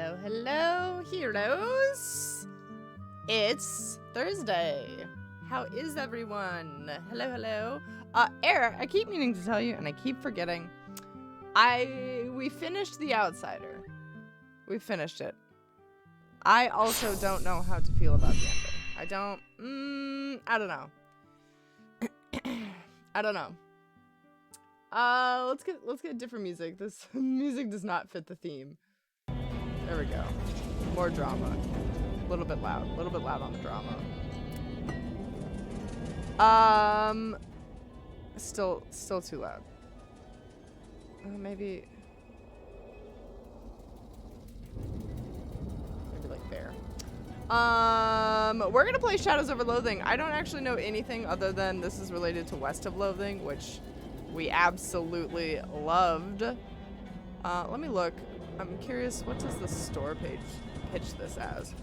Hello, hello, heroes. It's Thursday. How is everyone? Hello, hello. Eric, I keep meaning to tell you, and I keep forgetting. We finished The Outsider. We finished it. I also don't know how to feel about the ending. I don't know. I don't know. Let's get different music. This music does not fit the theme. There we go. More drama. A little bit loud on the drama. Still too loud. Maybe like there. We're gonna play Shadows over Loathing. I don't actually know anything other than this is related to West of Loathing, which we absolutely loved. Let me look. I'm curious, what does the store page pitch this as?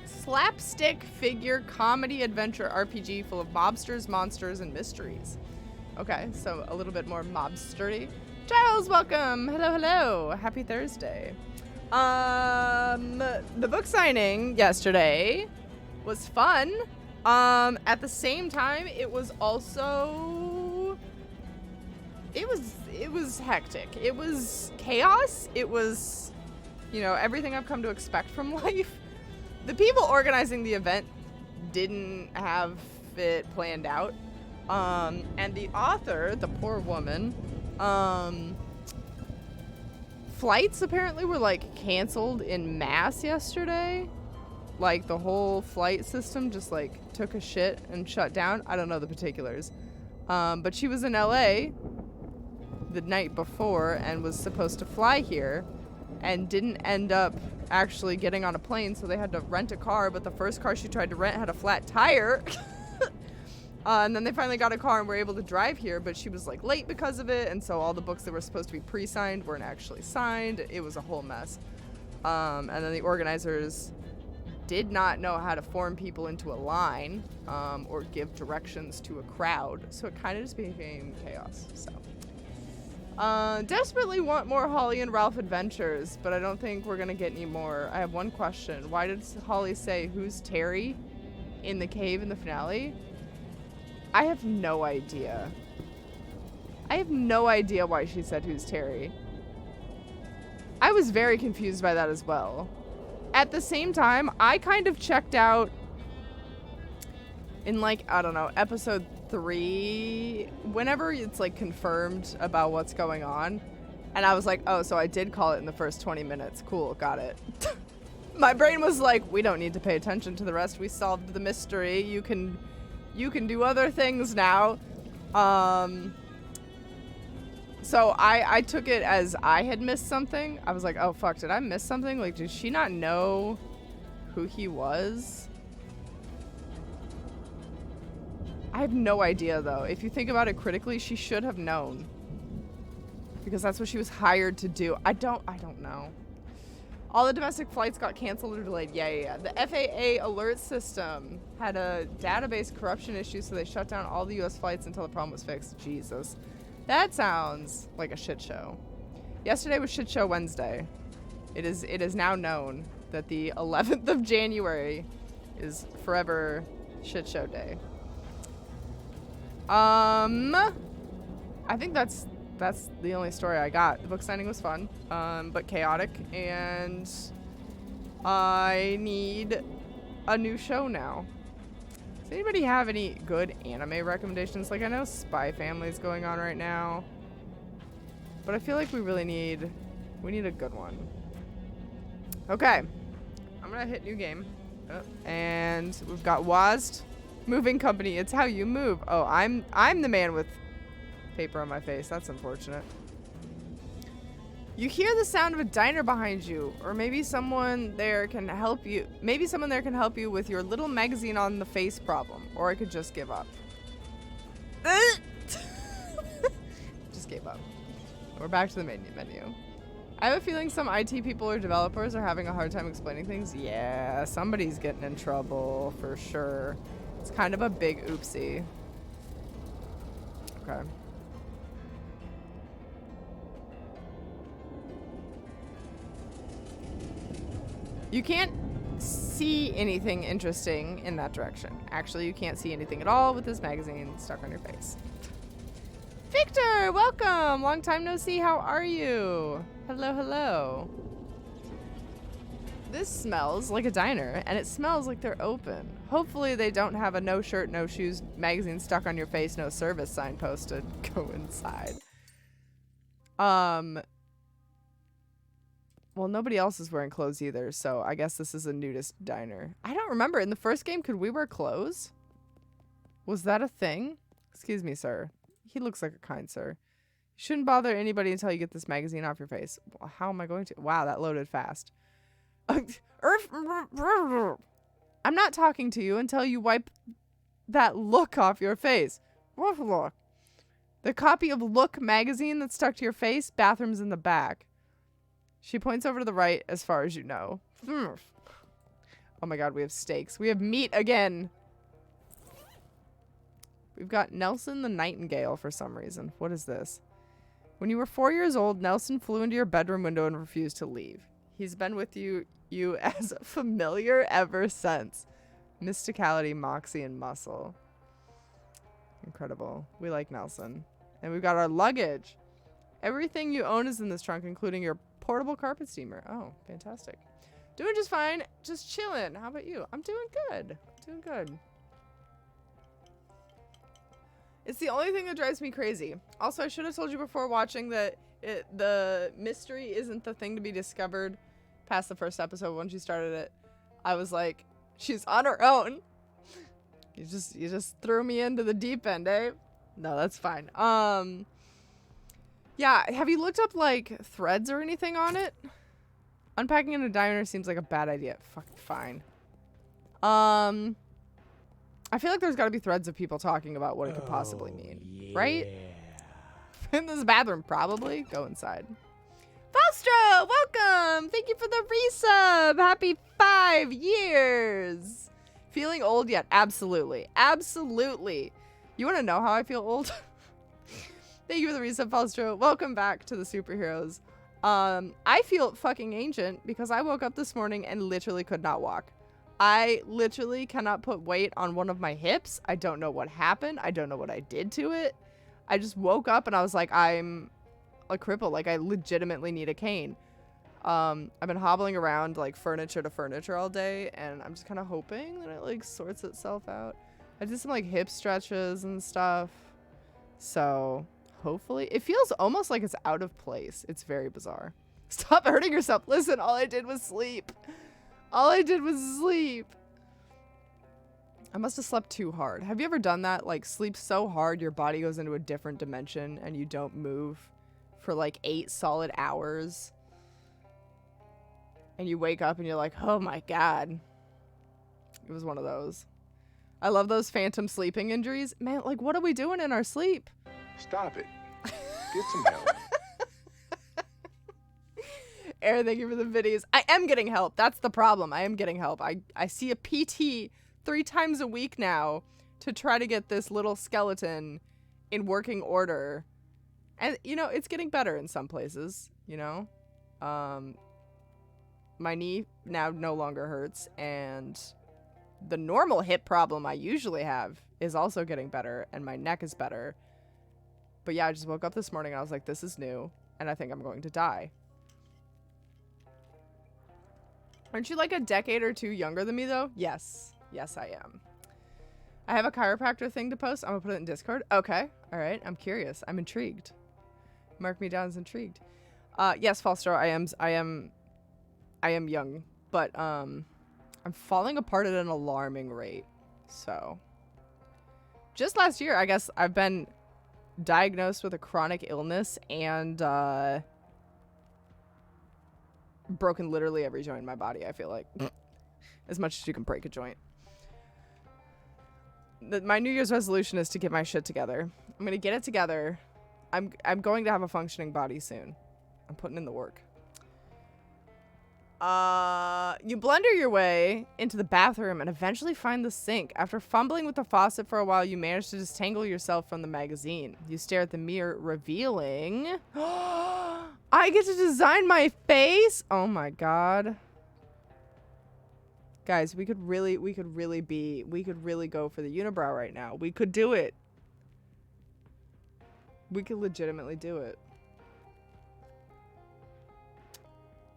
Slapstick-figure comedy adventure RPG full of mobsters, monsters, and mysteries. Okay, so a little bit more mobstery. Giles, welcome. Hello, hello. Happy Thursday. The book signing yesterday was fun. At the same time, it was also... It was hectic. It was chaos. It was, you know, everything I've come to expect from life. The people organizing the event didn't have it planned out. And the author, the poor woman, flights apparently were like canceled in mass yesterday. Like the whole flight system just like took a shit and shut down. I don't know the particulars. But she was in LA the night before and was supposed to fly here and didn't end up actually getting on a plane, so they had to rent a car, but the first car she tried to rent had a flat tire. And then they finally got a car and were able to drive here, but she was like late because of it, and so all the books that were supposed to be pre-signed weren't actually signed. It was a whole mess. And then the organizers did not know how to form people into a line or give directions to a crowd, so it kind of just became chaos. So desperately want more Holly and Ralph adventures, but I don't think we're gonna get any more. I have one question. Why did Holly say, "Who's Terry?" in the cave in the finale? I have no idea. I have no idea why she said, "Who's Terry?" I was very confused by that as well. At the same time, I kind of checked out in like, I don't know, episode 3, whenever it's like confirmed about what's going on. And I was like, oh, so I did call it in the first 20 minutes. Cool, got it. My brain was like, we don't need to pay attention to the rest. We solved the mystery. You can do other things now. So I took it as I had missed something. I was like, oh fuck, did I miss something? Like, did she not know who he was? I have no idea though. If you think about it critically, she should have known. Because that's what she was hired to do. I don't know. All the domestic flights got canceled or delayed. Yeah. The FAA alert system had a database corruption issue, so they shut down all the US flights until the problem was fixed. Jesus. That sounds like a shit show. Yesterday was Shit Show Wednesday. It is now known that the 11th of January is forever Shit Show Day. I think that's the only story I got. The book signing was fun, but chaotic, and I need a new show now. Does anybody have any good anime recommendations? Like, I know Spy Family is going on right now, but I feel like we need a good one. Okay, I'm gonna hit new game, and we've got WASD Moving Company. It's how you move. Oh, I'm the man with paper on my face. That's unfortunate. You hear the sound of a diner behind you, or maybe someone there can help you. Maybe someone there can help you with your little magazine on the face problem, or I could just give up. Just gave up. We're back to the menu. I have a feeling some IT people or developers are having a hard time explaining things. Yeah, somebody's getting in trouble for sure. It's kind of a big oopsie. Okay. You can't see anything interesting in that direction. Actually, you can't see anything at all with this magazine stuck on your face. Victor, welcome. Long time no see. How are you? Hello, hello. This smells like a diner, and it smells like they're open. Hopefully they don't have a no shirt, no shoes magazine stuck on your face, no service sign posted. Go inside. Well, nobody else is wearing clothes either, so I guess this is a nudist diner. I don't remember. In the first game, could we wear clothes? Was that a thing? Excuse me, sir. He looks like a kind sir. You shouldn't bother anybody until you get this magazine off your face. Well, how am I going to? Wow, that loaded fast. I'm not talking to you until you wipe that look off your face. The copy of Look magazine that's stuck to your face, bathroom's in the back. She points over to the right as far as you know. Oh my god, we have steaks. We have meat again. We've got Nelson the Nightingale for some reason. What is this? When you were 4 years old, Nelson flew into your bedroom window and refused to leave. He's been with you as a familiar ever since. Mysticality, moxie, and muscle. Incredible. We like Nelson. And we've got our luggage. Everything you own is in this trunk, including your portable carpet steamer. Oh, fantastic. Doing just fine. Just chilling. How about you? I'm doing good. Doing good. It's the only thing that drives me crazy. Also, I should have told you before watching that the mystery isn't the thing to be discovered past the first episode. Once you started it, I was like, she's on her own. You just threw me into the deep end, eh? No, that's fine. Yeah, have you looked up like threads or anything on it? Unpacking in a diner seems like a bad idea. Fucking fine. I feel like there's got to be threads of people talking about what it could possibly mean, yeah. Right? In this bathroom, probably. Go inside. Faustro, welcome! Thank you for the resub! Happy 5 years! Feeling old yet? Absolutely. Absolutely. You want to know how I feel old? Thank you for the resub, Faustro. Welcome back to the superheroes. I feel fucking ancient because I woke up this morning and literally could not walk. I literally cannot put weight on one of my hips. I don't know what happened. I don't know what I did to it. I just woke up and I was like, I'm a cripple. Like, I legitimately need a cane. I've been hobbling around like furniture to furniture all day, and I'm just kind of hoping that it like sorts itself out. I did some like hip stretches and stuff. So hopefully it feels almost like it's out of place. It's very bizarre. Stop hurting yourself. Listen, all I did was sleep. All I did was sleep. I must have slept too hard. Have you ever done that? Like sleep so hard your body goes into a different dimension and you don't move for like 8 solid hours. And you wake up and you're like, oh my God. It was one of those. I love those phantom sleeping injuries. Man, like what are we doing in our sleep? Stop it. Get some help. Aaron, thank you for the videos. I am getting help. That's the problem. I am getting help. I see a PT 3 times a week now to try to get this little skeleton in working order. And, you know, it's getting better in some places, you know. My knee now no longer hurts, and the normal hip problem I usually have is also getting better, and my neck is better. But yeah, I just woke up this morning and I was like, this is new, and I think I'm going to die. Aren't you like a decade or 2 younger than me, though? Yes. Yes, I am. I have a chiropractor thing to post. I'm going to put it in Discord. Okay. All right. I'm curious. I'm intrigued. Mark me down as intrigued. Yes, Falstar, I am young, but I'm falling apart at an alarming rate. So just last year, I guess I've been diagnosed with a chronic illness and broken literally every joint in my body, I feel like. As much as you can break a joint. My New Year's resolution is to get my shit together. I'm gonna get it together. I'm going to have a functioning body soon. I'm putting in the work. You blunder your way into the bathroom and eventually find the sink. After fumbling with the faucet for a while, you manage to disentangle yourself from the magazine. You stare at the mirror, revealing... I get to design my face? Oh my God. Guys, we could really go for the unibrow right now. We could do it. We could legitimately do it.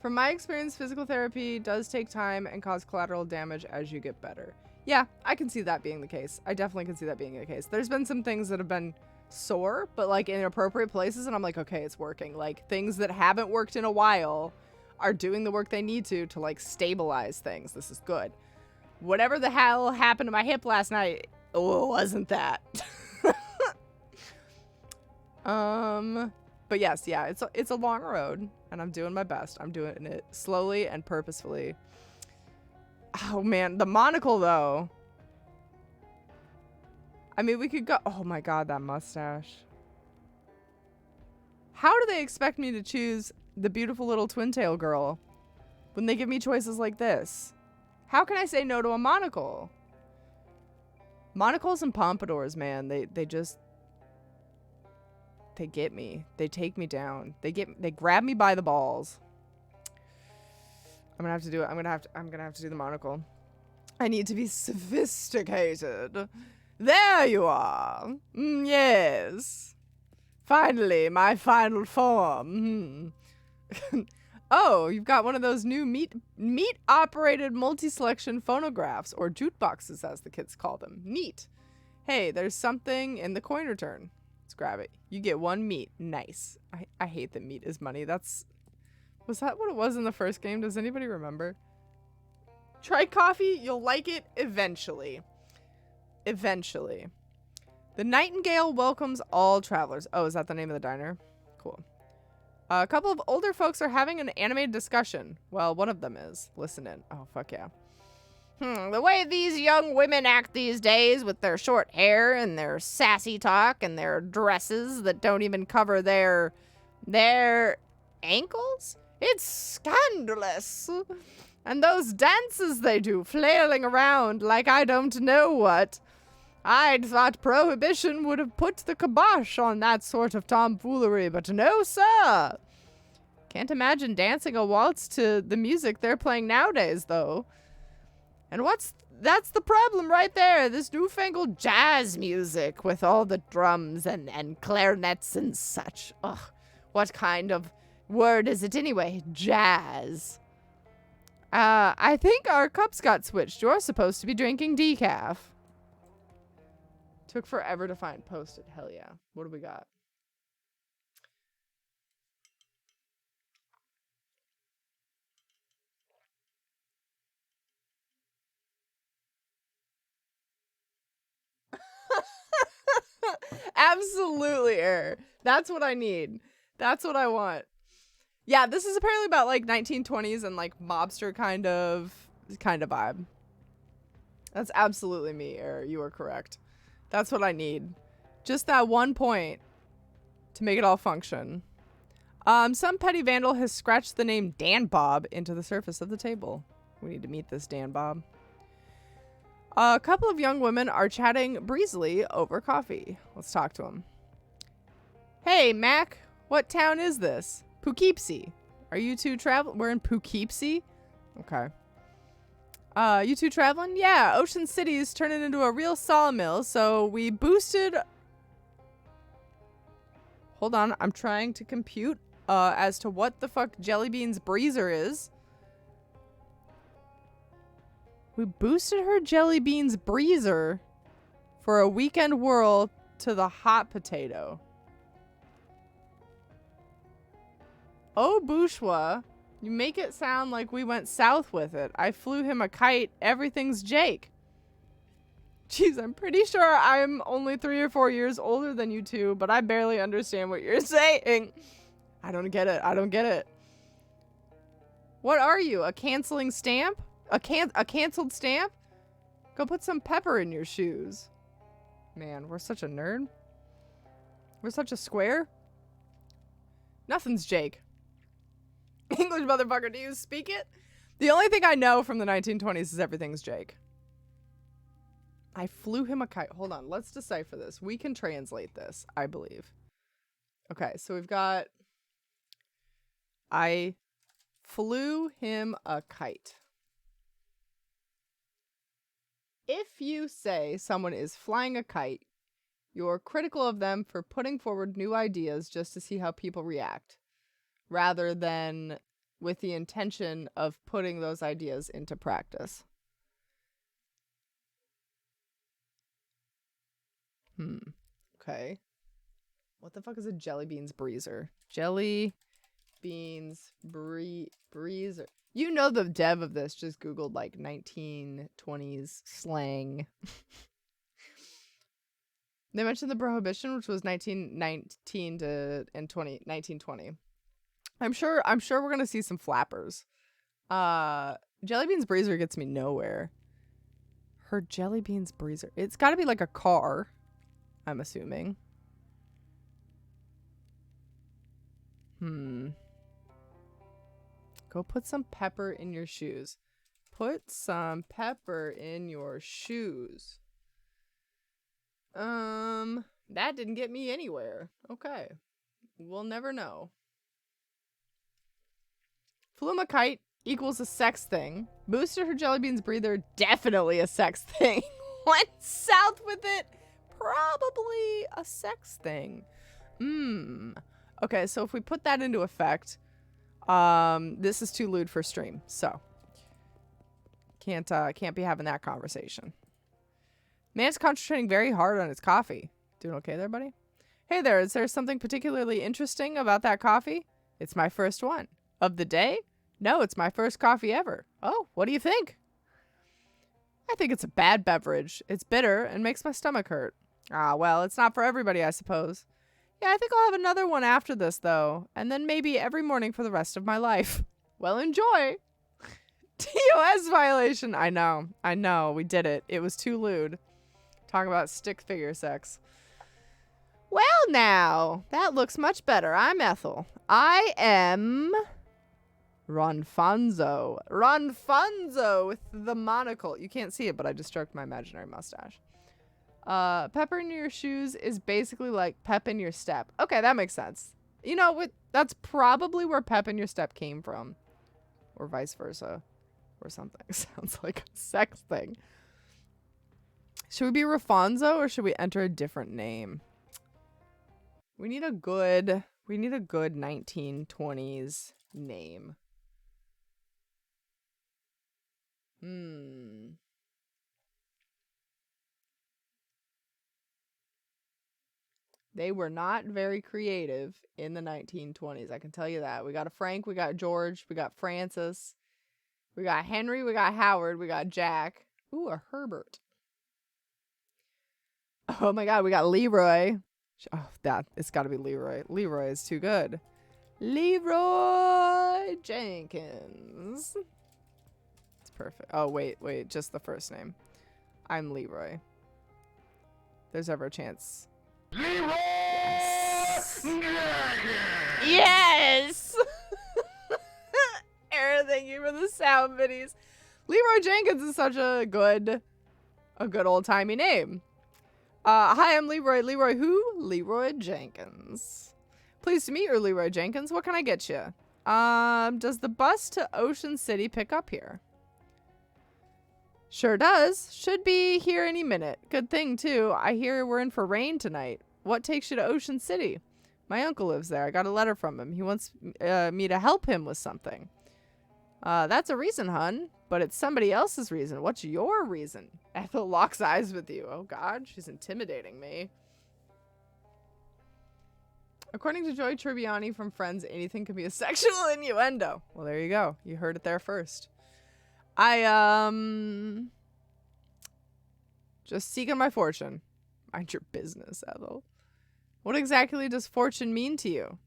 From my experience, physical therapy does take time and cause collateral damage as you get better. Yeah, I can see that being the case. I definitely can see that being the case. There's been some things that have been sore, but like in appropriate places, and I'm like, okay, it's working. Like things that haven't worked in a while are doing the work they need to like stabilize things. This is good. Whatever the hell happened to my hip last night, wasn't that. But yes, yeah, it's a long road, and I'm doing my best. I'm doing it slowly and purposefully. Oh man, the monocle though. I mean, we could go. Oh my god, that mustache. How do they expect me to choose the beautiful little twin tail girl when they give me choices like this? How can I say no to a monocle? Monocles and pompadours, man, they get me. They take me down. They grab me by the balls. I'm gonna have to do it. I'm gonna have to do the monocle. I need to be sophisticated. There you are. Yes. Finally, my final form. Oh, you've got one of those new meat-operated multi-selection phonographs, or jukeboxes as the kids call them. Neat. Hey, there's something in the coin return. Let's grab it. You get one meat. Nice. I hate that meat is money. Was that what it was in the first game? Does anybody remember? Try coffee. You'll like it eventually. Eventually. The Nightingale welcomes all travelers. Oh, is that the name of the diner? Cool. A couple of older folks are having an animated discussion. Well, one of them is. Listen in. Oh, fuck yeah. The way these young women act these days with their short hair and their sassy talk and their dresses that don't even cover their ankles? It's scandalous. And those dances they do, flailing around like I don't know what. I'd thought prohibition would have put the kibosh on that sort of tomfoolery, but no, sir. Can't imagine dancing a waltz to the music they're playing nowadays, though. And that's the problem right there, this newfangled jazz music with all the drums and clarinets and such. Ugh, what kind of word is it anyway? Jazz. I think our cups got switched. You're supposed to be drinking decaf. Took forever to find Post-it. Hell yeah. What do we got? Absolutely, error. That's what I need. That's what I want. Yeah, this is apparently about like 1920s and like mobster kind of vibe. That's absolutely me, error. You are correct. That's what I need. Just that one point to make it all function. Some petty vandal has scratched the name Dan Bob into the surface of the table. We need to meet this Dan Bob. A couple of young women are chatting breezily over coffee. Let's talk to them. Hey, Mac, what town is this? Poughkeepsie. Are you two traveling? We're in Poughkeepsie? Okay. You two traveling? Yeah, Ocean City is turning into a real sawmill, so we boosted... Hold on, I'm trying to compute as to what the fuck Jellybean's breezer is. We boosted her Jellybean's breezer for a weekend whirl to the hot potato. Oh, bourgeois. You make it sound like we went south with it. I flew him a kite. Everything's Jake. Jeez, I'm pretty sure I'm only 3 or 4 years older than you two, but I barely understand what you're saying. I don't get it. I don't get it. What are you? A canceling stamp? A canceled stamp? Go put some pepper in your shoes. Man, we're such a nerd. We're such a square. Nothing's Jake. English motherfucker, do you speak it? The only thing I know from the 1920s is everything's Jake. I flew him a kite. Hold on, let's decipher this. We can translate this, I believe. Okay, so we've got... I flew him a kite. If you say someone is flying a kite, you're critical of them for putting forward new ideas just to see how people react, rather than with the intention of putting those ideas into practice. Okay. What the fuck is a jelly beans breezer? Jelly beans breezer. You know the dev of this just Googled like 1920s slang. They mentioned the Prohibition, which was 1919 to and 1920. I'm sure we're gonna see some flappers. Jelly beans breezer gets me nowhere. Her jelly beans breezer. It's got to be like a car, I'm assuming. Go put some pepper in your shoes. Put some pepper in your shoes. That didn't get me anywhere. Okay. We'll never know. Fluma kite equals a sex thing. Boosted her jelly beans breather, definitely a sex thing. Went south with it, probably a sex thing. Okay, so if we put that into effect, this is too lewd for stream, so can't be having that conversation. Man's concentrating very hard on his coffee. Doing okay there, buddy? Hey there, is there something particularly interesting about that coffee? It's my first one. Of the day? No, it's my first coffee ever. Oh, what do you think? I think it's a bad beverage. It's bitter and makes my stomach hurt. Ah, well, it's not for everybody, I suppose. Yeah, I think I'll have another one after this, though. And then maybe every morning for the rest of my life. Well, enjoy. TOS violation. I know. We did it. It was too lewd. Talk about stick-figure sex. Well, now, that looks much better. I'm Ethel. I am Ronfonzo. Ronfonzo with the monocle. You can't see it, but I just stroked my imaginary mustache. Pepper in your shoes is basically like pep in your step. Okay, that makes sense. You know, that's probably where pep in your step came from. Or vice versa. Or something. Sounds like a sex thing. Should we be Rafonzo or should we enter a different name? We need a good 1920s name. They were not very creative in the 1920s. I can tell you that. We got a Frank, we got George, we got Francis, we got Henry, we got Howard, we got Jack. Ooh, a Herbert. Oh my God, we got Leroy. Oh, it's got to be Leroy. Leroy is too good. Leroy Jenkins. It's perfect. Oh, wait, just the first name. I'm Leroy. There's ever a chance. Leroy! Yes! Aaron, thank you for the sound biddies. Leroy Jenkins is such a good old-timey name. Hi, I'm Leroy. Leroy who? Leroy Jenkins. Pleased to meet you, Leroy Jenkins. What can I get you? Does the bus to Ocean City pick up here? Sure does. Should be here any minute. Good thing, too. I hear we're in for rain tonight. What takes you to Ocean City? My uncle lives there. I got a letter from him. He wants me to help him with something. That's a reason, hun. But it's somebody else's reason. What's your reason? Ethel locks eyes with you. Oh, God. She's intimidating me. According to Joey Tribbiani from Friends, anything can be a sexual innuendo. Well, there you go. You heard it there first. Just seeking my fortune. Mind your business, Ethel. What exactly does fortune mean to you?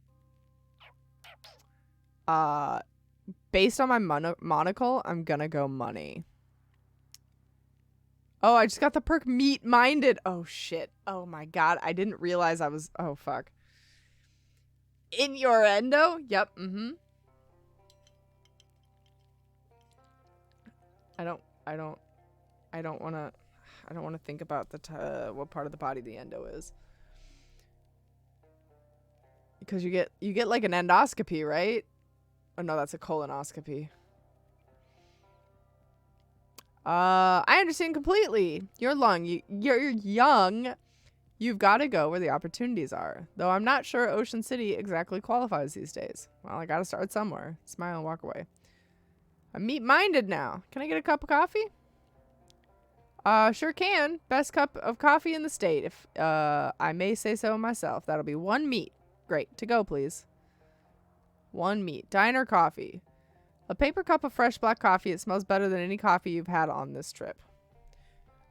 Based on my monocle, I'm gonna go money. Oh, I just got the perk meat-minded. Oh, shit. Oh, my God. I didn't realize I was... Oh, fuck. Innuendo? Yep. I don't want to think about what part of the body the endo is. Because you get like an endoscopy, right? Oh no, that's a colonoscopy. I understand completely. You're young. You've got to go where the opportunities are. Though I'm not sure Ocean City exactly qualifies these days. Well, I gotta start somewhere. Smile and walk away. I'm meat-minded now. Can I get a cup of coffee? Sure can. Best cup of coffee in the state, if I may say so myself. That'll be 1 meat. Great. To go, please. 1 meat. Diner coffee. A paper cup of fresh black coffee. It smells better than any coffee you've had on this trip.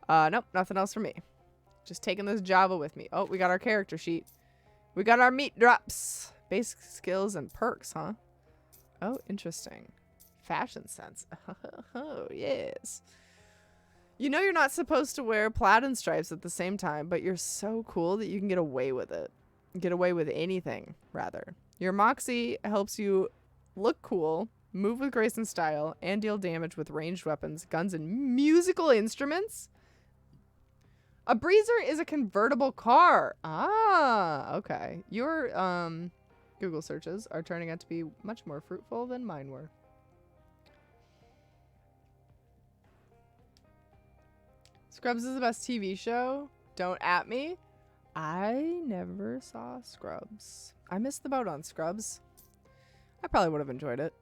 Nope. Nothing else for me. Just taking this Java with me. Oh, we got our character sheet. We got our meat drops. Basic skills and perks, huh? Oh, interesting. Fashion sense. Oh, yes. You know you're not supposed to wear plaid and stripes at the same time, but you're so cool that you can get away with it. Get away with anything, rather. Your moxie helps you look cool, move with grace and style, and deal damage with ranged weapons, guns, and musical instruments. A breezer is a convertible car. Ah, okay. Your Google searches are turning out to be much more fruitful than mine were. Scrubs is the best TV show. Don't at me. I never saw Scrubs. I missed the boat on Scrubs. I probably would have enjoyed it.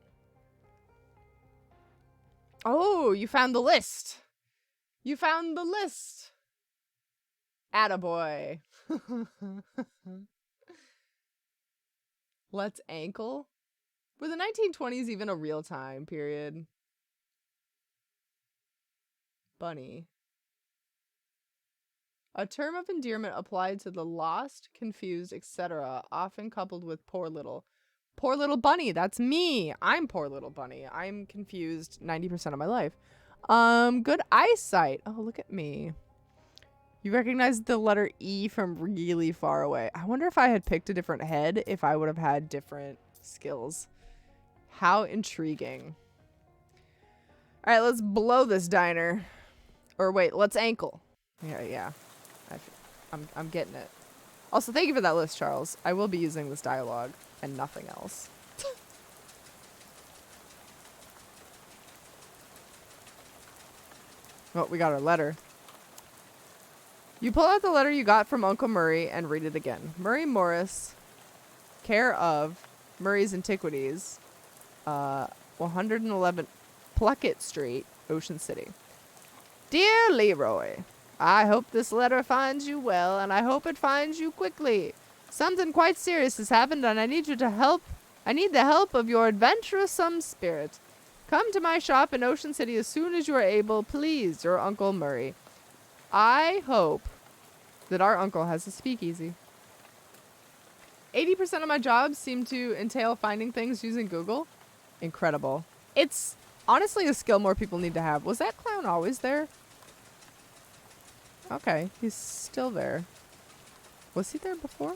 Oh, you found the list. You found the list. Attaboy. Let's ankle. Were the 1920s even a real time period? Bunny. A term of endearment applied to the lost, confused, etc., often coupled with poor little. Poor little bunny, that's me. I'm poor little bunny. I'm confused 90% of my life. Good eyesight. Oh, look at me. You recognize the letter E from really far away. I wonder if I had picked a different head, if I would have had different skills. How intriguing. All right, let's blow this diner. Or wait, let's ankle. Yeah. I'm getting it. Also, thank you for that list, Charles. I will be using this dialogue and nothing else. Oh, we got our letter. You pull out the letter you got from Uncle Murray and read it again. Murray Morris, care of Murray's Antiquities, 111 Pluckett Street, Ocean City. Dear Leroy, I hope this letter finds you well, and I hope it finds you quickly. Something quite serious has happened, and I need you to help. I need the help of your adventuresome spirit. Come to my shop in Ocean City as soon as you are able. Please, your Uncle Murray. I hope that our uncle has a speakeasy. 80% of my jobs seem to entail finding things using Google. Incredible. It's honestly a skill more people need to have. Was that clown always there? Okay, he's still there. Was he there before?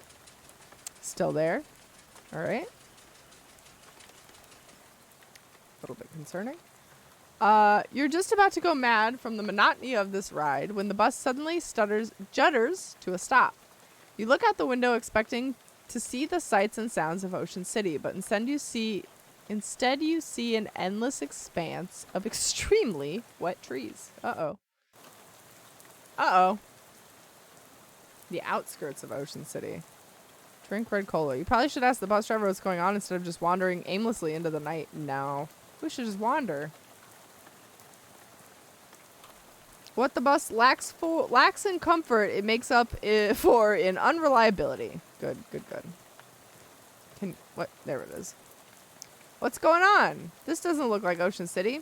Still there. All right. A little bit concerning. You're just about to go mad from the monotony of this ride when the bus suddenly judders to a stop. You look out the window expecting to see the sights and sounds of Ocean City, but instead you see an endless expanse of extremely wet trees. Uh-oh. The outskirts of Ocean City. Drink red cola. You probably should ask the bus driver what's going on instead of just wandering aimlessly into the night. No. We should just wander. What the bus lacks in comfort, it makes up for in unreliability. Good. There it is. What's going on? This doesn't look like Ocean City.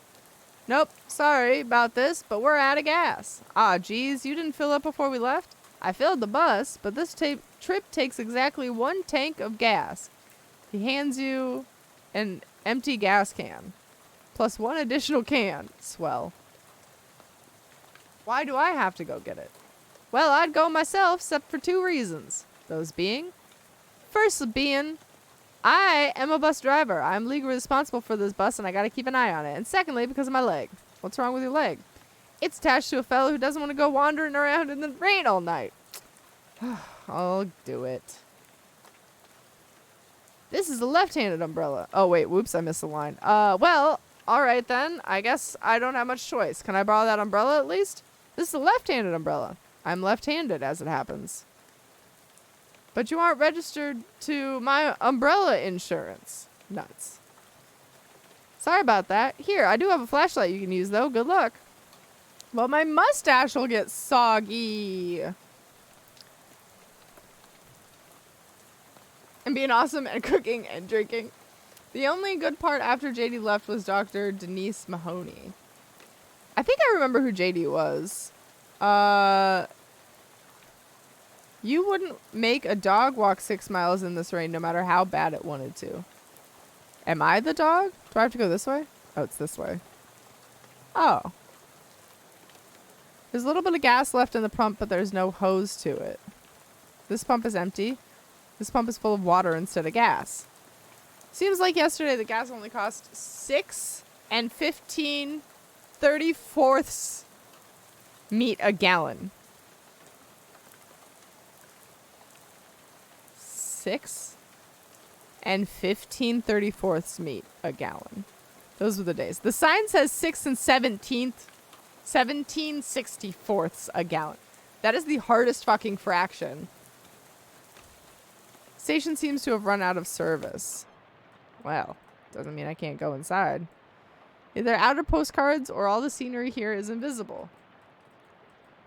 Nope, sorry about this, but we're out of gas. Ah, geez, you didn't fill up before we left? I filled the bus, but this trip takes exactly 1 tank of gas. He hands you an empty gas can, plus 1 additional can. Swell. Why do I have to go get it? Well, I'd go myself, except for 2 reasons. Those being, first being, I am a bus driver. I'm legally responsible for this bus, and I gotta keep an eye on it. And secondly, because of my leg. What's wrong with your leg? It's attached to a fellow who doesn't want to go wandering around in the rain all night. I'll do it. This is a left-handed umbrella. Oh, wait, whoops, I missed the line. Well, All right, then. I guess I don't have much choice. Can I borrow that umbrella at least? This is a left-handed umbrella. I'm left-handed, as it happens. But you aren't registered to my umbrella insurance. Nuts. Sorry about that. Here, I do have a flashlight you can use, though. Good luck. Well, my mustache will get soggy. And being awesome and cooking and drinking. The only good part after JD left was Dr. Denise Mahoney. I think I remember who JD was. You wouldn't make a dog walk 6 miles in this rain no matter how bad it wanted to. Am I the dog? Do I have to go this way? Oh, it's this way. Oh. There's a little bit of gas left in the pump, but there's no hose to it. This pump is empty. This pump is full of water instead of gas. Seems like yesterday the gas only cost 6 and 15/34 meat a gallon. 6 and 15/34 meat a gallon. Those were the days. The sign says 6 and 17/64 a gallon. That is the hardest fucking fraction. Station seems to have run out of service. Well, doesn't mean I can't go inside. Either outer postcards or all the scenery here is invisible.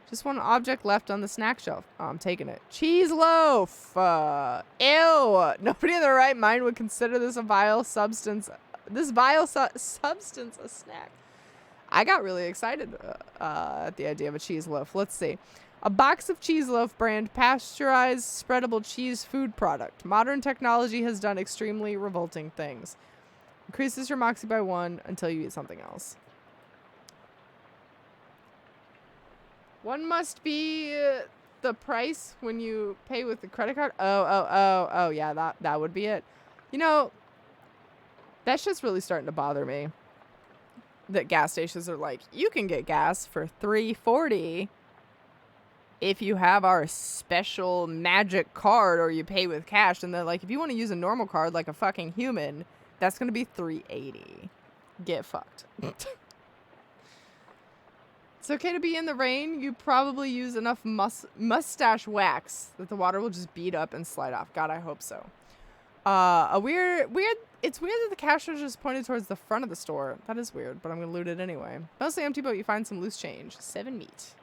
Just one object left on the snack shelf. Oh, I'm taking it. Cheese loaf. Ew. Nobody in their right mind would consider this a vile substance. Substance a snack. I got really excited at the idea of a cheese loaf. Let's see. A box of cheese loaf brand pasteurized spreadable cheese food product. Modern technology has done extremely revolting things. Increases your moxie by 1 until you eat something else. One must be the price when you pay with the credit card. Oh, yeah, that would be it. You know, that's just really starting to bother me. That gas stations are like, you can get gas for $3.40 if you have our special magic card or you pay with cash. And then, like, if you want to use a normal card like a fucking human, that's going to be $3.80. Get fucked. It's okay to be in the rain. You probably use enough mustache wax that the water will just beat up and slide off. God, I hope so. It's weird that the cash register is pointed towards the front of the store. That is weird, but I'm going to loot it anyway. Mostly empty, but you find some loose change. 7 meat.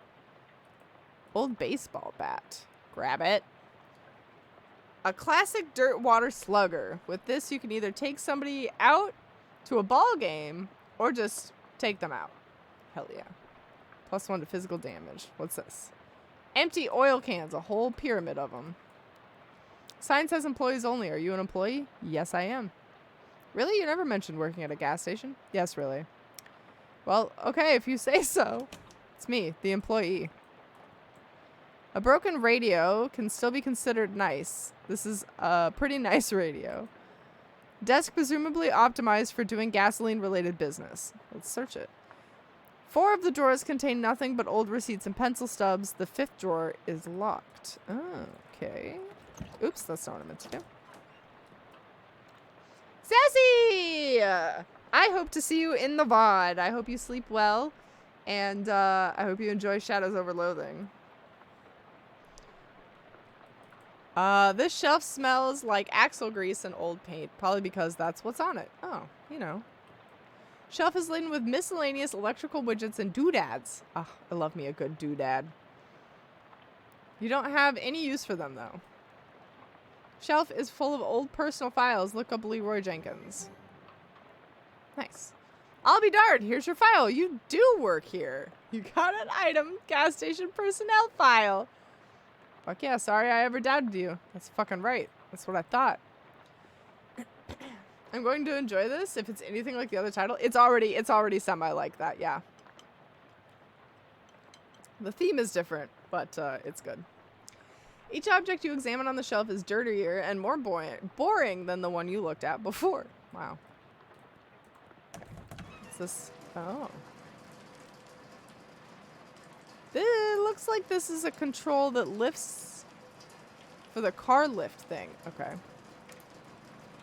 Old baseball bat. Grab it. A classic dirt water slugger. With this, you can either take somebody out to a ball game or just take them out. Hell yeah. +1 to physical damage. What's this? Empty oil cans. A whole pyramid of them. Sign says employees only. Are you an employee? Yes, I am. Really? You never mentioned working at a gas station? Yes, really. Well, okay, if you say so. It's me, the employee. A broken radio can still be considered nice. This is a pretty nice radio. Desk presumably optimized for doing gasoline-related business. Let's search it. 4 of the drawers contain nothing but old receipts and pencil stubs. The 5th drawer is locked. Okay. Oops, that's not what I meant to do. Sassy! I hope to see you in the VOD. I hope you sleep well. And I hope you enjoy Shadows over Loathing. This shelf smells like axle grease and old paint. Probably because that's what's on it. Oh, you know. Shelf is laden with miscellaneous electrical widgets and doodads. Ah, I love me a good doodad. You don't have any use for them, though. Shelf is full of old personal files. Look up Leroy Jenkins. Nice. I'll be darned. Here's your file. You do work here. You got an item. Gas station personnel file. Fuck yeah. Sorry I ever doubted you. That's fucking right. That's what I thought. I'm going to enjoy this if it's anything like the other title. It's already semi like that. Yeah. The theme is different, but it's good. Each object you examine on the shelf is dirtier and more boring than the one you looked at before. Wow. What's this? Oh. It looks like this is a control that lifts for the car lift thing. Okay.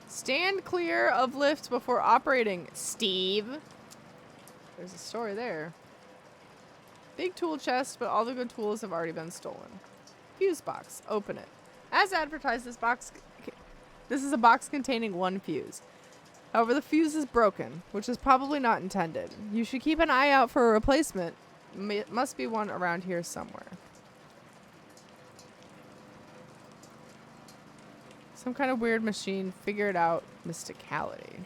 Stand clear of lift before operating, Steve. There's a story there. Big tool chest, but all the good tools have already been stolen. Fuse box. Open it. As advertised, this is a box containing one fuse. However, the fuse is broken, which is probably not intended. You should keep an eye out for a replacement. Must be one around here somewhere. Some kind of weird machine. Figure it out. Mysticality.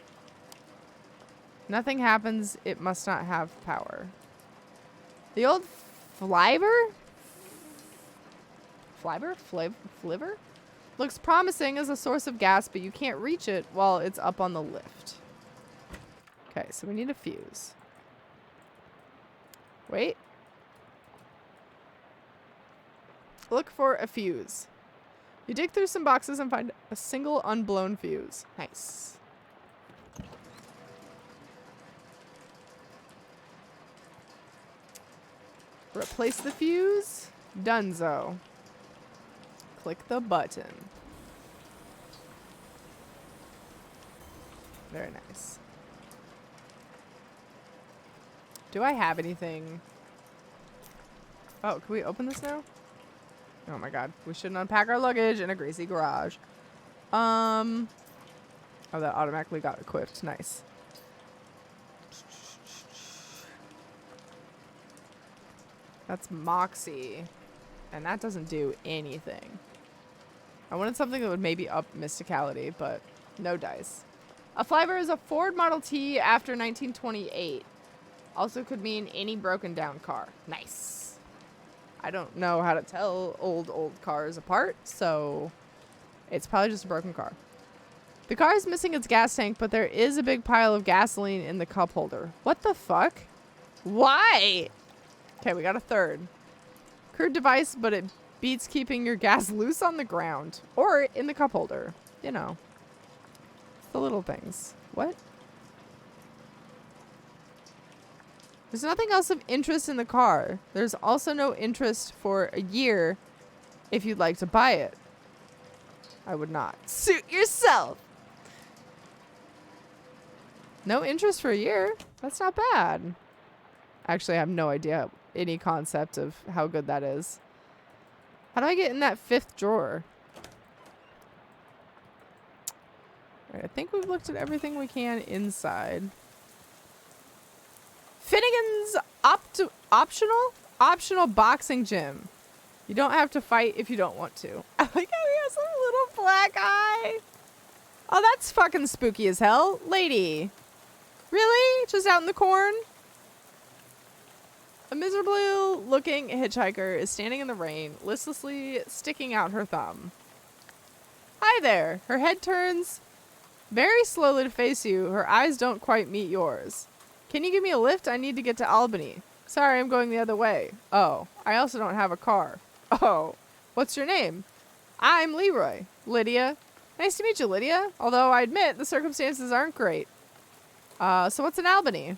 Nothing happens. It must not have power. The old fliver? Fliver? Looks promising as a source of gas, but you can't reach it while it's up on the lift. Okay, so we need a fuse. Wait. Look for a fuse. You dig through some boxes and find a single unblown fuse. Nice. Replace the fuse. Dunzo. Click the button. Very nice. Do I have anything? Oh, can we open this now? Oh my god. We shouldn't unpack our luggage in a greasy garage. Oh, that automatically got equipped. Nice. That's Moxie. And that doesn't do anything. I wanted something that would maybe up Mysticality, but no dice. A Flyver is a Ford Model T after 1928. Also could mean any broken down car. Nice. I don't know how to tell old cars apart, so it's probably just a broken car. The car is missing its gas tank, but there is a big pile of gasoline in the cup holder. What the fuck? Why? Okay, we got a third. Crude device, but it beats keeping your gas loose on the ground. Or in the cup holder. You know. It's the little things. What? There's nothing else of interest in the car. There's also no interest for a year if you'd like to buy it. I would not. Suit yourself! No interest for a year? That's not bad. Actually, I have no idea any concept of how good that is. How do I get in that fifth drawer? Alright, I think we've looked at everything we can inside. Finnegan's optional boxing gym. You don't have to fight if you don't want to. I like how he has a little black eye. Oh, that's fucking spooky as hell. Lady. Really? Just out in the corn? A miserable looking hitchhiker is standing in the rain, listlessly sticking out her thumb. Hi there. Her head turns very slowly to face you. Her eyes don't quite meet yours. Can you give me a lift? I need to get to Albany. Sorry, I'm going the other way. Oh, I also don't have a car. Oh, what's your name? I'm Leroy. Lydia. Nice to meet you, Lydia. Although I admit the circumstances aren't great. So what's in Albany?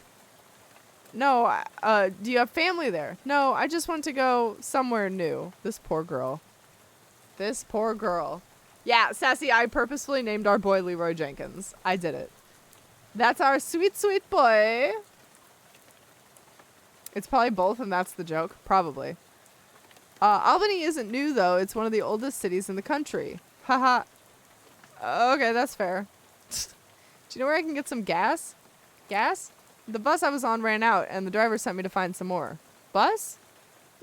No, do you have family there? No, I just want to go somewhere new. This poor girl. This poor girl. Yeah, Sassy, I purposefully named our boy Leroy Jenkins. I did it. That's our sweet, sweet boy. It's probably both, and that's the joke. Probably. Albany isn't new, though. It's one of the oldest cities in the country. Haha. Okay, that's fair. Do you know where I can get some gas? Gas? The bus I was on ran out, and the driver sent me to find some more. Bus?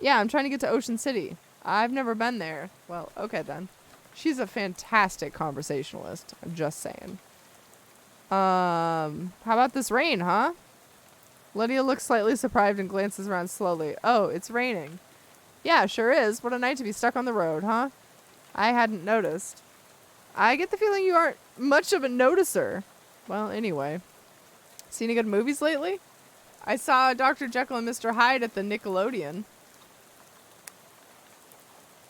Yeah, I'm trying to get to Ocean City. I've never been there. Well, okay then. She's a fantastic conversationalist. I'm just saying. How about this rain, huh? Lydia looks slightly surprised and glances around slowly. Oh, it's raining. Yeah, sure is. What a night to be stuck on the road, huh? I hadn't noticed. I get the feeling you aren't much of a noticer. Well, anyway. Seen any good movies lately? I saw Dr. Jekyll and Mr. Hyde at the Nickelodeon.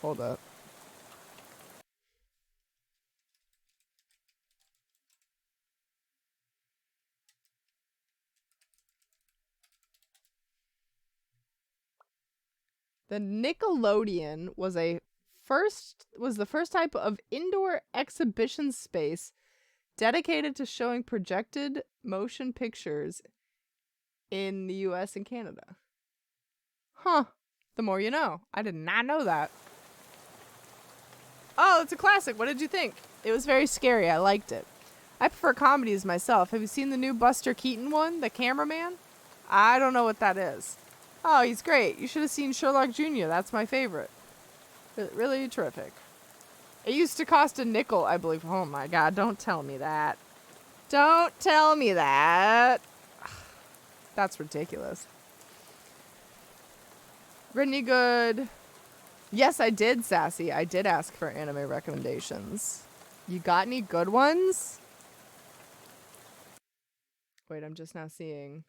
Hold up. The Nickelodeon was the first type of indoor exhibition space dedicated to showing projected motion pictures in the US and Canada. Huh. The more you know. I did not know that. Oh, it's a classic. What did you think? It was very scary. I liked it. I prefer comedies myself. Have you seen the new Buster Keaton one, The Cameraman? I don't know what that is. Oh, he's great. You should have seen Sherlock Jr. That's my favorite. Really terrific. It used to cost a nickel, I believe. Oh my god, don't tell me that. Don't tell me that. That's ridiculous. Brittany Good. Yes, I did, Sassy. I did ask for anime recommendations. You got any good ones? Wait, I'm just now seeing.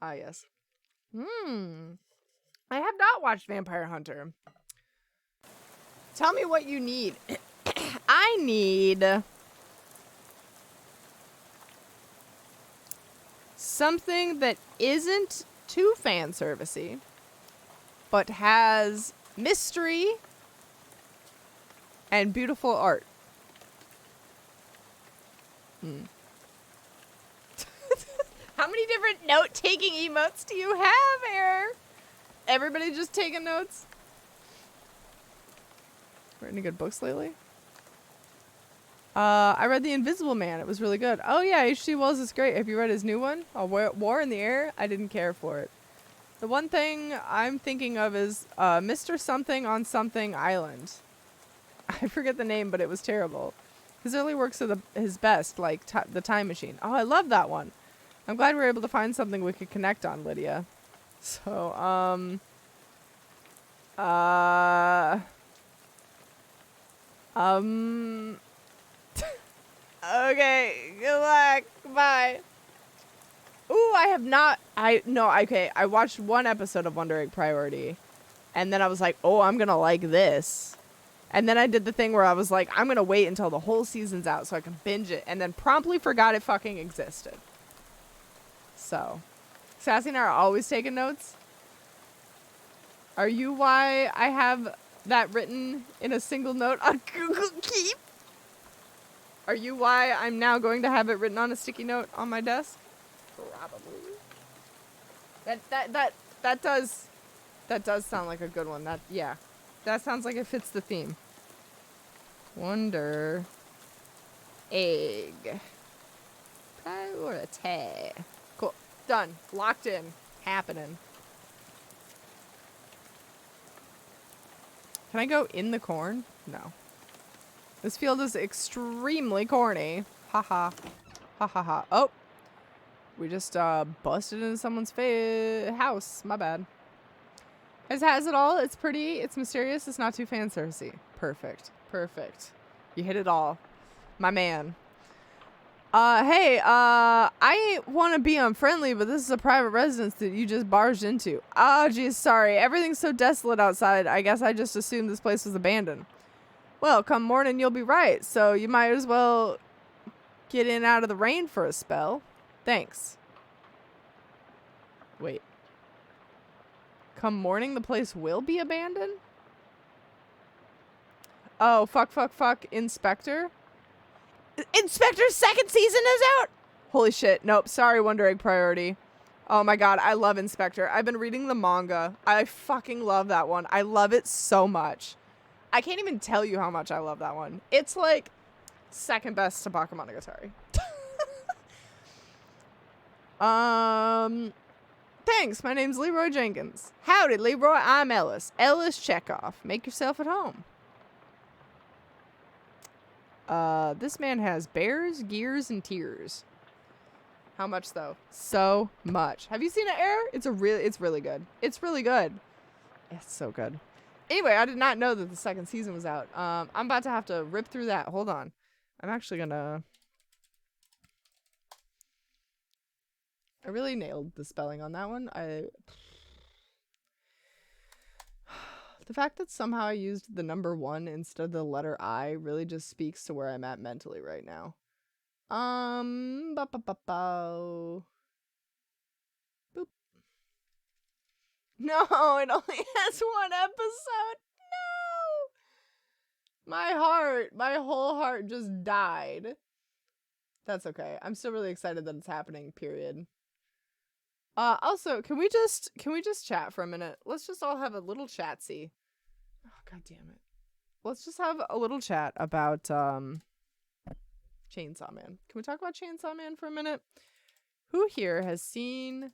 Ah, yes. I have not watched Vampire Hunter. Tell me what you need. I need something that isn't too fan servicey, but has mystery and beautiful art. How many different note-taking emotes do you have, Air? Everybody just taking notes? Read any good books lately? I read The Invisible Man. It was really good. Oh yeah, H.G. Wells is great. Have you read his new one? War in the Air? I didn't care for it. The one thing I'm thinking of is Mr. Something on Something Island. I forget the name, but it was terrible. His early works are his best, like The Time Machine. Oh, I love that one. I'm glad we were able to find something we could connect on, Lydia. So, okay, good luck. Bye. Ooh, I have not. I watched one episode of Wonder Egg Priority, and then I was like, oh, I'm gonna like this. And then I did the thing where I was like, I'm gonna wait until the whole season's out so I can binge it, and then promptly forgot it fucking existed. So, Sassy and I are always taking notes. Are you why I have that written in a single note on Google Keep? Are you why I'm now going to have it written on a sticky note on my desk? Probably. That does sound like a good one. That sounds like it fits the theme. Wonder Egg Priority. Cool. Done. Locked in. Happening. Can I go in the corn? No. This field is extremely corny. Ha ha. Ha ha ha. Oh. We just busted into someone's house. My bad. It has it all. It's pretty. It's mysterious. It's not too fan servicey. Perfect. Perfect. You hit it all. My man. Hey, I want to be unfriendly, but this is a private residence that you just barged into. Oh, geez, sorry. Everything's so desolate outside. I guess I just assumed this place was abandoned. Well, come morning, you'll be right. So you might as well get in out of the rain for a spell. Thanks. Wait. Come morning, the place will be abandoned? Oh, fuck, Inspector? Inspector's second season is out? Holy shit. Nope. Sorry, Wonder Egg Priority. Oh my god, I love Inspector. I've been reading the manga. I fucking love that one. I love it so much. I can't even tell you how much I love that one. It's like second best to Bakemonogatari. Thanks. My name's Leroy Jenkins. Howdy, Leroy. I'm Ellis. Ellis Chekhov. Make yourself at home. This man has bears, gears, and tears. How much though? So much. Have you seen it, Air? It's really good. It's really good. It's so good. Anyway, I did not know that the second season was out. I'm about to have to rip through that. Hold on. I'm actually gonna... I really nailed the spelling on that one. The fact that somehow I used the number 1 instead of the letter I really just speaks to where I'm at mentally right now. Boop. No, it only has one episode. No! My whole heart just died. That's okay. I'm still really excited that it's happening, period. Also, can we just chat for a minute? Let's just all have a little chatsy. Oh, god damn it. Let's just have a little chat about Chainsaw Man. Can we talk about Chainsaw Man for a minute? Who here has seen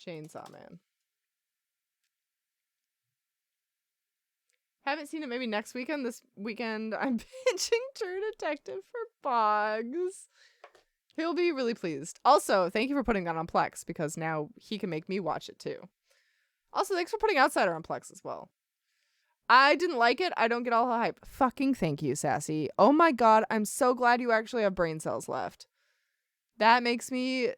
Chainsaw Man? Haven't seen it. Maybe next weekend. This weekend I'm pitching True Detective for Boggs. He'll be really pleased. Also, thank you for putting that on Plex, because now he can make me watch it too. Also, thanks for putting Outsider on Plex as well. I didn't like it. I don't get all the hype. Fucking thank you, Sassy. Oh my god, I'm so glad you actually have brain cells left. That makes me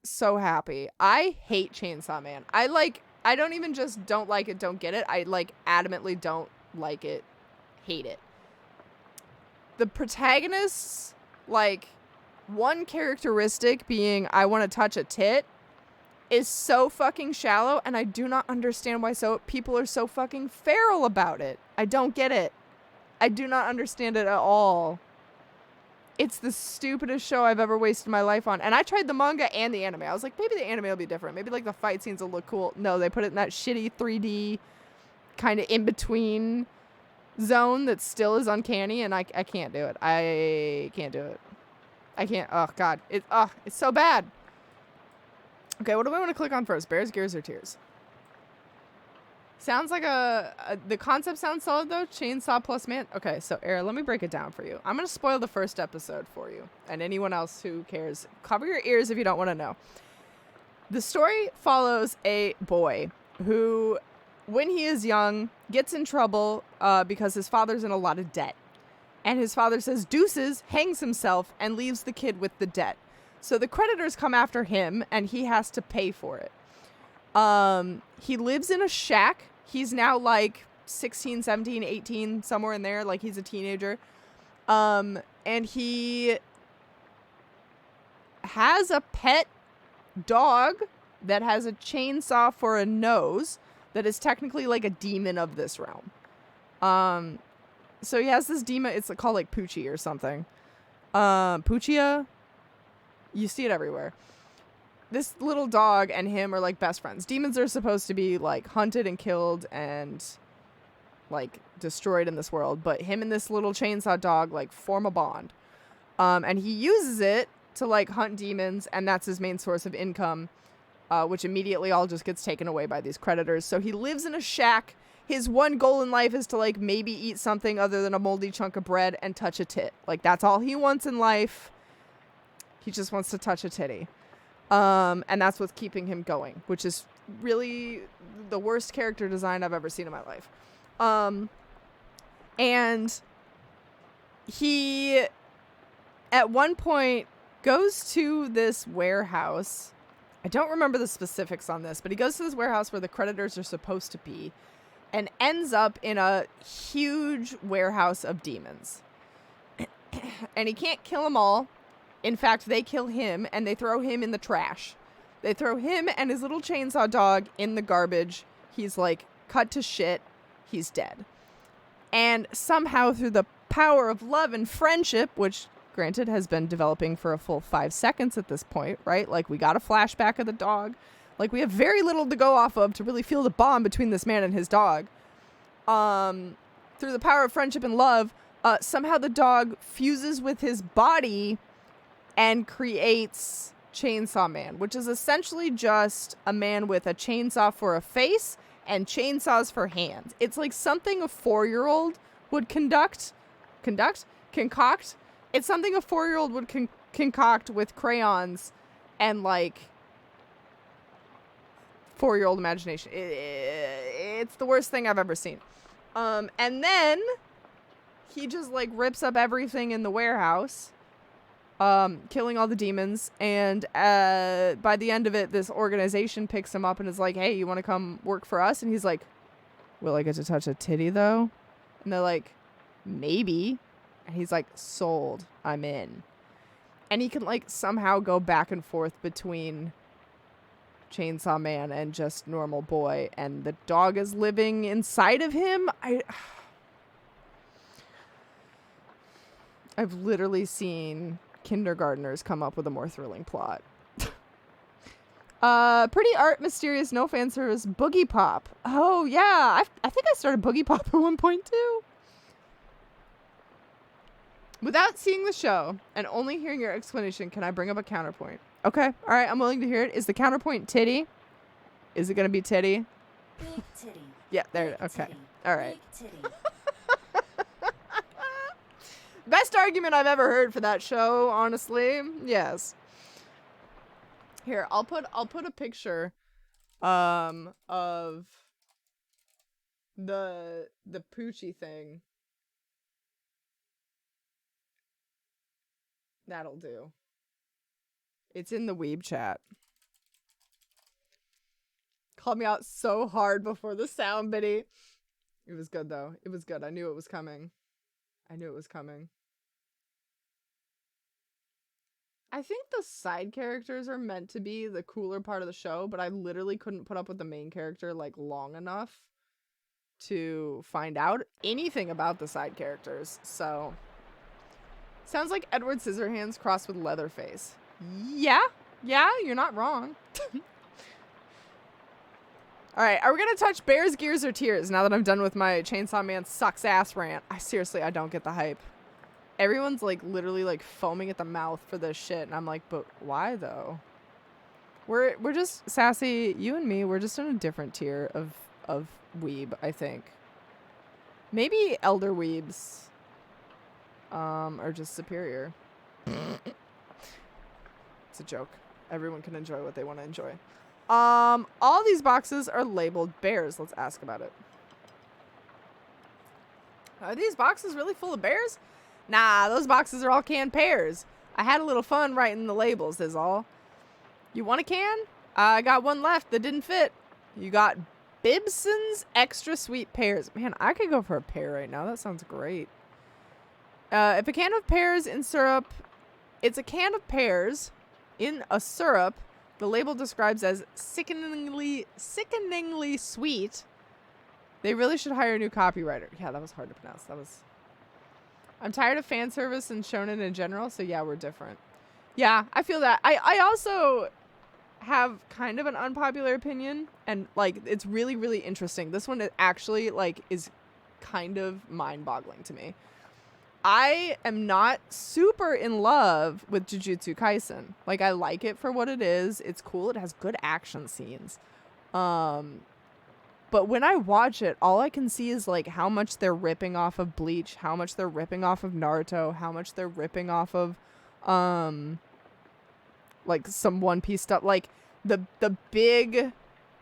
so happy. I hate Chainsaw Man. I don't even just don't like it, don't get it. I adamantly don't like it, hate it. The protagonists, one characteristic being I want to touch a tit, is so fucking shallow, and I do not understand why people are so fucking feral about it. I don't get it. I do not understand it at all. It's the stupidest show I've ever wasted my life on. And I tried the manga and the anime. I was like, maybe the anime will be different. Maybe the fight scenes will look cool. No, they put it in that shitty 3D kind of in-between zone that still is uncanny, and I can't do it. I can't do it. I can't. Oh, God. It's so bad. Okay, what do I want to click on first? Bears, Gears, or Tears? Sounds like the concept sounds solid, though. Chainsaw plus man. Okay, so, Era, let me break it down for you. I'm going to spoil the first episode for you. And anyone else who cares. Cover your ears if you don't want to know. The story follows a boy who, when he is young, gets in trouble because his father's in a lot of debt. And his father says deuces, hangs himself, and leaves the kid with the debt. So the creditors come after him, and he has to pay for it. He lives in a shack. He's now 16, 17, 18, somewhere in there. He's a teenager. And he has a pet dog that has a chainsaw for a nose that is technically a demon of this realm. So he has this demon. It's called Poochie or something. Poochia. You see it everywhere. This little dog and him are best friends. Demons are supposed to be hunted and killed and destroyed in this world, but him and this little chainsaw dog form a bond. And he uses it to hunt demons, and that's his main source of income, which immediately all just gets taken away by these creditors. So he lives in a shack. His one goal in life is to maybe eat something other than a moldy chunk of bread and touch a tit. That's all he wants in life. He just wants to touch a titty. And that's what's keeping him going, which is really the worst character design I've ever seen in my life. And he, at one point, goes to this warehouse. I don't remember the specifics on this, but he goes to this warehouse where the creditors are supposed to be and ends up in a huge warehouse of demons. And he can't kill them all. In fact, they kill him, and they throw him in the trash. They throw him and his little chainsaw dog in the garbage. He's cut to shit. He's dead. And somehow, through the power of love and friendship, which, granted, has been developing for a full 5 seconds at this point, right? We got a flashback of the dog. We have very little to go off of to really feel the bond between this man and his dog. Through the power of friendship and love, somehow the dog fuses with his body and creates Chainsaw Man, which is essentially just a man with a chainsaw for a face and chainsaws for hands. It's something a 4-year-old would concoct. It's something a 4-year-old would concoct with crayons and 4-year-old imagination. It's the worst thing I've ever seen. And then he just rips up everything in the warehouse. Killing all the demons, and by the end of it, this organization picks him up and is like, hey, you want to come work for us? And he's like, will I get to touch a titty, though? And they're like, maybe. And he's like, sold. I'm in. And he can, somehow go back and forth between Chainsaw Man and just normal boy, and the dog is living inside of him. I've literally seen kindergartners come up with a more thrilling plot. Pretty art, mysterious, no fan service, Boogie Pop. Oh, yeah. I think I started Boogie Pop at one point, too. Without seeing the show and only hearing your explanation, can I bring up a counterpoint? Okay. All right. I'm willing to hear it. Is the counterpoint titty? Is it going to be titty? Big titty. Yeah, there. Big Okay. titty. All right. Big titty. Best argument I've ever heard for that show, honestly. Yes. Here, I'll put a picture of the Poochie thing. That'll do. It's in the Weeb chat. Called me out so hard before the sound, Biddy. It was good though. It was good. I knew it was coming. I think the side characters are meant to be the cooler part of the show, but I literally couldn't put up with the main character like long enough to find out anything about the side characters. So sounds like Edward Scissorhands crossed with Leatherface. Yeah, you're not wrong. All right, are we gonna touch bears, gears, or tears now that I'm done with my Chainsaw Man sucks ass rant? I don't get the hype. Everyone's like literally like foaming at the mouth for this shit, and I'm like, but why though? We're just Sassy, you and me. We're just in a different tier of weeb, I think. Maybe elder weebs, are just superior. It's a joke. Everyone can enjoy what they want to enjoy. All these boxes are labeled bears. Let's ask about it. Are these boxes really full of bears? Nah, those boxes are all canned pears. I had a little fun writing the labels, is all. You want a can? I got one left that didn't fit. You got Bibson's extra sweet pears. Man, I could go for a pear right now. That sounds great. If a can of pears in syrup, it's a can of pears in a syrup the label describes as sickeningly sweet. They really should hire a new copywriter. Yeah, that was hard to pronounce. I'm tired of fan service and shonen in general, so yeah, we're different. Yeah, I feel that. I also have kind of an unpopular opinion, and like it's really, really interesting. This one actually like is kind of mind-boggling to me. I am not super in love with Jujutsu Kaisen. Like, I like it for what it is. It's cool. It has good action scenes. But when I watch it, all I can see is like how much they're ripping off of Bleach, how much they're ripping off of Naruto, how much they're ripping off of like some One Piece stuff. Like the big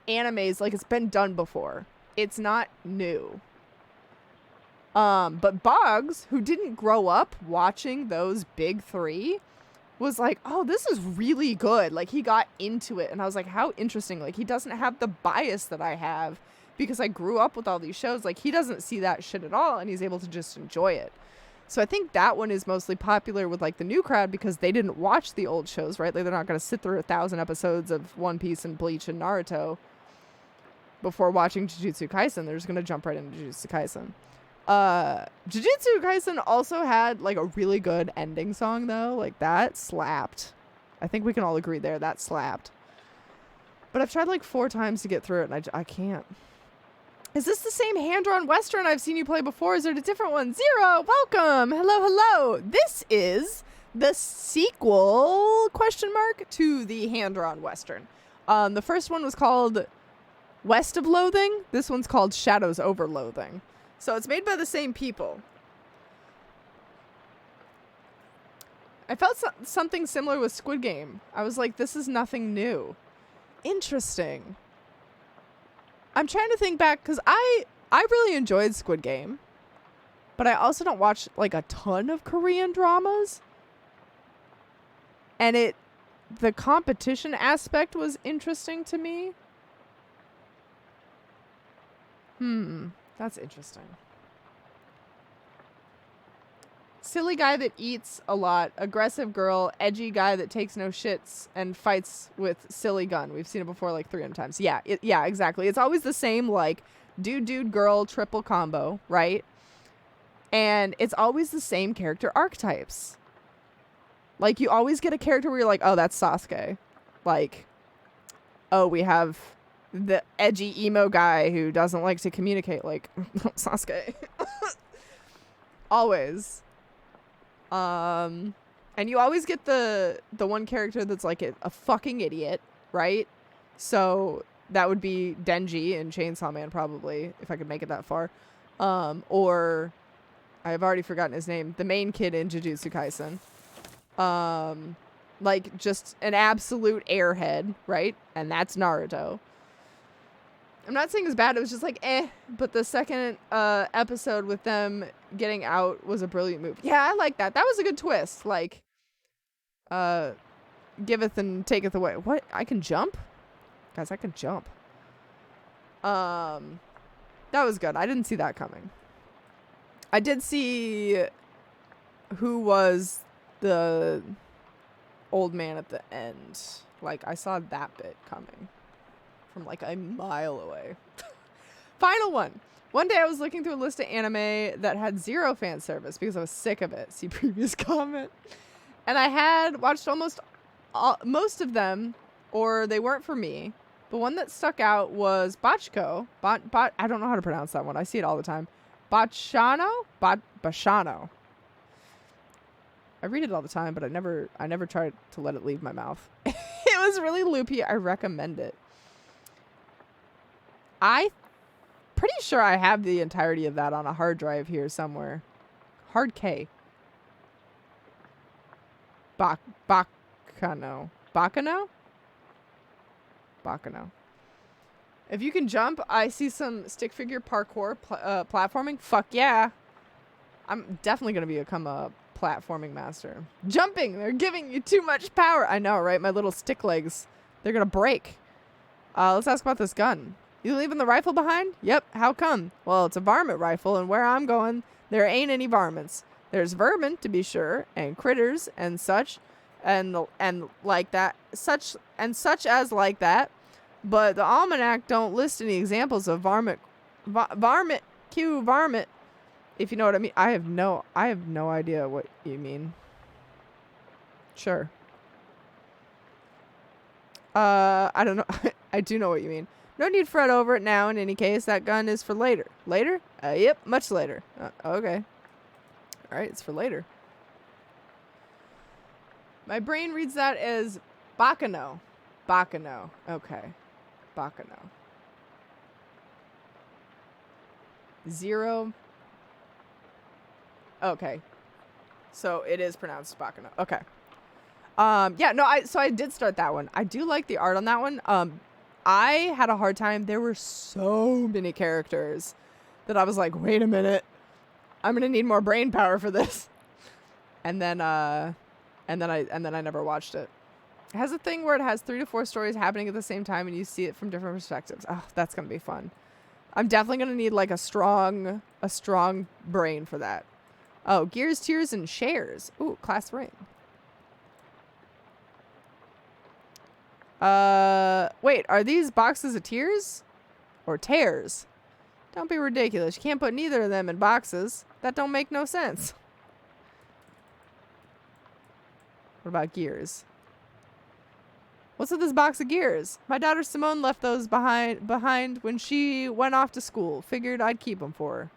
animes, like it's been done before. It's not new. But Boggs, who didn't grow up watching those big three, was like, oh, this is really good. Like, he got into it. And I was like, how interesting. Like, he doesn't have the bias that I have because I grew up with all these shows. Like, he doesn't see that shit at all, and he's able to just enjoy it. So I think that one is mostly popular with, like, the new crowd because they didn't watch the old shows, right? Like, they're not going to sit through 1,000 episodes of One Piece and Bleach and Naruto before watching Jujutsu Kaisen. They're just going to jump right into Jujutsu Kaisen. Jujutsu Kaisen also had like a really good ending song though. Like that slapped. I think we can all agree there that slapped. But I've tried like 4 times to get through it and I can't. Is this the same hand-drawn Western I've seen you play before? Is it a different one? Zero, welcome. Hello. This is the sequel ? To the hand-drawn Western. The first one was called West of Loathing. This one's called Shadows Over Loathing. So it's made by the same people. I felt something similar with Squid Game. I was like, this is nothing new. Interesting. I'm trying to think back because I really enjoyed Squid Game. But I also don't watch like a ton of Korean dramas. And the competition aspect was interesting to me. That's interesting. Silly guy that eats a lot. Aggressive girl. Edgy guy that takes no shits and fights with silly gun. We've seen it before like 300 times. Yeah, exactly. It's always the same like dude, girl, triple combo, right? And it's always the same character archetypes. Like, you always get a character where you're like, oh, that's Sasuke. Like, oh, we have the edgy emo guy who doesn't like to communicate. Like, Sasuke. Always. And you always get the one character that's like a fucking idiot, right? So that would be Denji in Chainsaw Man, probably, if I could make it that far. Or I've already forgotten his name. The main kid in Jujutsu Kaisen. Like, just an absolute airhead, right? And that's Naruto. I'm not saying it's bad. It was just like, eh. But the second episode with them getting out was a brilliant move. Yeah, I like that. That was a good twist. Like, giveth and taketh away. What? I can jump? Guys, I can jump. That was good. I didn't see that coming. I did see who was the old man at the end. Like, I saw that bit coming from like a mile away. Final one. One day I was looking through a list of anime that had 0 fan service because I was sick of it. See previous comment. And I had watched almost most of them, or they weren't for me. The one that stuck out was Bachko. I don't know how to pronounce that one. I see it all the time. Bashano. I read it all the time, but I never tried to let it leave my mouth. It was really loopy. I recommend it. I pretty sure I have the entirety of that on a hard drive here somewhere. Hard K. Bacano. If you can jump, I see some stick figure parkour platforming. Fuck yeah. I'm definitely going to become a platforming master. Jumping. They're giving you too much power. I know, right? My little stick legs. They're going to break. Let's ask about this gun. You leaving the rifle behind? Yep. How come? Well, it's a varmint rifle, and where I'm going, there ain't any varmints. There's vermin, to be sure, and critters and such, and like that, such as like that. But the almanac don't list any examples of varmint. Varmint. If you know what I mean. I have no idea what you mean. Sure. I don't know. I do know what you mean. No need to fret over it now. In any case, that gun is for later. Later? Yep, much later. Okay. All right, it's for later. My brain reads that as Bacano. Okay. Bacano. 0. Okay. So it is pronounced Bacano. Okay. Yeah, no, I did start that one. I do like the art on that one. I had a hard time. There were so many characters that I was like, wait a minute. I'm going to need more brain power for this. And then I never watched it. It has a thing where it has 3 to 4 stories happening at the same time and you see it from different perspectives. Oh, that's going to be fun. I'm definitely going to need like a strong brain for that. Oh, Gears, Tears, and Shares. Ooh, class ring. Wait, are these boxes of tears? Or tears? Don't be ridiculous. You can't put neither of them in boxes. That don't make no sense. What about gears? What's with this box of gears? My daughter Simone left those behind when she went off to school. Figured I'd keep them for her.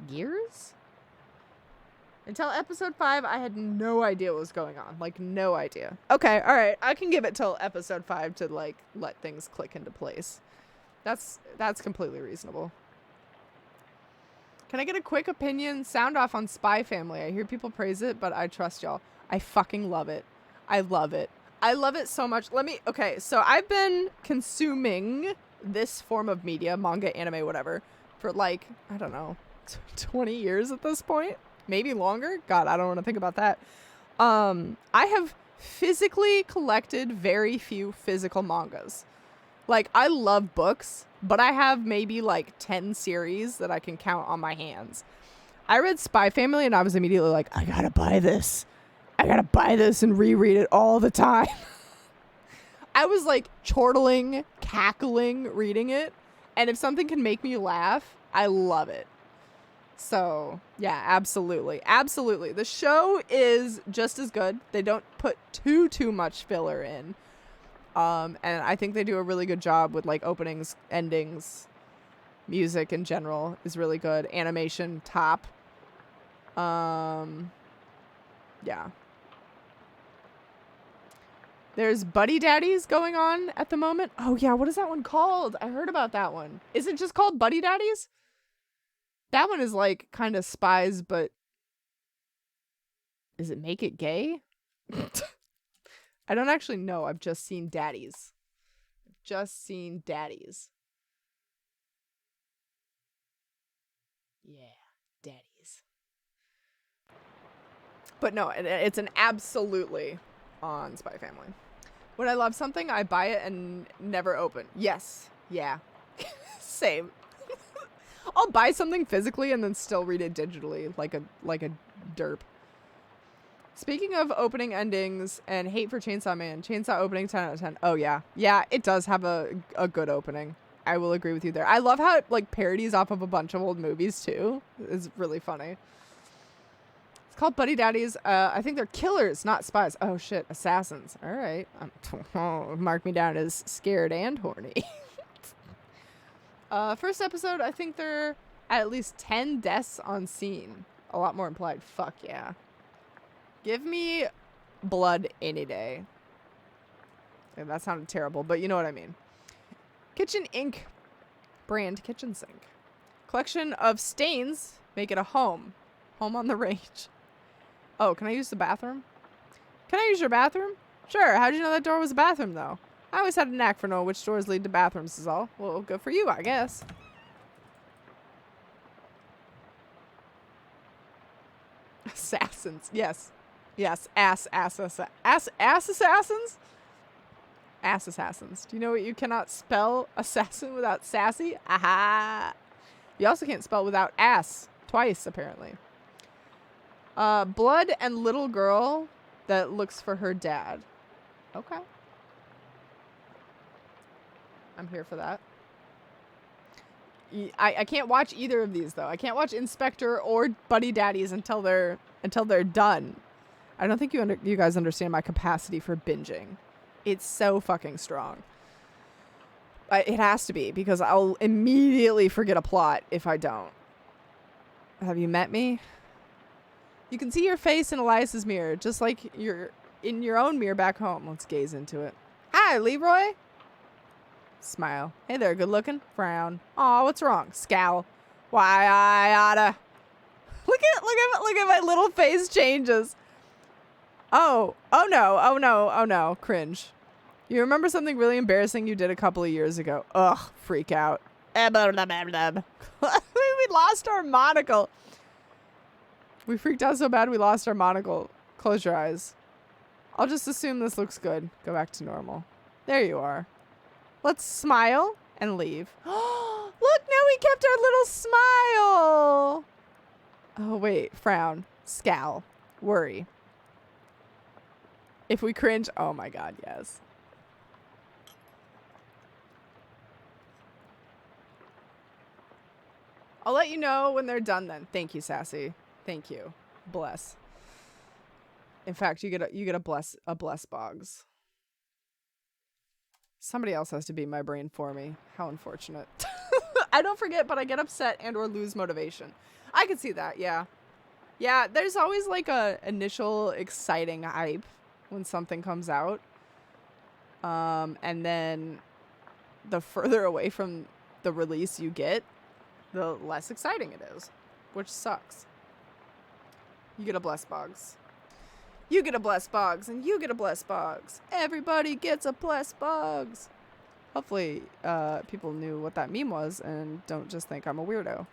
Gears? Until episode 5, I had no idea what was going on. Like, no idea. Okay, all right. I can give it till episode 5 to, like, let things click into place. That's completely reasonable. Can I get a quick opinion? Sound off on Spy Family. I hear people praise it, but I trust y'all. I fucking love it. I love it. I love it so much. Okay, so I've been consuming this form of media, manga, anime, whatever, for, like, I don't know, 20 years at this point. Maybe longer? God, I don't want to think about that. I have physically collected very few physical mangas. Like, I love books, but I have maybe like 10 series that I can count on my hands. I read Spy Family and I was immediately like, I gotta buy this. And reread it all the time. I was like chortling, cackling, reading it. And if something can make me laugh, I love it. So, yeah, absolutely. Absolutely. The show is just as good. They don't put too much filler in. And I think they do a really good job with like openings, endings, music in general is really good. Animation, top. Yeah. There's Buddy Daddies going on at the moment. Oh yeah, what is that one called? I heard about that one. Is it just called Buddy Daddies? That one is like kind of spies, but is it make it gay? I don't actually know. I've just seen Daddies. Just seen Daddies. Yeah, Daddies. But no, it's an absolutely on Spy Family. When I love something, I buy it and never open. Yes. Yeah. Same. I'll buy something physically and then still read it digitally like a derp. Speaking of opening endings and hate for Chainsaw Man, Chainsaw opening 10 out of 10. Oh yeah. Yeah, it does have a good opening. I will agree with you there. I love how it like parodies off of a bunch of old movies too. It's really funny. It's called Buddy Daddies. I think they're killers, not spies. Oh shit, assassins. All right. Mark me down as scared and horny. First episode, I think they're at least 10 deaths on scene. A lot more implied. Fuck yeah. Give me blood any day. Okay, that sounded terrible, but you know what I mean. Kitchen Ink brand kitchen sink. Collection of stains make it a home. Home on the range. Oh, can I use the bathroom? Can I use your bathroom? Sure. How did you know that door was a bathroom, though? I always had a knack for knowing which doors lead to bathrooms is all. Well, good for you, I guess. Assassins. Yes. Yes. Ass assassins? Ass assassins. Do you know what you cannot spell assassin without sassy? Aha. You also can't spell without ass. Twice, apparently. Blood and little girl that looks for her dad. Okay. I'm here for that. I can't watch either of these though. I can't watch Inspector or Buddy Daddies until they're done. I don't think you guys understand my capacity for binging. It's so fucking strong. It has to be because I'll immediately forget a plot if I don't. Have you met me? You can see your face in Elias's mirror, just like you're in your own mirror back home. Let's gaze into it. Hi, Leroy. Smile. Hey there, good looking. Frown. Aw, what's wrong? Scowl. Why I oughta. Look at my little face changes. Oh no. Cringe. You remember something really embarrassing you did a couple of years ago? Ugh, freak out. We lost our monocle. We freaked out so bad we lost our monocle. Close your eyes. I'll just assume this looks good. Go back to normal. There you are. Let's smile and leave. Look, now we kept our little smile. Oh, wait. Frown. Scowl. Worry. If we cringe, oh my god, yes. I'll let you know when they're done then. Thank you, Sassy. Thank you. Bless. In fact, you get a bless Boggs. Somebody else has to be my brain for me. How unfortunate. I don't forget, but I get upset and or lose motivation. I can see that, yeah. Yeah, there's always like a initial exciting hype when something comes out. And then the further away from the release you get, the less exciting it is, which sucks. You get a bless Boggs. You get a bless Boggs, and you get a bless Boggs. Everybody gets a bless Boggs. Hopefully, people knew what that meme was and don't just think I'm a weirdo.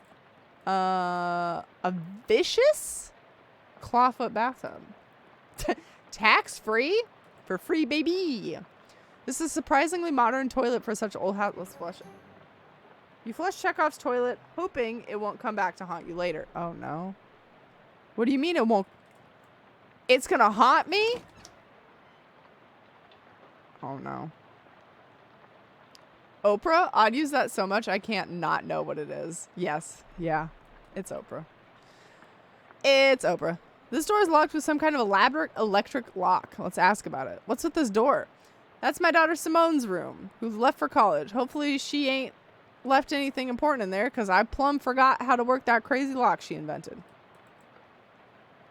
A vicious clawfoot bathtub. Tax-free? For free, baby. This is a surprisingly modern toilet for such old house. Let's flush it. You flush Chekhov's toilet, hoping it won't come back to haunt you later. Oh, no. What do you mean it won't? It's gonna haunt me? Oh, no. Oprah? I'd use that so much I can't not know what it is. Yes. Yeah. It's Oprah. It's Oprah. This door is locked with some kind of elaborate electric lock. Let's ask about it. What's with this door? That's my daughter Simone's room, who's left for college. Hopefully she ain't left anything important in there, because I plumb forgot how to work that crazy lock she invented.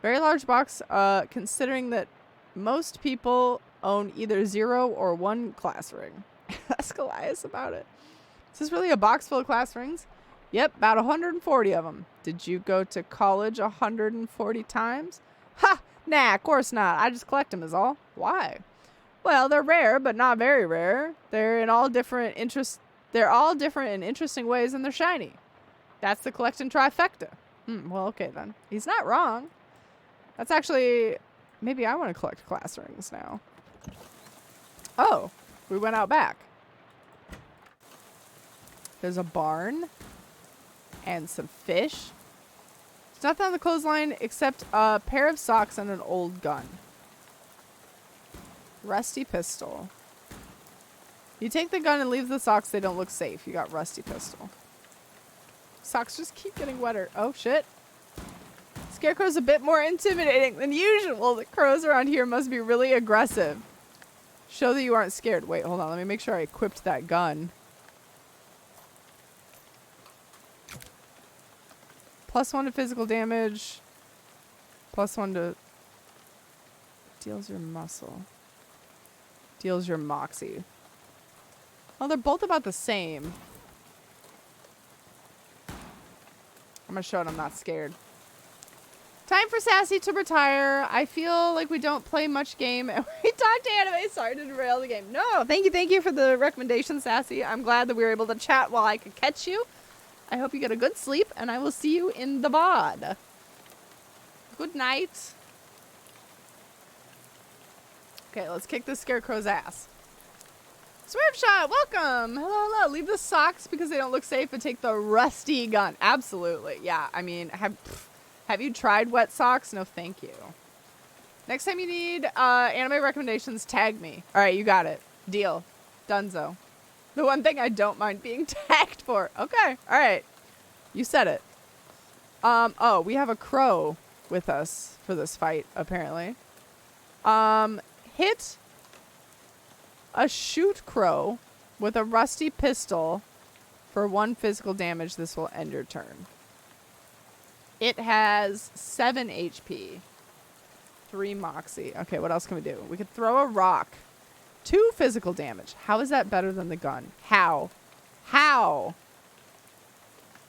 Very large box, considering that most people own either 0 or 1 class ring. Ask Elias about it. Is this really a box full of class rings? Yep, about 140 of them. Did you go to college 140 times? Ha! Nah, of course not. I just collect them is all. Why? Well, they're rare, but not very rare. They're all different in interesting ways, and they're shiny. That's the collecting trifecta. Well, okay then. He's not wrong. That's actually... Maybe I want to collect class rings now. Oh, we went out back. There's a barn. And some fish. There's nothing on the clothesline except a pair of socks and an old gun. Rusty pistol. You take the gun and leave the socks, they don't look safe. You got rusty pistol. Socks just keep getting wetter. Oh, shit. Scarecrow's a bit more intimidating than usual. The crows around here must be really aggressive. Show that you aren't scared. Wait, hold on. Let me make sure I equipped that gun. +1 to physical damage. +1 to... Deals your muscle. Deals your moxie. Well, they're both about the same. I'm gonna show it I'm not scared. Time for Sassy to retire. I feel like we don't play much game and we talk to anime. Sorry to derail the game. No, thank you for the recommendation, Sassy. I'm glad that we were able to chat while I could catch you. I hope you get a good sleep, and I will see you in the VOD. Good night. Okay, let's kick this Scarecrow's ass. Swerve welcome. Hello. Leave the socks because they don't look safe, but take the rusty gun. Absolutely. Yeah, I mean, have you tried wet socks? No, thank you. Next time you need anime recommendations, tag me. All right, you got it. Deal. Dunzo. The one thing I don't mind being tagged for. Okay. All right. You said it. Oh, we have a crow with us for this fight, apparently. Hit a shoot crow with a rusty pistol for 1 physical damage. This will end your turn. It has 7 HP. 3 moxie. Okay, what else can we do? We could throw a rock. 2 physical damage. How is that better than the gun? How?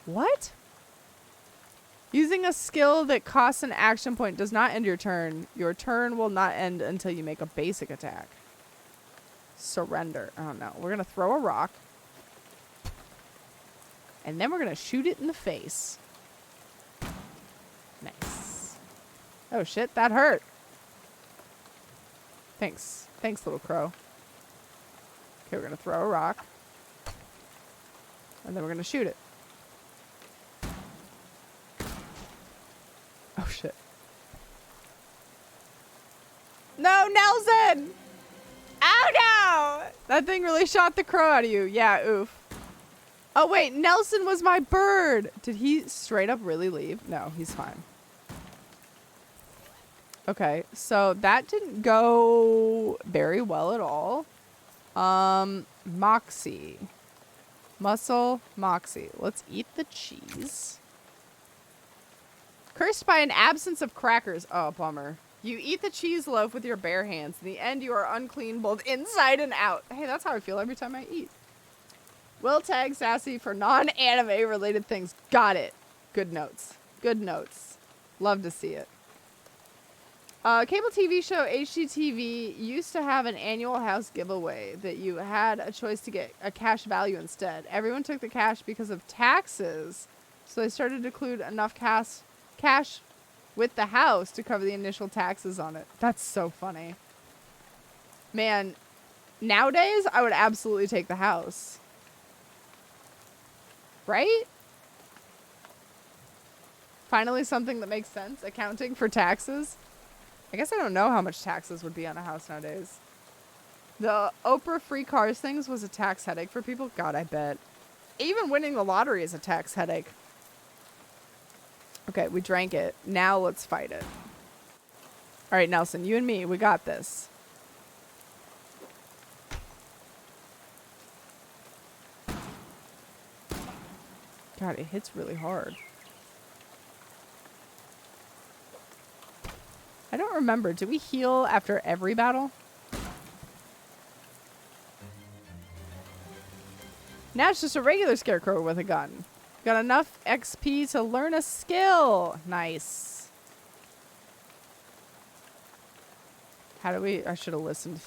What? Using a skill that costs an action point does not end your turn. Your turn will not end until you make a basic attack. Surrender. Oh no. We're going to throw a rock. And then we're going to shoot it in the face. Nice. Oh shit, that hurt. Thanks. Thanks, little crow. Okay, we're going to throw a rock. And then we're going to shoot it. Oh, shit. No, Nelson! Oh, no! That thing really shot the crow out of you. Yeah, oof. Oh, wait, Nelson was my bird. Did he straight up really leave? No, he's fine. Okay, so that didn't go very well at all. Moxie. Muscle, moxie. Let's eat the cheese. Cursed by an absence of crackers. Oh, bummer. You eat the cheese loaf with your bare hands. In the end, you are unclean both inside and out. Hey, that's how I feel every time I eat. Will tag Sassy for non-anime related things. Got it. Good notes. Good notes. Love to see it. Cable TV show HGTV used to have an annual house giveaway that you had a choice to get a cash value instead. Everyone took the cash because of taxes, so they started to include enough cash with the house to cover the initial taxes on it. That's so funny. Man, nowadays, I would absolutely take the house. Right? Finally something that makes sense. Accounting for taxes. I guess I don't know how much taxes would be on a house nowadays. The Oprah free cars things was a tax headache for people. God, I bet. Even winning the lottery is a tax headache. Okay, we drank it. Now let's fight it. All right, Nelson, you and me, we got this. God, it hits really hard. I don't remember. Do we heal after every battle? Now it's just a regular scarecrow with a gun. Got enough XP to learn a skill. Nice. How do we... I should have listened.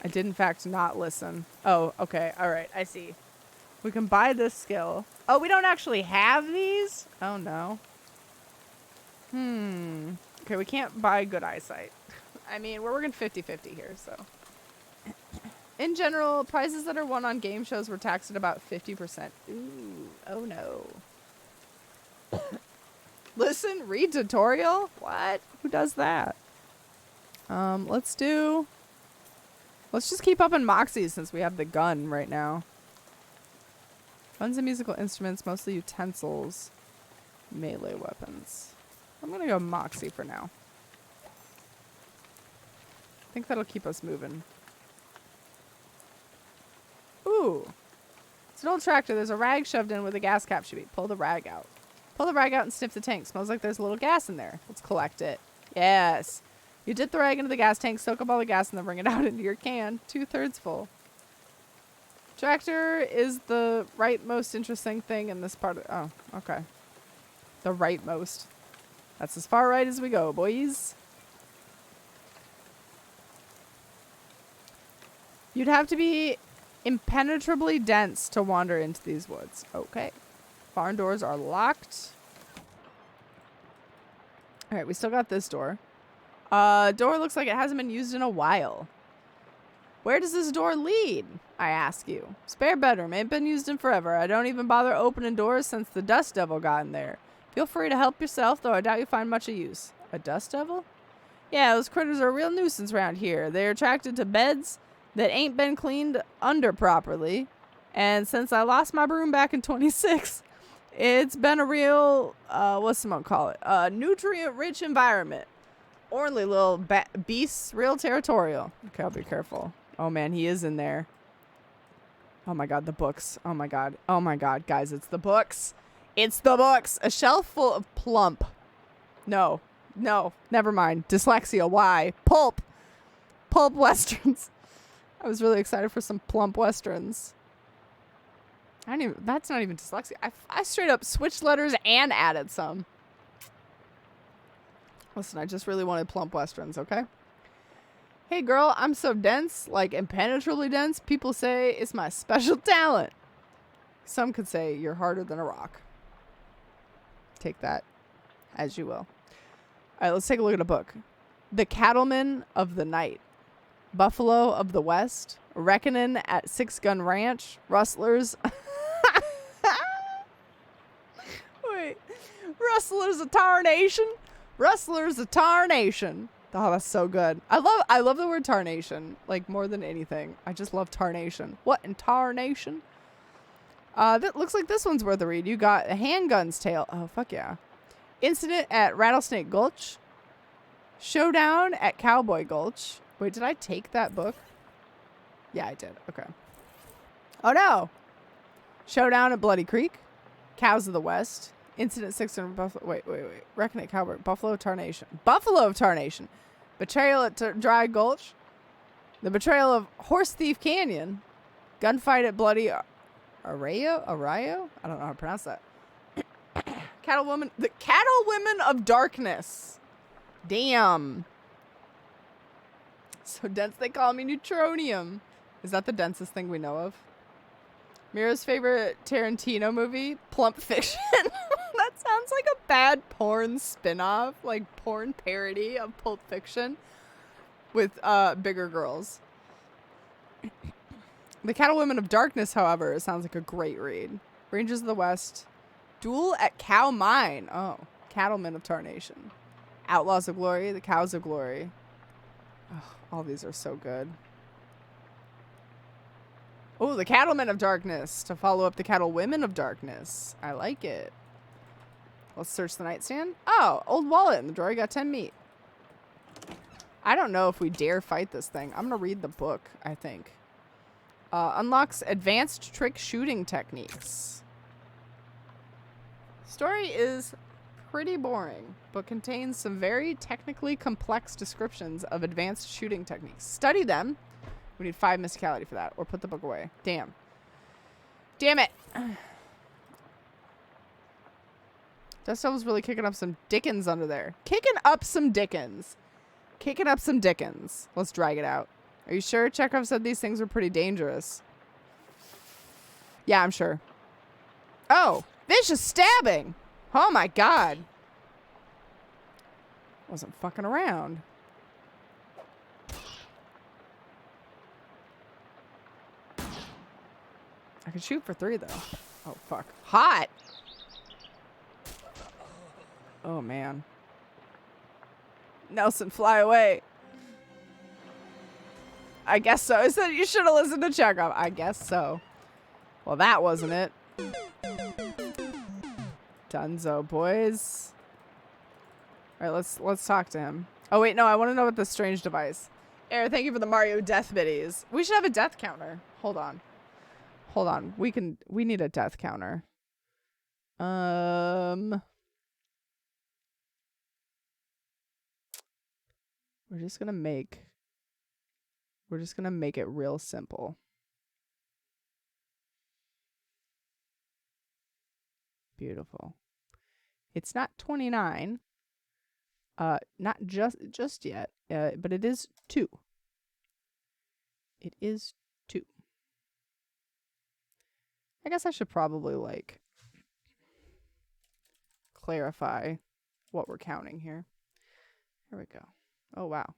I did, in fact, not listen. Oh, okay. All right. I see. We can buy this skill. Oh, we don't actually have these? Oh, no. Okay, we can't buy good eyesight. I mean, we're working 50-50 here, so. In general, prizes that are won on game shows were taxed at about 50%. Ooh, oh no. Listen, read tutorial? What? Who does that? Let's just keep up in Moxies since we have the gun right now. Guns and musical instruments, mostly utensils, melee weapons. I'm gonna go Moxie for now. I think that'll keep us moving. Ooh. It's an old tractor. There's a rag shoved in with a gas cap should be. Pull the rag out. Pull the rag out and sniff the tank. Smells like there's a little gas in there. Let's collect it. Yes. You dip the rag into the gas tank, soak up all the gas, and then bring it out into your can. 2/3 full. Tractor is the right most interesting thing in this part of... Oh, okay. The right most. That's as far right as we go, boys. You'd have to be impenetrably dense to wander into these woods. Okay. Barn doors are locked. All right, we still got this door. Door looks like it hasn't been used in a while. Where does this door lead? I ask you. Spare bedroom. Ain't been used in forever. I don't even bother opening doors since the dust devil got in there. Feel free to help yourself, though I doubt you find much of use. A dust devil? Yeah, those critters are a real nuisance around here. They're attracted to beds that ain't been cleaned under properly. And since I lost my broom back in 26, it's been a real, what's someone call it? Nutrient-rich environment. Ornery little beasts, real territorial. Okay, I'll be careful. Oh, man, he is in there. Oh, my God, the books. Oh, my God. Oh, my God, guys, it's the books. It's the books. A shelf full of plump. No, never mind. Dyslexia, why? Pulp westerns. I was really excited for some plump westerns. That's not even dyslexia. I straight up switched letters and added some. Listen, I just really wanted plump westerns, okay? Hey girl, I'm so dense, like impenetrably dense, people say it's my special talent. Some could say you're harder than a rock. Take that as you will. All right, let's take a look at a book. The Cattlemen of the Night. Buffalo of the West. Reckoning at Six Gun Ranch. Rustlers. Wait. Rustlers of Tarnation. Rustlers of Tarnation. Oh, that's so good. I love the word tarnation, like more than anything. I just love tarnation. What in tarnation? That looks like this one's worth a read. You got a Handgun's Tale. Oh, fuck yeah. Incident at Rattlesnake Gulch. Showdown at Cowboy Gulch. Wait, did I take that book? Yeah, I did. Okay. Oh, no. Showdown at Bloody Creek. Cows of the West. Incident 6 in Buffalo. Wait. Reckon at Cowboy. Buffalo of Tarnation. Buffalo of Tarnation. Betrayal at Dry Gulch. The Betrayal of Horse Thief Canyon. Gunfight at Bloody Arroyo? I don't know how to pronounce that. The Cattlewomen of Darkness. Damn. So dense they call me neutronium. Is that the densest thing we know of? Mira's favorite Tarantino movie? Plump Fiction. That sounds like a bad porn spin-off, like porn parody of Pulp Fiction with bigger girls. The Cattlewomen of Darkness, however, sounds like a great read. Rangers of the West. Duel at Cow Mine. Oh, Cattlemen of Tarnation. Outlaws of Glory. The Cows of Glory. Oh, all these are so good. Oh, the Cattlemen of Darkness to follow up the Cattlewomen of Darkness. I like it. Let's search the nightstand. Oh, old wallet in the drawer. You got 10 meat. I don't know if we dare fight this thing. I'm going to read the book, I think. Unlocks advanced trick shooting techniques. Story is pretty boring, but contains some very technically complex descriptions of advanced shooting techniques. Study them. We need 5 mysticality for that, or put the book away. Damn. Damn it. Dust Devil's really kicking up some Dickens under there. Kicking up some Dickens. Kicking up some Dickens. Let's drag it out. Are you sure? Chekhov said these things were pretty dangerous. Yeah, I'm sure. Oh, vicious stabbing. Oh my god. Wasn't fucking around. I could shoot for 3 though. Oh fuck. Hot. Oh man. Nelson, fly away. I guess so. I said you should have listened to Chekhov. I guess so. Well, that wasn't it. Dunzo, boys. All right, let's talk to him. Oh wait, no, I want to know about this strange device. Air, thank you for the Mario death biddies. We should have a death counter. Hold on. Hold on. We need a death counter. We're just gonna make it real simple. Beautiful. It's not 29. Not just yet. But it is 2. It is 2. I guess I should probably like clarify what we're counting here. Here we go. Oh wow.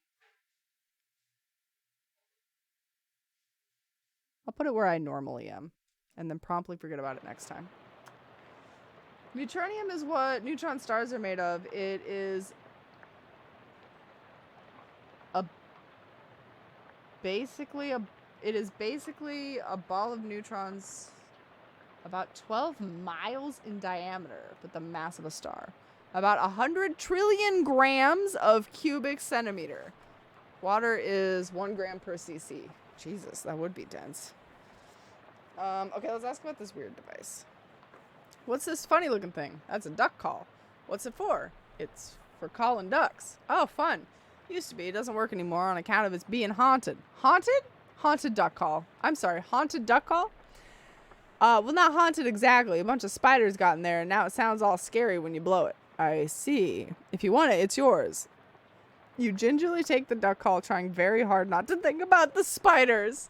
I'll put it where I normally am and then promptly forget about it next time. Neutronium is what neutron stars are made of. It is basically a ball of neutrons about 12 miles in diameter, but the mass of a star. About 100 trillion grams of cubic centimeter. Water is 1 gram per cc. Jesus, that would be dense. Okay, let's ask about this weird device. What's this funny looking thing? That's a duck call. What's it for? It's for calling ducks. Oh, fun. Used to be. It doesn't work anymore on account of its being haunted. Haunted? Haunted duck call. I'm sorry, haunted duck call? Well, not haunted exactly. A bunch of spiders got in there, and now it sounds all scary when you blow it. I see. If you want it, it's yours. You gingerly take the duck call, trying very hard not to think about the spiders.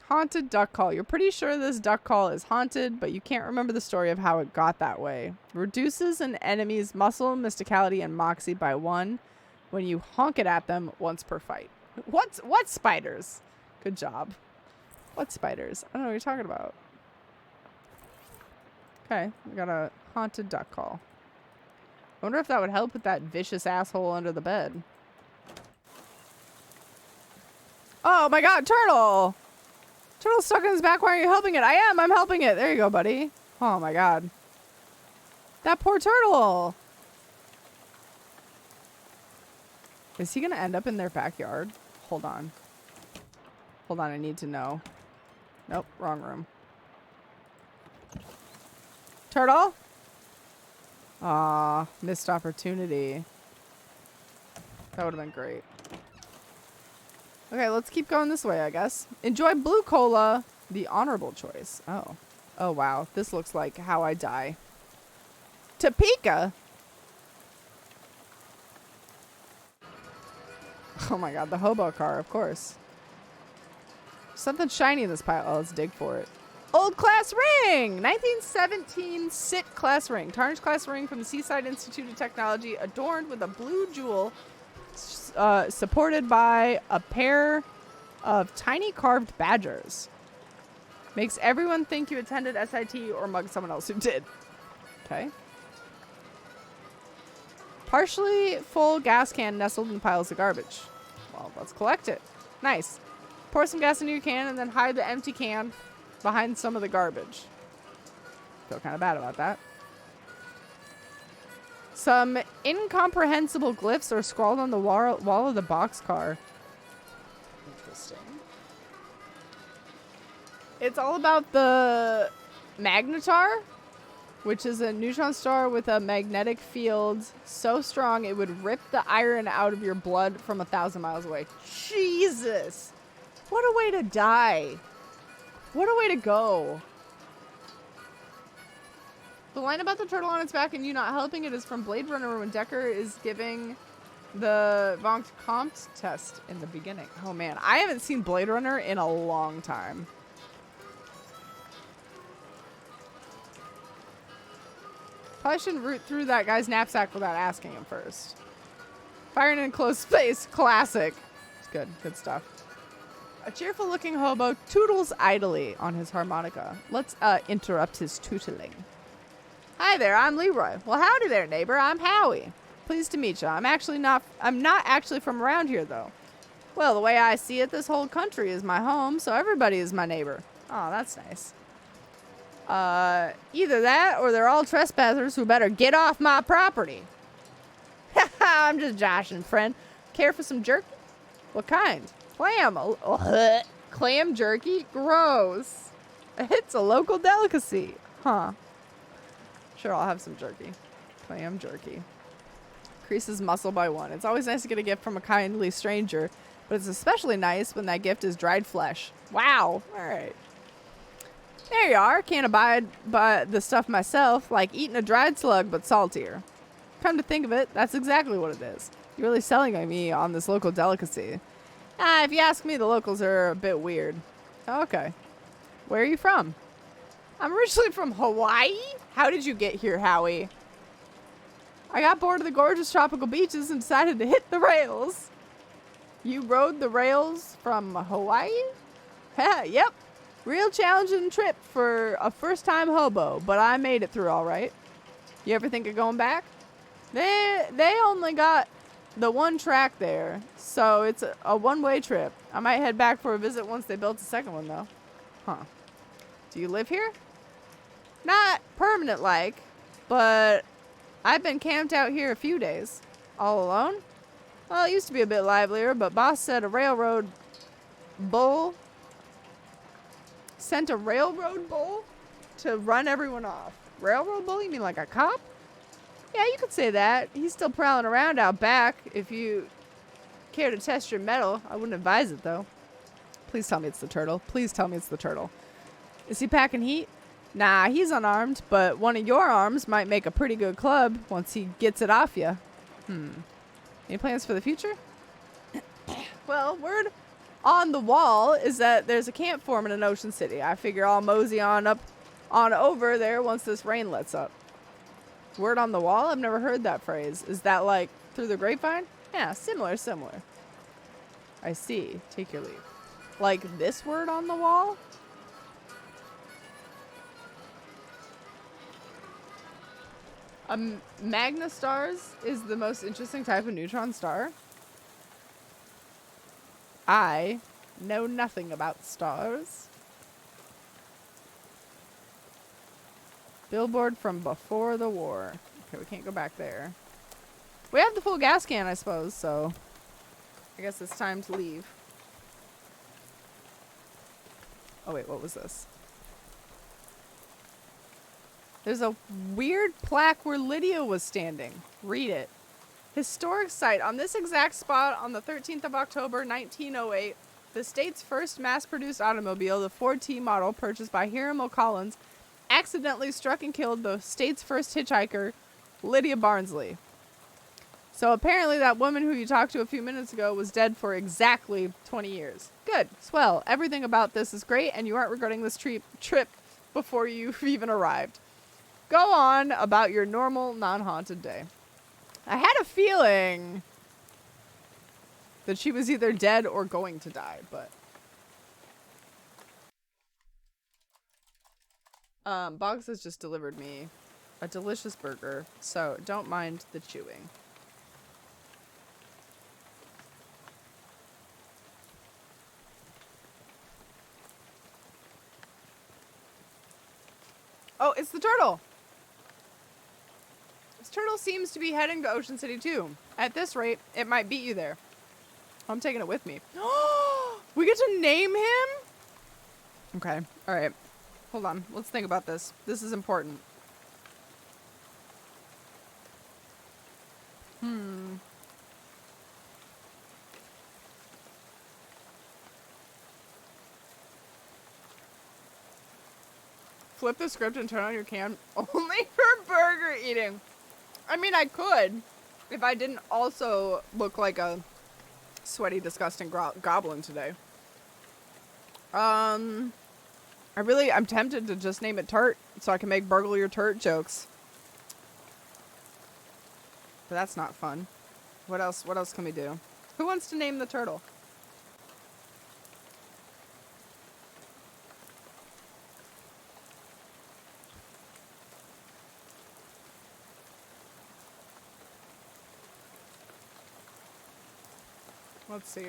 Haunted duck call. You're pretty sure this duck call is haunted, but you can't remember the story of how it got that way. Reduces an enemy's muscle, mysticality, and moxie by 1 when you honk it at them once per fight. What spiders? Good job. What spiders? I don't know what you're talking about. Okay, we got a haunted duck call. I wonder if that would help with that vicious asshole under the bed. Oh my god, turtle! Turtle's stuck in his back. Why are you helping it? I am. I'm helping it. There you go, buddy. Oh my god. That poor turtle. Is he going to end up in their backyard? Hold on. Hold on. I need to know. Nope. Wrong room. Turtle? Aw. Missed opportunity. That would have been great. Okay, let's keep going this way, I guess. Enjoy blue cola, the honorable choice. Oh. Oh, wow. This looks like how I die. Topeka? Oh my god, the hobo car, of course. Something shiny in this pile. Oh, let's dig for it. Old class ring! 1917 SIT class ring. Tarnished class ring from the Seaside Institute of Technology, adorned with a blue jewel, supported by a pair of tiny carved badgers. Makes everyone think you attended SIT or mugged someone else who did. Okay. Partially full gas can nestled in piles of garbage. Well, let's collect it. Nice. Pour some gas into your can and then hide the empty can behind some of the garbage. Feel kind of bad about that. Some incomprehensible glyphs are scrawled on the wall of the boxcar. Interesting. It's all about the magnetar, which is a neutron star with a magnetic field so strong it would rip the iron out of your blood from 1,000 miles away. Jesus! What a way to die. What a way to go. The line about the turtle on its back and you not helping it is from Blade Runner when Deckard is giving the von Comte test in the beginning. Oh man, I haven't seen Blade Runner in a long time. Probably shouldn't root through that guy's knapsack without asking him first. Firing in close space, classic. It's good, good stuff. A cheerful looking hobo tootles idly on his harmonica. Let's interrupt his tootling. Hi there, I'm Leroy. Well, howdy there, neighbor. I'm Howie. Pleased to meet you. I'm not actually from around here, though. Well, the way I see it, this whole country is my home, so everybody is my neighbor. Oh, that's nice. Either that or they're all trespassers who better get off my property. I'm just joshing, friend. Care for some jerky? What kind? Clam. Clam jerky? Gross. It's a local delicacy. Huh. Sure, I'll have some jerky. Clam jerky. Increases muscle by 1. It's always nice to get a gift from a kindly stranger, but it's especially nice when that gift is dried flesh. Wow. All right. There you are. Can't abide by the stuff myself, like eating a dried slug, but saltier. Come to think of it, that's exactly what it is. You're really selling me on this local delicacy. If you ask me, the locals are a bit weird. Okay. Where are you from? I'm originally from Hawaii? How did you get here, Howie? I got bored of the gorgeous tropical beaches and decided to hit the rails. You rode the rails from Hawaii? Yep. Real challenging trip for a first-time hobo, but I made it through all right. You ever think of going back? They only got the one track there, so it's a one-way trip. I might head back for a visit once they built the second one, though. Huh. Do you live here? Not permanent-like, but I've been camped out here a few days. All alone? Well, it used to be a bit livelier, but boss said a railroad bull sent a railroad bull to run everyone off. Railroad bull? You mean like a cop? Yeah, you could say that. He's still prowling around out back. If you care to test your mettle, I wouldn't advise it, though. Please tell me it's the turtle. Please tell me it's the turtle. Is he packing heat? Nah, he's unarmed, but one of your arms might make a pretty good club once he gets it off you. Any plans for the future? Well, word on the wall is that there's a camp forming in Ocean City. I figure I'll mosey on over there once this rain lets up. Word on the wall? I've never heard that phrase. Is that like through the grapevine? Yeah, similar. I see. Take your leave. Like this word on the wall? Magnastars is the most interesting type of neutron star. I know nothing about stars. Billboard from before the war. Okay, we can't go back there. We have the full gas can, I suppose, so I guess it's time to leave. Oh wait, what was this? There's a weird plaque where Lydia was standing. Read it. Historic site. On this exact spot on the 13th of October, 1908, the state's first mass-produced automobile, the Ford T model, purchased by Hiram O'Collins, accidentally struck and killed the state's first hitchhiker, Lydia Barnsley. So apparently that woman who you talked to a few minutes ago was dead for exactly 20 years. Good. Swell. Everything about this is great, and you aren't regretting this trip before you've even arrived. Go on about your normal, non-haunted day. I had a feeling that she was either dead or going to die, but... Boggs has just delivered me a delicious burger, so don't mind the chewing. Oh, it's the turtle. This turtle seems to be heading to Ocean City too. At this rate, it might beat you there. I'm taking it with me. We get to name him? Okay. All right. Hold on. Let's think about this. This is important. Flip the script and turn on your cam only for burger eating. I mean, I could if I didn't also look like a sweaty, disgusting goblin today. I'm tempted to just name it Turt so I can make burgle your Turt jokes. But that's not fun. What else can we do? Who wants to name the turtle? Let's see.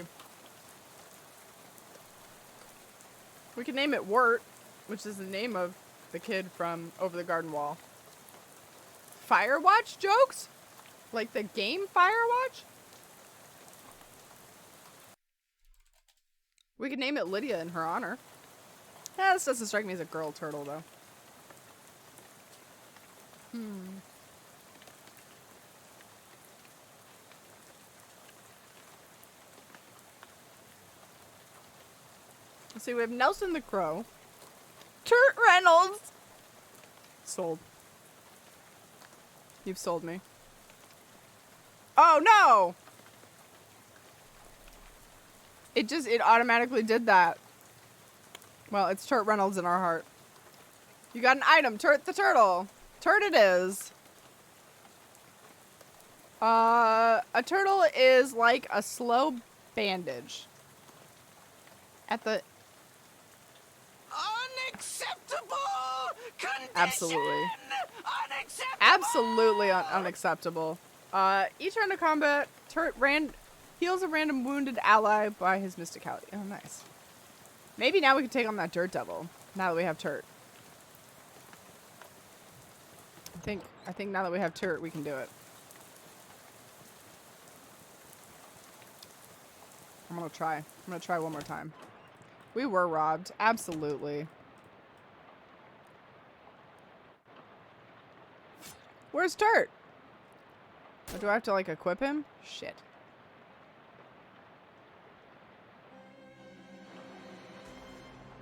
We can name it Wirt, which is the name of the kid from Over the Garden Wall. Firewatch jokes? Like the game Firewatch? We could name it Lydia in her honor. Yeah, this doesn't strike me as a girl turtle, though. Let's see, we have Nelson the Crow. Turt Reynolds! Sold. You've sold me. Oh, no! It automatically did that. Well, it's Turt Reynolds in our heart. You got an item, Turt the Turtle. Turt it is. A turtle is like a slow bandage. At the... Unacceptable condition! Absolutely. Unacceptable! Absolutely unacceptable. Each round of combat, Turt heals a random wounded ally by his mysticality. Oh, nice. Maybe now we can take on that Dirt Devil, now that we have Turt. I think now that we have Turt, we can do it. I'm gonna try. I'm gonna try one more time. We were robbed. Absolutely. Where's Turt? Or do I have to, like, equip him? Shit.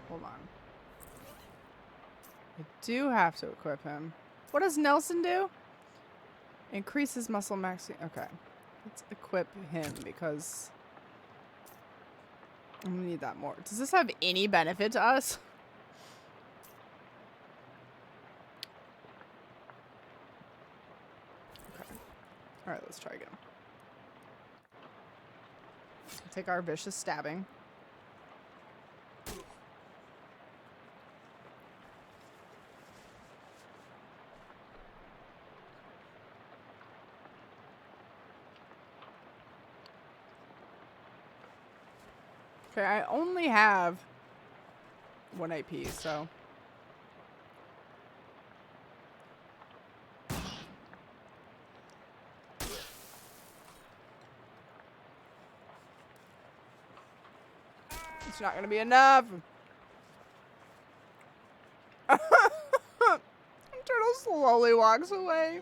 Hold on. I do have to equip him. What does Nelson do? Increases muscle maxing. Okay. Let's equip him because I'm gonna need that more. Does this have any benefit to us? Okay. Alright, let's try again. Take our vicious stabbing. Okay, I only have 1 AP, so. It's not gonna be enough. Turtle slowly walks away.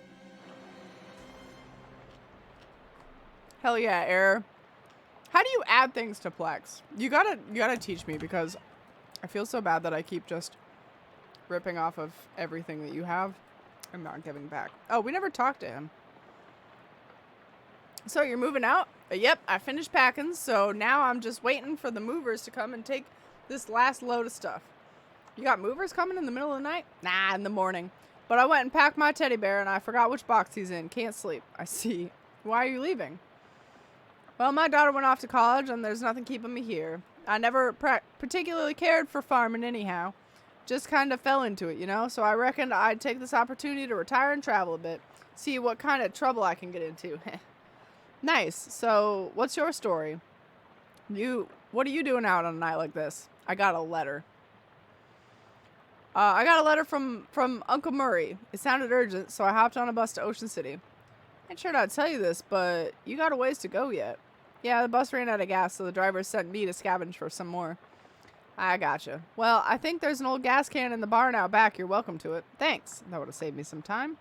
Hell yeah, error. How do you add things to Plex? You gotta teach me because I feel so bad that I keep just ripping off of everything that you have and not giving back. Oh, we never talked to him. So you're moving out? Yep, I finished packing, so now I'm just waiting for the movers to come and take this last load of stuff. You got movers coming in the middle of the night? Nah, in the morning. But I went and packed my teddy bear and I forgot which box he's in. Can't sleep. I see. Why are you leaving? Well, my daughter went off to college, and there's nothing keeping me here. I never particularly cared for farming anyhow. Just kind of fell into it, you know? So I reckoned I'd take this opportunity to retire and travel a bit. See what kind of trouble I can get into. Nice. So, what's your story? What are you doing out on a night like this? I got a letter. I got a letter from Uncle Murray. It sounded urgent, so I hopped on a bus to Ocean City. I ain't sure I'd tell you this, but you got a ways to go yet. Yeah, the bus ran out of gas, so the driver sent me to scavenge for some more. I gotcha. Well, I think there's an old gas can in the barn out back. You're welcome to it. Thanks. That would have saved me some time.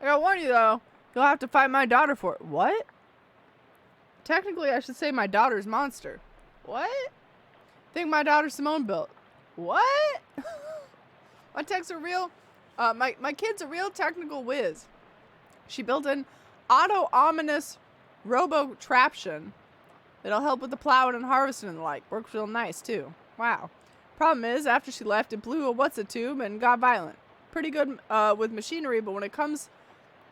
I gotta warn you, though. You'll have to fight my daughter for it. What? Technically, I should say my daughter's monster. What? Think my daughter Simone built. What? My tech's a real... my kid's a real technical whiz. She built an auto-ominous robo-traption that'll help with the plowing and harvesting and the like. Works real nice, too. Wow. Problem is, after she left, it blew a what's-a-tube and got violent. Pretty good with machinery, but when it comes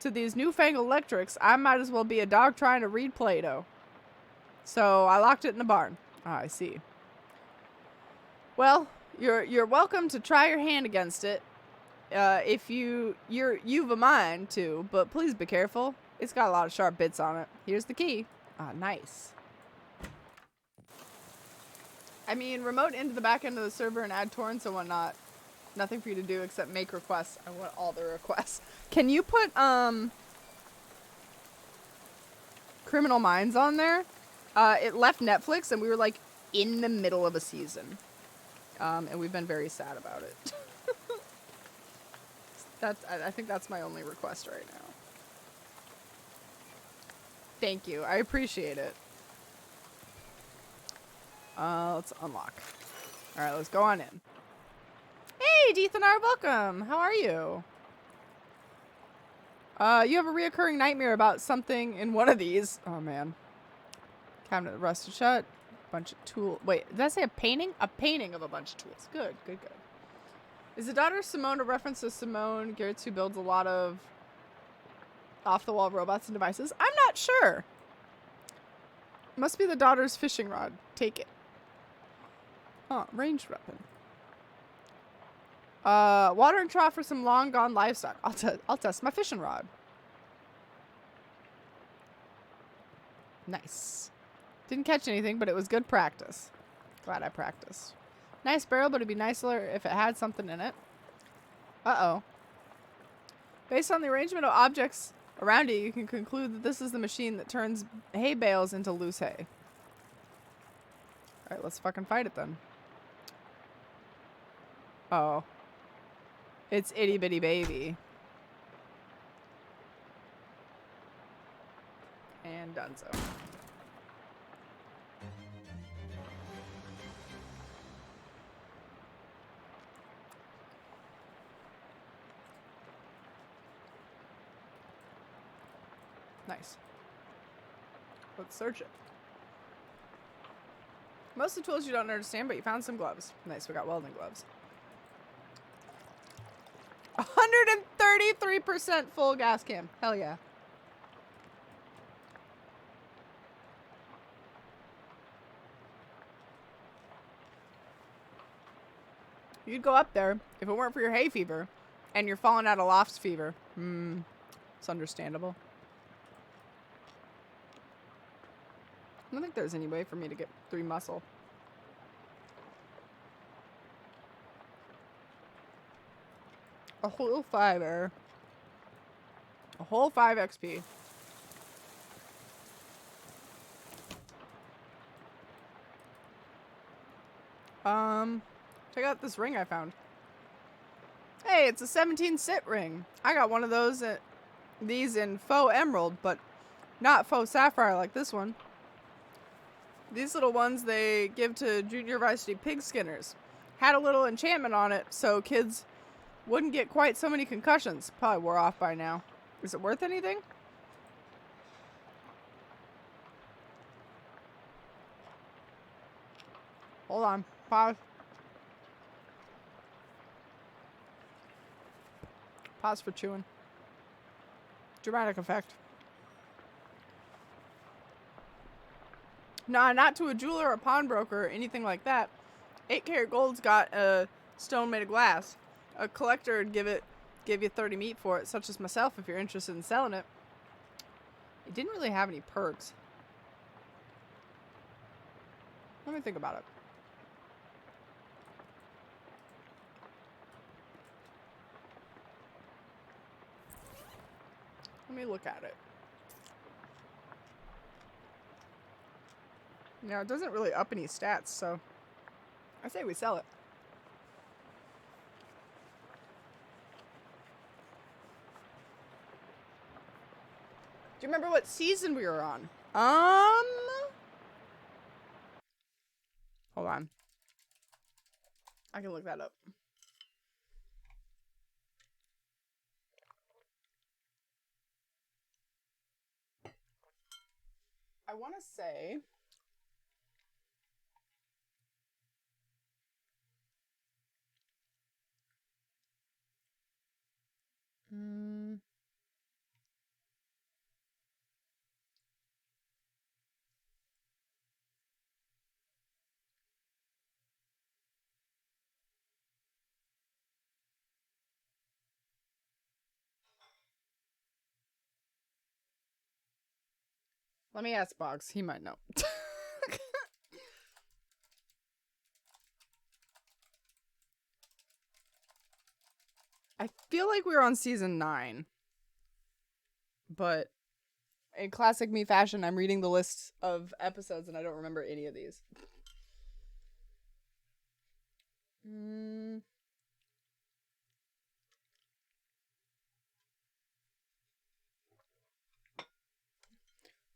to these newfangled electrics, I might as well be a dog trying to read Play-Doh. So I locked it in the barn. Ah, I see. Well, you're welcome to try your hand against it. If you've a mind to, but please be careful. It's got a lot of sharp bits on it. Here's the key. Ah, nice. I mean, remote into the back end of the server and add torrents and whatnot. Nothing for you to do except make requests. I want all the requests. Can you put Criminal Minds on there? It left Netflix and we were like in the middle of a season. And we've been very sad about it. I think that's my only request right now. Thank you. I appreciate it. Let's unlock. Alright, let's go on in. Hey, Deethanar, welcome. How are you? You have a reoccurring nightmare about something in one of these. Oh, man. Cabinet rusted shut. Bunch of tools. Wait, did I say a painting? A painting of a bunch of tools. Good, good, good. Is the daughter Simone a reference to Simone Gertz, who builds a lot of off-the-wall robots and devices? I'm not sure. Must be the daughter's fishing rod. Take it. Huh, ranged weapon. Watering trough for some long-gone livestock. I'll test my fishing rod. Nice. Didn't catch anything, but it was good practice. Glad I practiced. Nice barrel, but it'd be nicer if it had something in it. Uh-oh. Based on the arrangement of objects around it, you can conclude that this is the machine that turns hay bales into loose hay. Alright, let's fucking fight it then. Oh. It's itty bitty baby. And donezo. Nice. Let's search it. Most of the tools you don't understand, but you found some gloves. Nice, we got welding gloves. 133% full gas can. Hell yeah. You'd go up there if it weren't for your hay fever and you're falling out of lofts fever. It's understandable. I don't think there's any way for me to get 3 muscle. A whole 5 error. A whole 5 XP. Check out this ring I found. Hey, it's a 17 sit ring. I got one of those these in faux emerald, but not faux sapphire like this one. These little ones they give to junior varsity pig skinners. Had a little enchantment on it so kids wouldn't get quite so many concussions. Probably wore off by now. Is it worth anything? Hold on. Pause. Pause for chewing. Dramatic effect. Nah, not to a jeweler or a pawnbroker or anything like that. 8-karat gold's got a stone made of glass. A collector would give you 30 meat for it, such as myself if you're interested in selling it. It didn't really have any perks. Let me think about it. me look at it. Now, it doesn't really up any stats, so I say we sell it. Do you remember what season we were on? Hold on. I can look that up. I want to say... Let me ask Boggs. He might know. I feel like we were on season 9. But in classic me fashion, I'm reading the list of episodes and I don't remember any of these.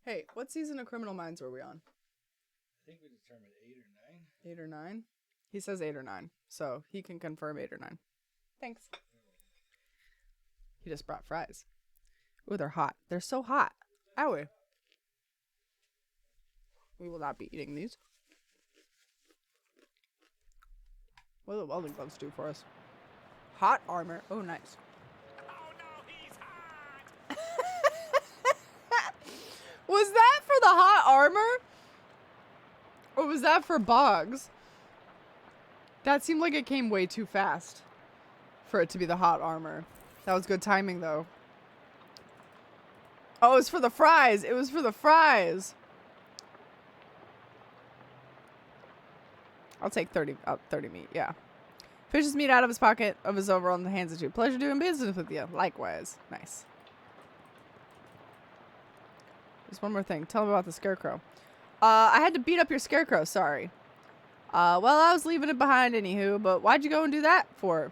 Hey, what season of Criminal Minds were we on? I think we determined 8 or 9. 8 or 9? He says 8 or 9, so he can confirm 8 or 9. Thanks. He just brought fries. Ooh, they're hot. They're so hot. Owie. We will not be eating these. What do the welding gloves do for us? Hot armor. Oh, nice. Oh no, he's hot! Was that for the hot armor? Or was that for Boggs? That seemed like it came way too fast for it to be the hot armor. That was good timing, though. Oh, it was for the fries. It was for the fries. I'll take 30 meat, yeah. Fishes meat out of his pocket of his overall and hands it to you. Pleasure doing business with you. Likewise. Nice. There's one more thing. Tell me about the scarecrow. I had to beat up your scarecrow, sorry. Well, I was leaving it behind anywho, but why'd you go and do that for?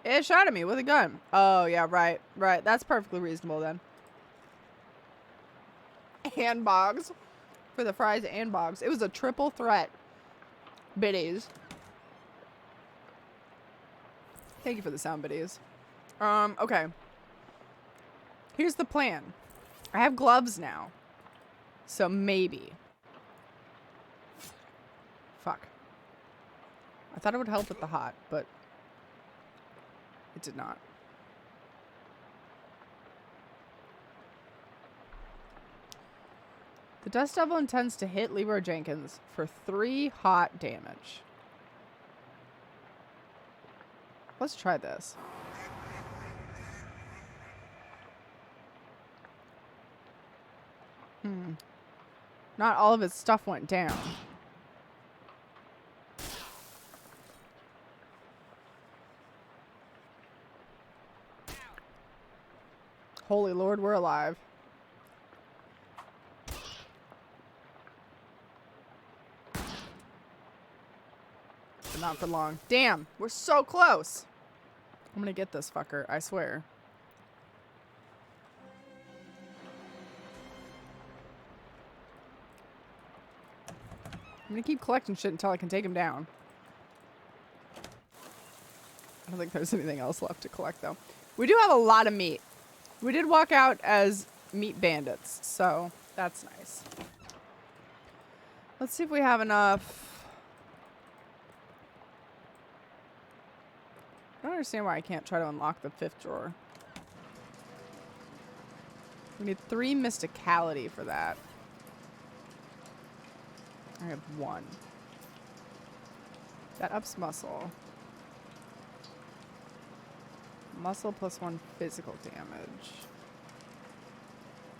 It shot at me with a gun. Oh, yeah, right. That's perfectly reasonable then. And Boggs. For the fries and Boggs. It was a triple threat. Biddies. Thank you for the sound, biddies. Okay. Here's the plan. I have gloves now. So maybe. Fuck. I thought it would help with the hot, but it did not. The Dust Devil intends to hit Leroy Jenkins for 3 hot damage. Let's try this. Not all of his stuff went down. Holy Lord, we're alive. But not for long. Damn, we're so close. I'm gonna get this fucker, I swear. I'm gonna keep collecting shit until I can take him down. I don't think there's anything else left to collect, though. We do have a lot of meat. We did walk out as meat bandits, so that's nice. Let's see if we have enough. I don't understand why I can't try to unlock the 5th drawer. We need 3 mysticality for that. I have 1. That ups muscle. Muscle plus 1 physical damage.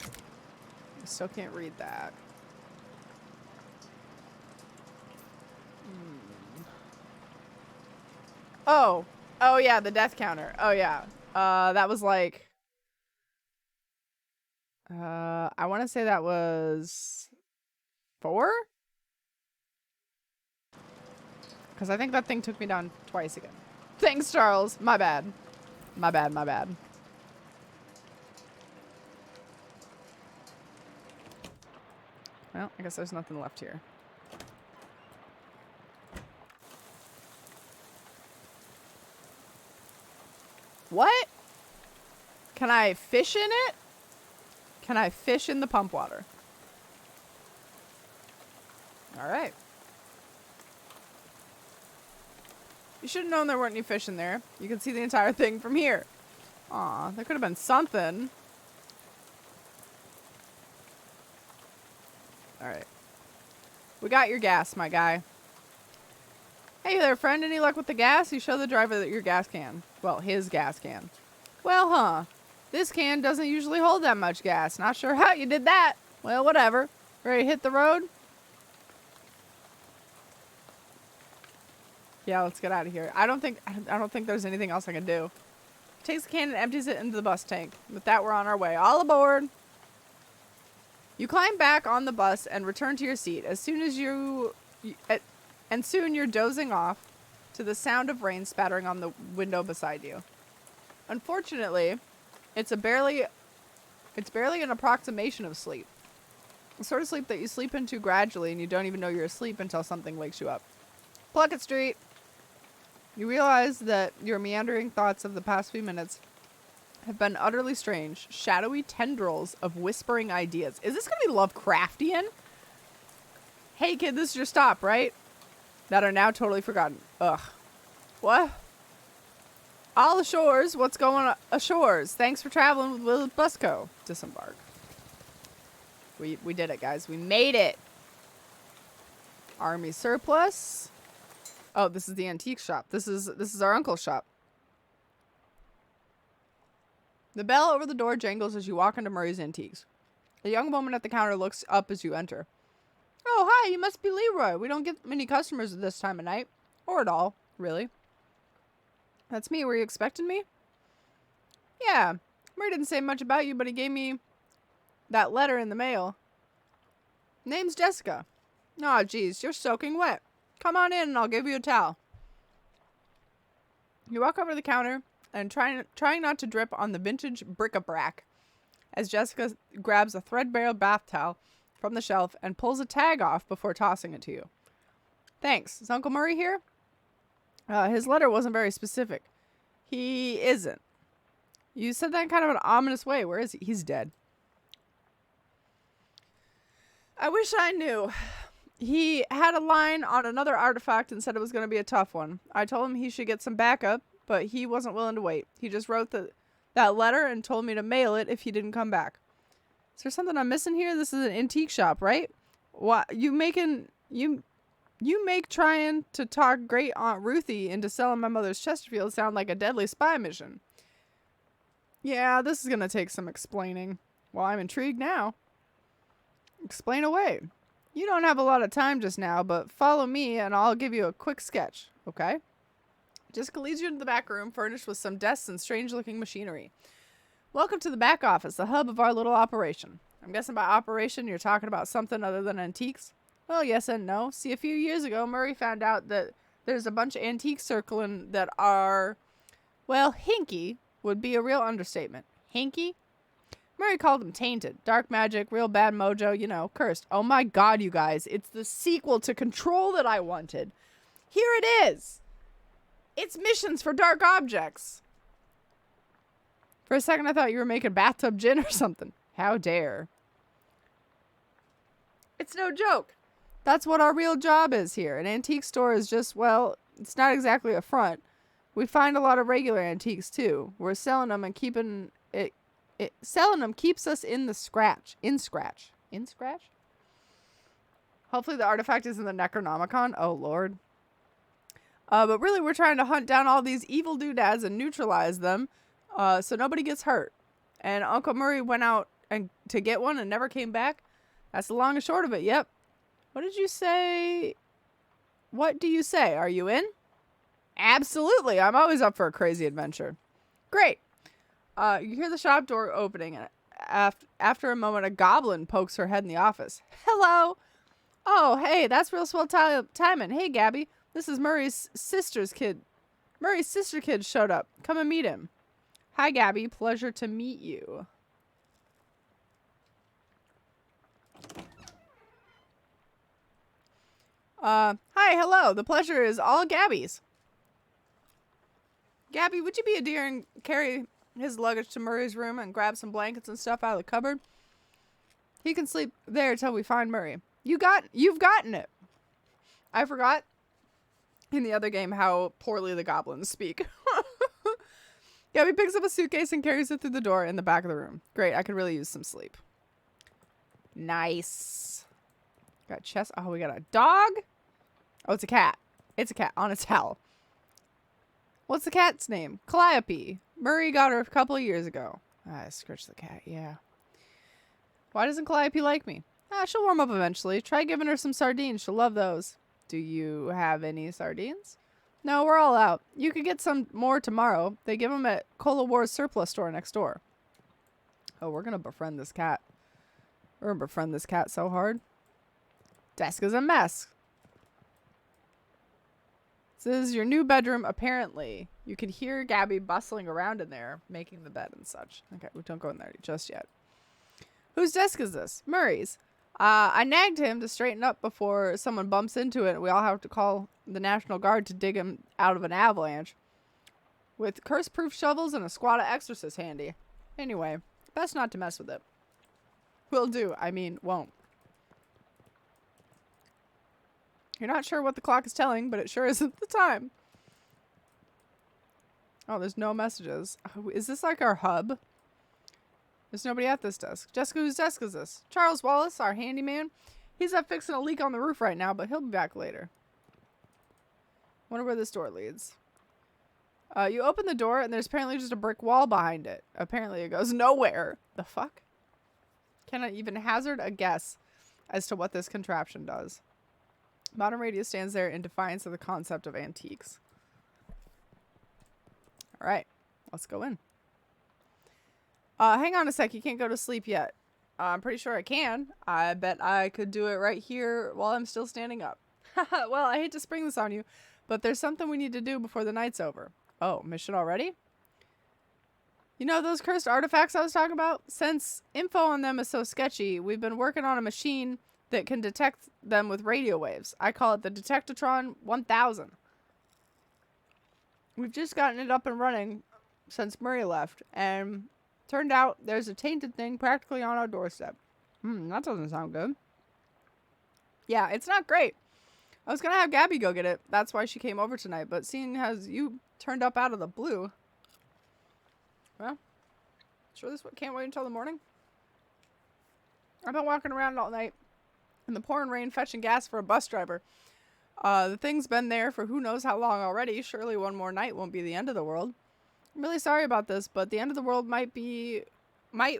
I still can't read that. Oh. Oh, yeah, the death counter. Oh, yeah. That was like... I want to say that was 4? Because I think that thing took me down twice again. Thanks, Charles. My bad. My bad, my bad. Well, I guess there's nothing left here. What? Can I fish in it? Can I fish in the pump water? Alright. You should have known there weren't any fish in there. You can see the entire thing from here. Aw, there could have been something. Alright. We got your gas, my guy. Hey there, friend. Any luck with the gas? You show the driver that your gas can. Well, his gas can. Well, huh. This can doesn't usually hold that much gas. Not sure how you did that. Well, whatever. Ready to hit the road? Yeah, let's get out of here. I don't think there's anything else I can do. Takes the can and empties it into the bus tank. With that, we're on our way. All aboard. You climb back on the bus and return to your seat. As soon as and soon you're dozing off to the sound of rain spattering on the window beside you. Unfortunately, it's barely an approximation of sleep. The sort of sleep that you sleep into gradually and you don't even know you're asleep until something wakes you up. Pluckett Street. You realize that your meandering thoughts of the past few minutes have been utterly strange, shadowy tendrils of whispering ideas. Is this going to be Lovecraftian? Hey kid, this is your stop, right? That are now totally forgotten. Ugh. What? All ashores. What's going on ashores? Thanks for traveling with Busco. Disembark. We did it, guys. We made it. Army surplus. Oh, this is the antique shop. This is our uncle's shop. The bell over the door jangles as you walk into Murray's Antiques. A young woman at the counter looks up as you enter. Oh, hi, you must be Leroy. We don't get many customers at this time of night. Or at all, really. That's me. Were you expecting me? Yeah. Murray didn't say much about you, but he gave me that letter in the mail. Name's Jessica. Aw, geez, you're soaking wet. Come on in and I'll give you a towel. You walk over to the counter and trying not to drip on the vintage bric-a-brac as Jessica grabs a threadbare bath towel from the shelf and pulls a tag off before tossing it to you. Thanks. Is Uncle Murray here? His letter wasn't very specific. He isn't. You said that in kind of an ominous way. Where is he? He's dead. I wish I knew. He had a line on another artifact and said it was going to be a tough one. I told him he should get some backup, but he wasn't willing to wait. He just wrote that letter and told me to mail it if he didn't come back. Is there something I'm missing here? This is an antique shop, right? What you make trying to talk great Aunt Ruthie into selling my mother's Chesterfield sound like a deadly spy mission. Yeah, this is going to take some explaining. Well, I'm intrigued now. Explain away. You don't have a lot of time just now, but follow me and I'll give you a quick sketch, okay? Jessica leads you into the back room, furnished with some desks and strange-looking machinery. Welcome to the back office, the hub of our little operation. I'm guessing by operation you're talking about something other than antiques? Well, yes and no. See, a few years ago, Murray found out that there's a bunch of antiques circling that are, well, hinky would be a real understatement. Hinky? Murray called them tainted. Dark magic, real bad mojo, you know, cursed. Oh my god, you guys. It's the sequel to Control that I wanted. Here it is. It's missions for dark objects. For a second, I thought you were making bathtub gin or something. How dare. It's no joke. That's what our real job is here. An antique store is just, well, it's not exactly a front. We find a lot of regular antiques, too. We're selling them and keeping it. Selling them keeps us in the scratch. In scratch. In scratch? Hopefully the artifact is in the Necronomicon. Oh, Lord. But really, we're trying to hunt down all these evil doodads and neutralize them so nobody gets hurt. And Uncle Murray went out to get one and never came back. That's the long and short of it. Yep. What did you say? What do you say? Are you in? Absolutely. I'm always up for a crazy adventure. Great. You hear the shop door opening, and After a moment, a goblin pokes her head in the office. Hello. Oh, hey, that's real swell timing. Hey, Gabby, this is Murray's sister's kid. Murray's sister kid showed up. Come and meet him. Hi, Gabby. Pleasure to meet you. Hi, hello. The pleasure is all Gabby's. Gabby, would you be a dear and carry his luggage to Murray's room and grab some blankets and stuff out of the cupboard? He can sleep there till we find Murray. You've gotten it. I forgot in the other game how poorly the goblins speak. Gabby picks up a suitcase and carries it through the door in the back of the room. Great, I could really use some sleep. Nice. Got chest. Oh, we got a dog. Oh, it's a cat. It's a cat on a towel. What's the cat's name? Calliope. Murray got her a couple of years ago. I scratched the cat, yeah. Why doesn't Calliope like me? She'll warm up eventually. Try giving her some sardines. She'll love those. Do you have any sardines? No, we're all out. You could get some more tomorrow. They give them at Cola War's surplus store next door. Oh, we're going to befriend this cat. We're going to befriend this cat so hard. Desk is a mess. This is your new bedroom, apparently. You can hear Gabby bustling around in there, making the bed and such. Okay, we don't go in there just yet. Whose desk is this? Murray's. I nagged him to straighten up before someone bumps into it and we all have to call the National Guard to dig him out of an avalanche. With curse-proof shovels and a squad of exorcists handy. Anyway, best not to mess with it. Will do. I mean, won't. You're not sure what the clock is telling, but it sure isn't the time. Oh, there's no messages. Oh, is this like our hub? There's nobody at this desk. Jessica, whose desk is this? Charles Wallace, our handyman. He's up fixing a leak on the roof right now, but he'll be back later. Wonder where this door leads. You open the door, and there's apparently just a brick wall behind it. Apparently, it goes nowhere. The fuck? Can I even hazard a guess as to what this contraption does? Modern radio stands there in defiance of the concept of antiques. All right, let's go in. Hang on a sec. You can't go to sleep yet. I'm pretty sure I can. I bet I could do it right here while I'm still standing up. Well, I hate to spring this on you, but there's something we need to do before the night's over. Oh, mission already? You know those cursed artifacts I was talking about? Since info on them is so sketchy, we've been working on a machine that can detect them with radio waves. I call it the Detectatron 1000. We've just gotten it up and running since Murray left, and turned out there's a tainted thing practically on our doorstep. That doesn't sound good. Yeah, it's not great. I was going to have Gabby go get it. That's why she came over tonight, but seeing as you turned up out of the blue, well, sure this can't wait until the morning. I've been walking around all night in the pouring rain fetching gas for a bus driver. The thing's been there for who knows how long already. Surely one more night won't be the end of the world. I'm really sorry about this, but the end of the world might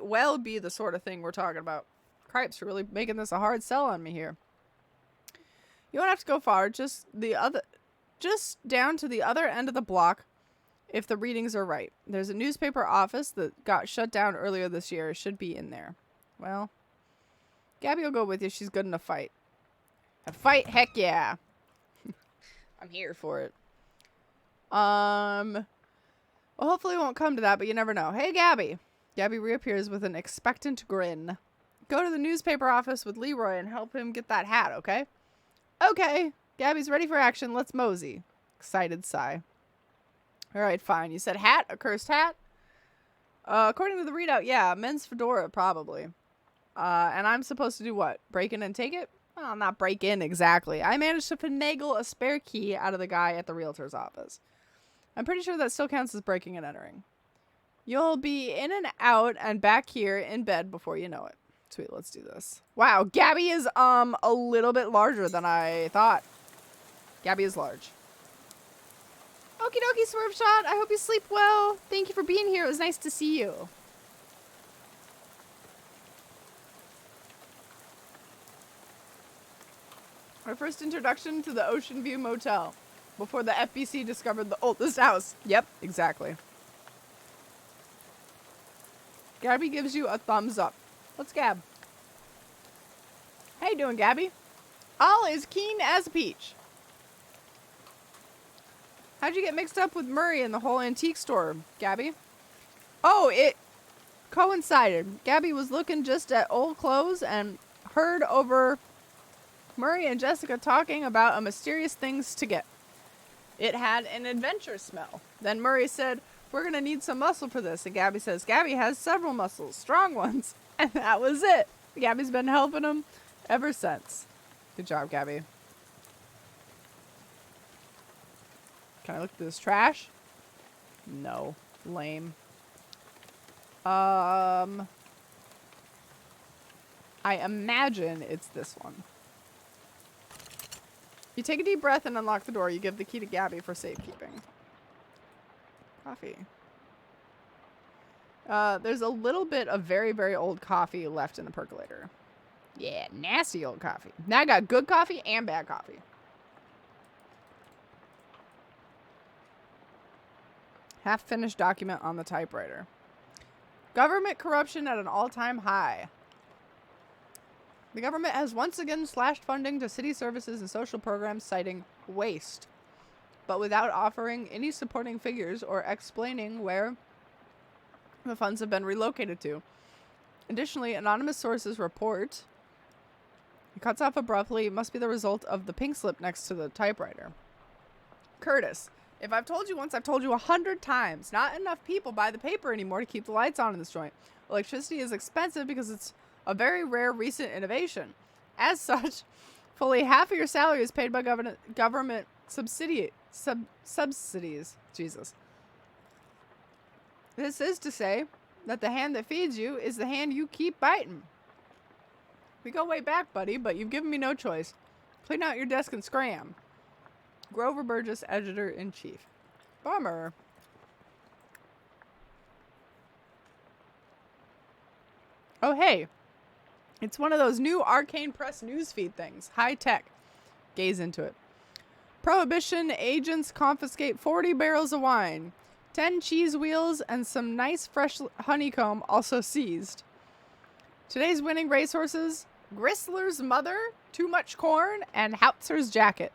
well be the sort of thing we're talking about. Cripes, you're really making this a hard sell on me here. You won't have to go far, just down to the other end of the block if the readings are right. There's a newspaper office that got shut down earlier this year. It should be in there. Well, Gabby will go with you. She's good in a fight. A fight? Heck yeah. I'm here for it. Well, hopefully it won't come to that, but you never know. Hey, Gabby. Gabby reappears with an expectant grin. Go to the newspaper office with Leroy and help him get that hat, okay? Okay. Gabby's ready for action. Let's mosey. Excited sigh. All right, fine. You said hat? A cursed hat? According to the readout, yeah. Men's fedora, probably. And I'm supposed to do what? Break in and take it? Well, not break in exactly. I managed to finagle a spare key out of the guy at the realtor's office. I'm pretty sure that still counts as breaking and entering. You'll be in and out and back here in bed before you know it. Sweet, let's do this. Wow, Gabby is a little bit larger than I thought. Gabby is large. Okie dokie, Swerve Shot. I hope you sleep well. Thank you for being here. It was nice to see you. Our first introduction to the Ocean View Motel. Before the FBC discovered the oldest house. Yep, exactly. Gabby gives you a thumbs up. Let's Gab. How you doing, Gabby? All is keen as a peach. How'd you get mixed up with Murray in the whole antique store, Gabby? Oh, it coincided. Gabby was looking just at old clothes and heard over Murray and Jessica talking about a mysterious things to get. It had an adventure smell. Then Murray said, we're going to need some muscle for this. And Gabby says, Gabby has several muscles, strong ones. And that was it. Gabby's been helping him ever since. Good job, Gabby. Can I look at this trash? No. Lame. I imagine it's this one. You take a deep breath and unlock the door. You give the key to Gabby for safekeeping. Coffee. There's a little bit of very, very old coffee left in the percolator. Yeah, nasty old coffee. Now I got good coffee and bad coffee. Half-finished document on the typewriter. Government corruption at an all-time high. The government has once again slashed funding to city services and social programs, citing waste, but without offering any supporting figures or explaining where the funds have been relocated to. Additionally, anonymous sources report it cuts off abruptly. It must be the result of the pink slip next to the typewriter. Curtis, if I've told you once, I've told you 100 times. Not enough people buy the paper anymore to keep the lights on in this joint. Electricity is expensive because it's a very rare recent innovation. As such, fully half of your salary is paid by government subsidies. Jesus. This is to say that the hand that feeds you is the hand you keep biting. We go way back, buddy, but you've given me no choice. Clean out your desk and scram. Grover Burgess, Editor-in-Chief. Bummer. Oh, hey. It's one of those new Arcane Press newsfeed things. High tech. Gaze into it. Prohibition agents confiscate 40 barrels of wine. 10 cheese wheels and some nice fresh honeycomb also seized. Today's winning racehorses, Gristler's Mother, Too Much Corn, and Hautzer's Jacket.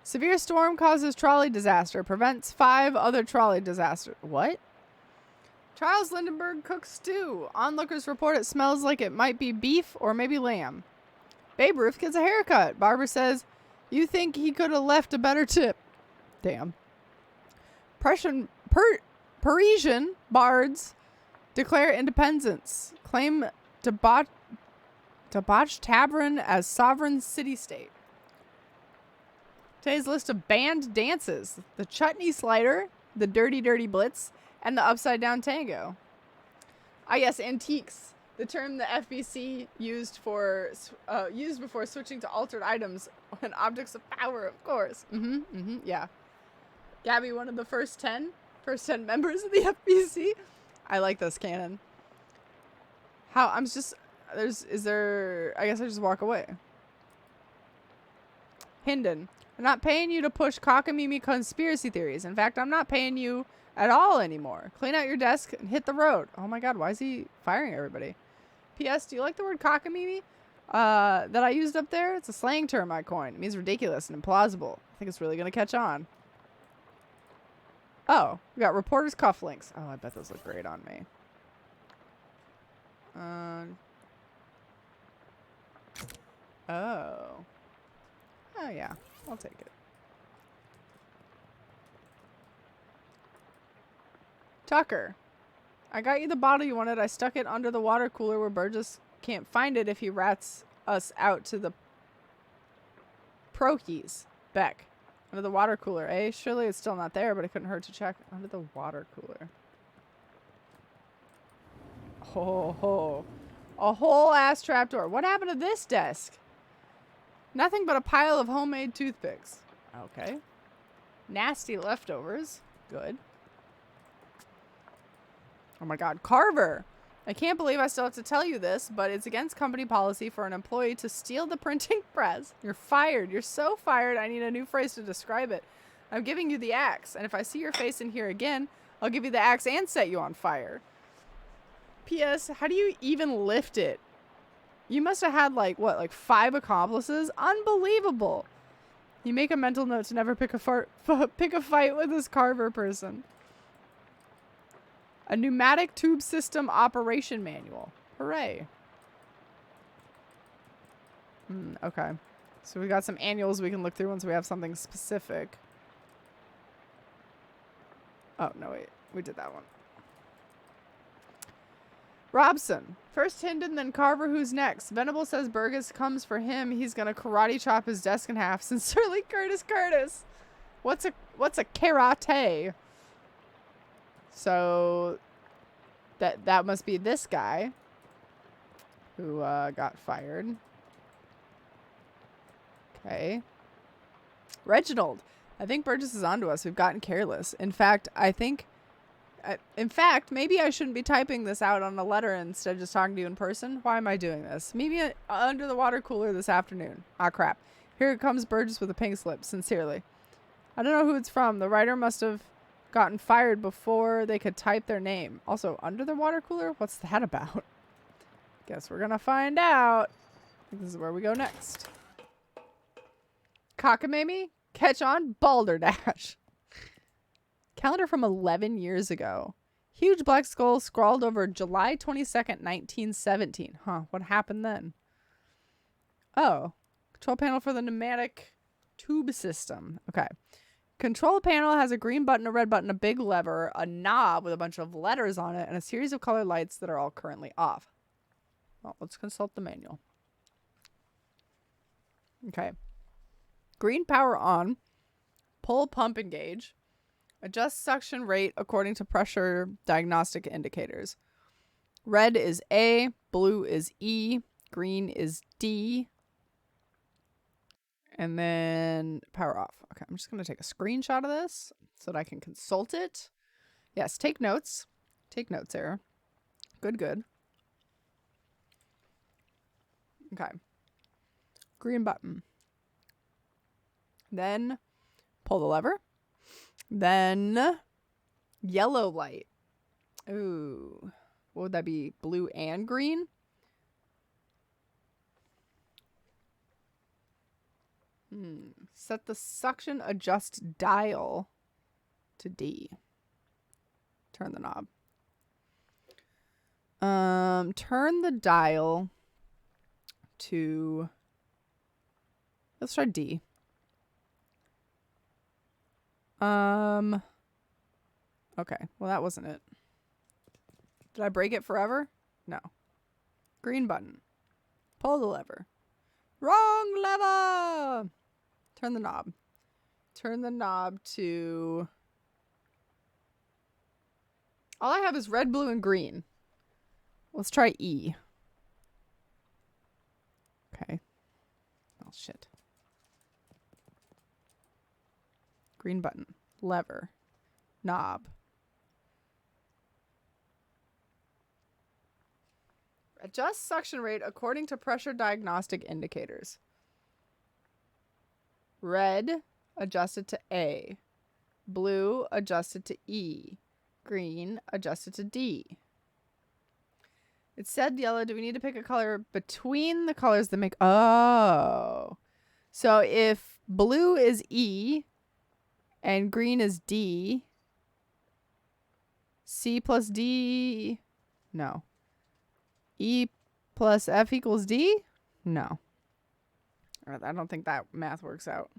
Severe storm causes trolley disaster. Prevents 5 other trolley disasters. What? Charles Lindenberg cooks stew. Onlookers report it smells like it might be beef or maybe lamb. Babe Ruth gets a haircut. Barber says, you think he could have left a better tip. Damn. Parisian bards declare independence. Claim debauched Tabron as sovereign city-state. Today's list of banned dances. The Chutney Slider, the Dirty Dirty Blitz, and the Upside Down Tango. Ah, yes, antiques. The term the FBC used before switching to altered items and objects of power, of course. Yeah. Gabby, one of the first 10 members of the FBC. I like this canon. I guess I just walk away. Hinden. I'm not paying you to push cockamamie conspiracy theories. In fact, I'm not paying you at all anymore. Clean out your desk and hit the road. Oh my god, why is he firing everybody? P.S. Do you like the word cockamamie that I used up there? It's a slang term I coined. It means ridiculous and implausible. I think it's really going to catch on. Oh, we got reporters' cufflinks. Oh, I bet those look great on me. Oh. Oh, yeah. I'll take it. Tucker. I got you the bottle you wanted. I stuck it under the water cooler where Burgess can't find it if he rats us out to the Prokeys. Beck. Under the water cooler, eh? Surely it's still not there, but it couldn't hurt to check. Under the water cooler. Oh. A whole ass trapdoor. What happened to this desk? Nothing but a pile of homemade toothpicks. Okay. Nasty leftovers. Good. Oh my god. Carver! I can't believe I still have to tell you this, but it's against company policy for an employee to steal the printing press. You're fired. You're so fired, I need a new phrase to describe it. I'm giving you the axe, and if I see your face in here again, I'll give you the axe and set you on fire. P.S. How do you even lift it? You must have had like, what, like 5 accomplices? Unbelievable. You make a mental note to never pick a fight with this Carver person. A pneumatic tube system operation manual. Hooray. Okay. So we got some annuals we can look through once we have something specific. Oh, no, wait. We did that one. Robson. First Hinden, then Carver. Who's next? Venable says Burgess comes for him. He's gonna karate chop his desk in half. Sincerely, Curtis. What's a karate? So that must be this guy who got fired. Okay. Reginald. I think Burgess is onto us. We've gotten careless. In fact, maybe I shouldn't be typing this out on a letter instead of just talking to you in person. Why am I doing this? Maybe under the water cooler this afternoon. Ah, crap. Here comes Burgess with a pink slip. Sincerely. I don't know who it's from. The writer must have gotten fired before they could type their name. Also, under the water cooler? What's that about? Guess we're gonna find out. I think this is where we go next. Cockamamie? Catch on? Balderdash. Calendar from 11 years ago. Huge black skull scrawled over July 22nd, 1917. Huh, what happened then? Oh, control panel for the pneumatic tube system. Okay. Control panel has a green button, a red button, a big lever, a knob with a bunch of letters on it, and a series of colored lights that are all currently off. Well, let's consult the manual. Okay. Green power on. Pull pump engage. Adjust suction rate according to pressure diagnostic indicators. Red is A, blue is E, green is D, and then power off. Okay, I'm just going to take a screenshot of this so that I can consult it. Yes, take notes. Take notes, Sarah. Good. Okay. Green button. Then pull the lever. Then yellow light. Ooh. What would that be? Blue and green? Set the suction adjust dial to D. Turn the knob. Turn the dial to... Let's try D. Okay. Well, that wasn't it. Did I break it forever? No. Green button. Pull the lever. Wrong lever! Turn the knob. Turn the knob to... All I have is red, blue, and green. Let's try E. Okay. Oh, shit. Green button. Lever. Knob. Adjust suction rate according to pressure diagnostic indicators. Red, adjusted to A. Blue, adjusted to E. Green, adjusted to D. It said yellow. Do we need to pick a color between the colors that make... Oh. So if blue is E and green is D, C plus D... No. E plus F equals D? No. I don't think that math works out.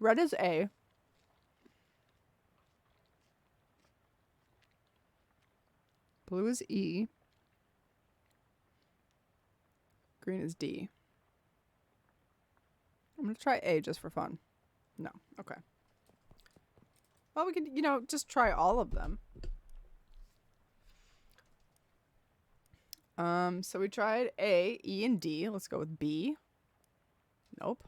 Red is A. Blue is E. Green is D. I'm going to try A just for fun. No. Okay. Well, we could, just try all of them. So we tried A, E, and D. Let's go with B. Nope.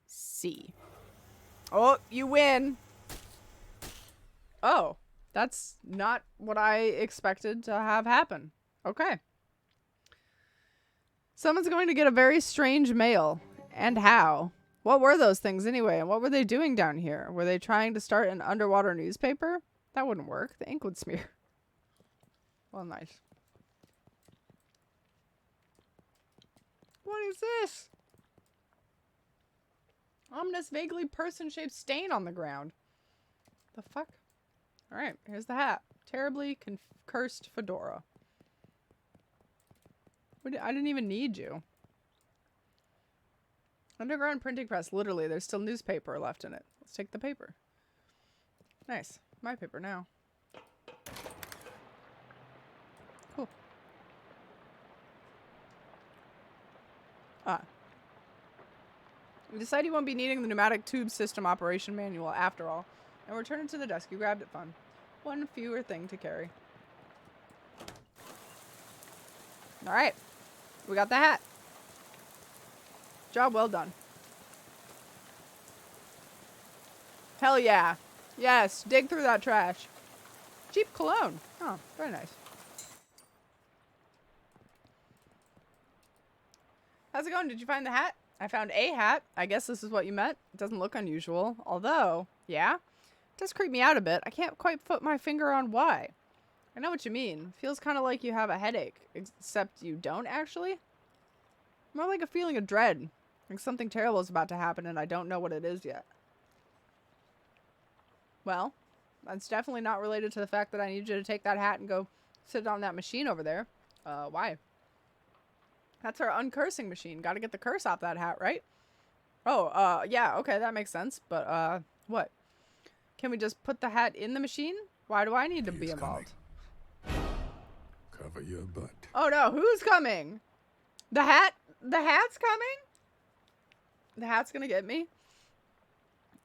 C. Oh, you win. Oh, that's not what I expected to have happen. Okay. Someone's going to get a very strange mail. And how? What were those things anyway? And what were they doing down here? Were they trying to start an underwater newspaper? That wouldn't work. The ink would smear. Well, nice. What is this? Ominous, vaguely person-shaped stain on the ground. The fuck? Alright, here's the hat. Terribly cursed fedora. I didn't even need you. Underground printing press. Literally, there's still newspaper left in it. Let's take the paper. Nice. My paper now. Cool. You decide you won't be needing the pneumatic tube system operation manual after all, and return to the desk. You grabbed it fun. One fewer thing to carry. Alright. We got the hat. Job well done. Hell yeah. Yes, dig through that trash. Cheap cologne. Oh, very nice. How's it going? Did you find the hat? I found a hat. I guess this is what you meant. It doesn't look unusual. Although, yeah, it does creep me out a bit. I can't quite put my finger on why. I know what you mean. Feels kind of like you have a headache, except you don't actually. More like a feeling of dread. Like something terrible is about to happen and I don't know what it is yet. Well, that's definitely not related to the fact that I need you to take that hat and go sit on that machine over there. Why? That's our uncursing machine. Gotta get the curse off that hat, right? Oh, yeah, okay, that makes sense. But, what? Can we just put the hat in the machine? Why do I need to be involved? Cover your butt. Oh no, who's coming? The hat? The hat's coming? The hat's gonna get me?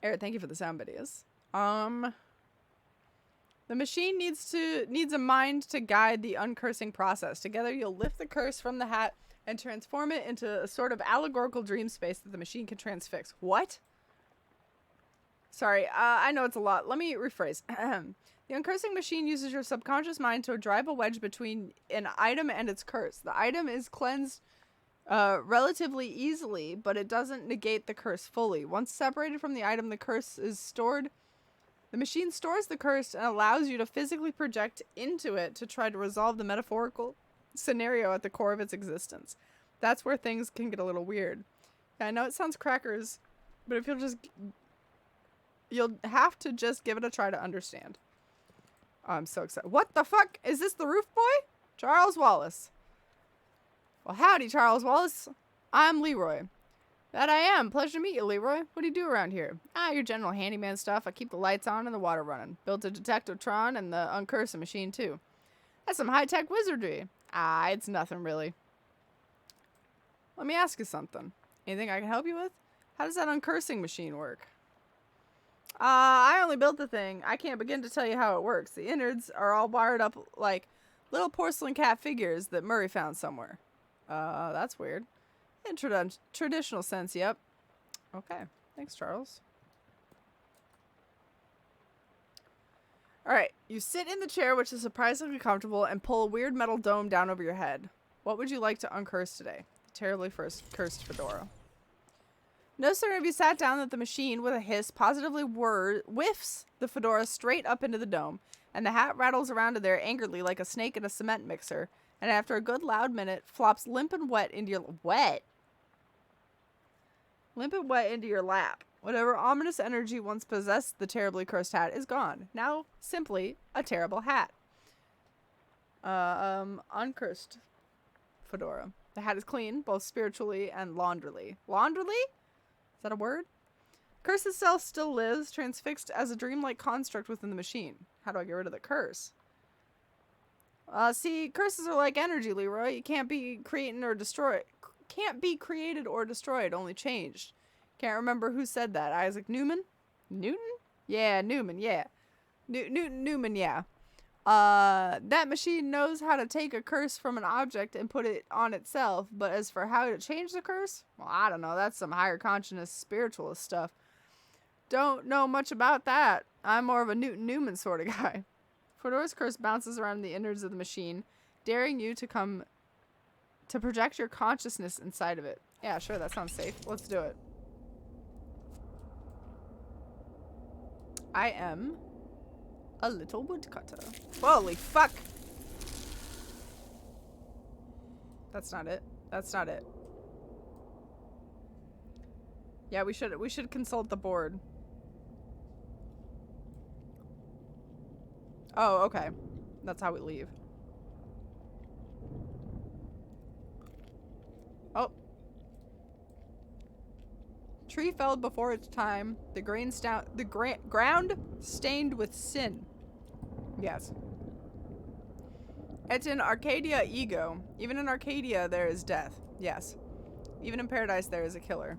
Eric, thank you for the sound videos. The machine needs a mind to guide the uncursing process. Together you'll lift the curse from the hat and transform it into a sort of allegorical dream space that the machine can transfix. What? Sorry, I know it's a lot. Let me rephrase. The uncursing machine uses your subconscious mind to drive a wedge between an item and its curse. The item is cleansed relatively easily, but it doesn't negate the curse fully. Once separated from the item, the curse is stored. The machine stores the curse and allows you to physically project into it to try to resolve the metaphorical scenario at the core of its existence. That's where things can get a little weird. I know it sounds crackers, but if you'll have to just give it a try to understand. Oh, I'm so excited. What the fuck? Is this the roof boy? Charles Wallace. Well, howdy, Charles Wallace. I'm Leroy. That I am. Pleasure to meet you, Leroy. What do you do around here? Your general handyman stuff. I keep the lights on and the water running. Built a detectotron and the uncursing machine, too. That's some high-tech wizardry. It's nothing, really. Let me ask you something. Anything I can help you with? How does that uncursing machine work? I only built the thing. I can't begin to tell you how it works. The innards are all wired up like little porcelain cat figures that Murray found somewhere. That's weird. In traditional sense, yep. Okay. Thanks, Charles. Alright. You sit in the chair, which is surprisingly comfortable, and pull a weird metal dome down over your head. What would you like to uncurse today? The terribly cursed fedora. No sooner have you sat down than the machine, with a hiss, positively whiffs the fedora straight up into the dome, and the hat rattles around in there angrily like a snake in a cement mixer, and after a good loud minute, flops limp and wet into your... Limp and wet into your lap. Whatever ominous energy once possessed the terribly cursed hat is gone. Now, simply, a terrible hat. Uncursed fedora. The hat is clean, both spiritually and launderly. Launderly? Is that a word? Curse itself still lives, transfixed as a dreamlike construct within the machine. How do I get rid of the curse? See, curses are like energy, Leroy. You can't be created or destroyed. Can't be created or destroyed, only changed. Can't remember who said that. Isaac Newman? Newton? Yeah, Newman, yeah. Newman, yeah. That machine knows how to take a curse from an object and put it on itself, but as for how to change the curse, well, I don't know. That's some higher consciousness spiritualist stuff. Don't know much about that. I'm more of a Newton-Newman sort of guy. Fedora's curse bounces around the innards of the machine, daring you to come To project your consciousness inside of it. Yeah, sure, that sounds safe. Let's do it. I am a little woodcutter. Holy fuck! That's not it. That's not it. Yeah, we should consult the board. Oh, okay. That's how we leave. Oh. Tree felled before its time, the ground stained with sin. Yes. It's in Arcadia ego. Even in Arcadia there is death. Yes. Even in paradise there is a killer.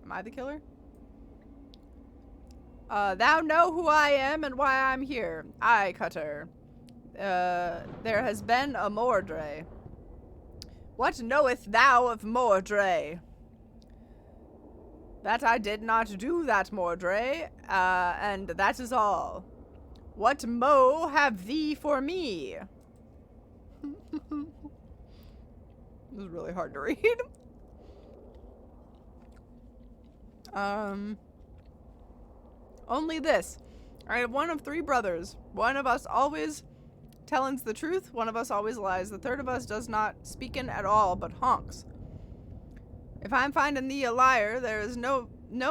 Am I the killer? Thou know who I am and why I'm here. I, Cutter. There has been a Mordray. What knoweth thou of Mordray? That I did not do that, Mordray, and that is all. What mo have thee for me? This is really hard to read. Only this. I have one of 3 brothers. One of us always tellins the truth, one of us always lies, the third of us does not speakin at all, but honks. If I'm finding thee a liar, there is no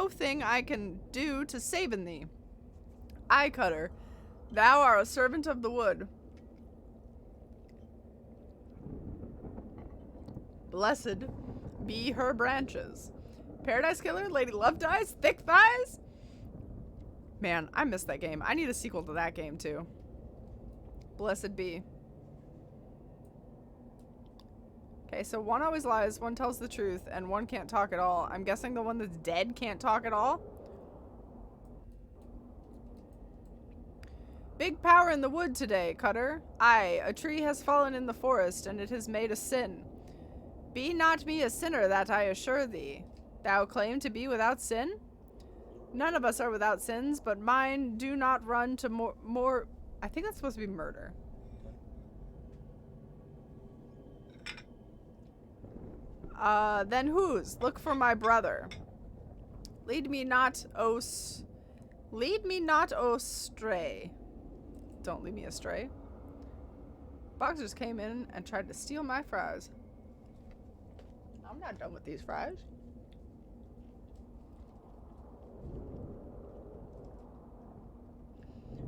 thing I can do to savin thee. I, Cutter, thou art a servant of the wood. Blessed be her branches. Paradise Killer, Lady Love Dies, Thick Thighs? Man, I missed that game. I need a sequel to that game, too. Blessed be. Okay, so one always lies, one tells the truth, and one can't talk at all. I'm guessing the one that's dead can't talk at all? Big power in the wood today, Cutter. Aye, a tree has fallen in the forest, and it has made a sin. Be not me a sinner, that I assure thee. Thou claim to be without sin? None of us are without sins, but mine do not run to more I think that's supposed to be murder. Then whose? Look for my brother. Lead me not, O stray. Don't lead me astray. Boxers came in and tried to steal my fries. I'm not done with these fries.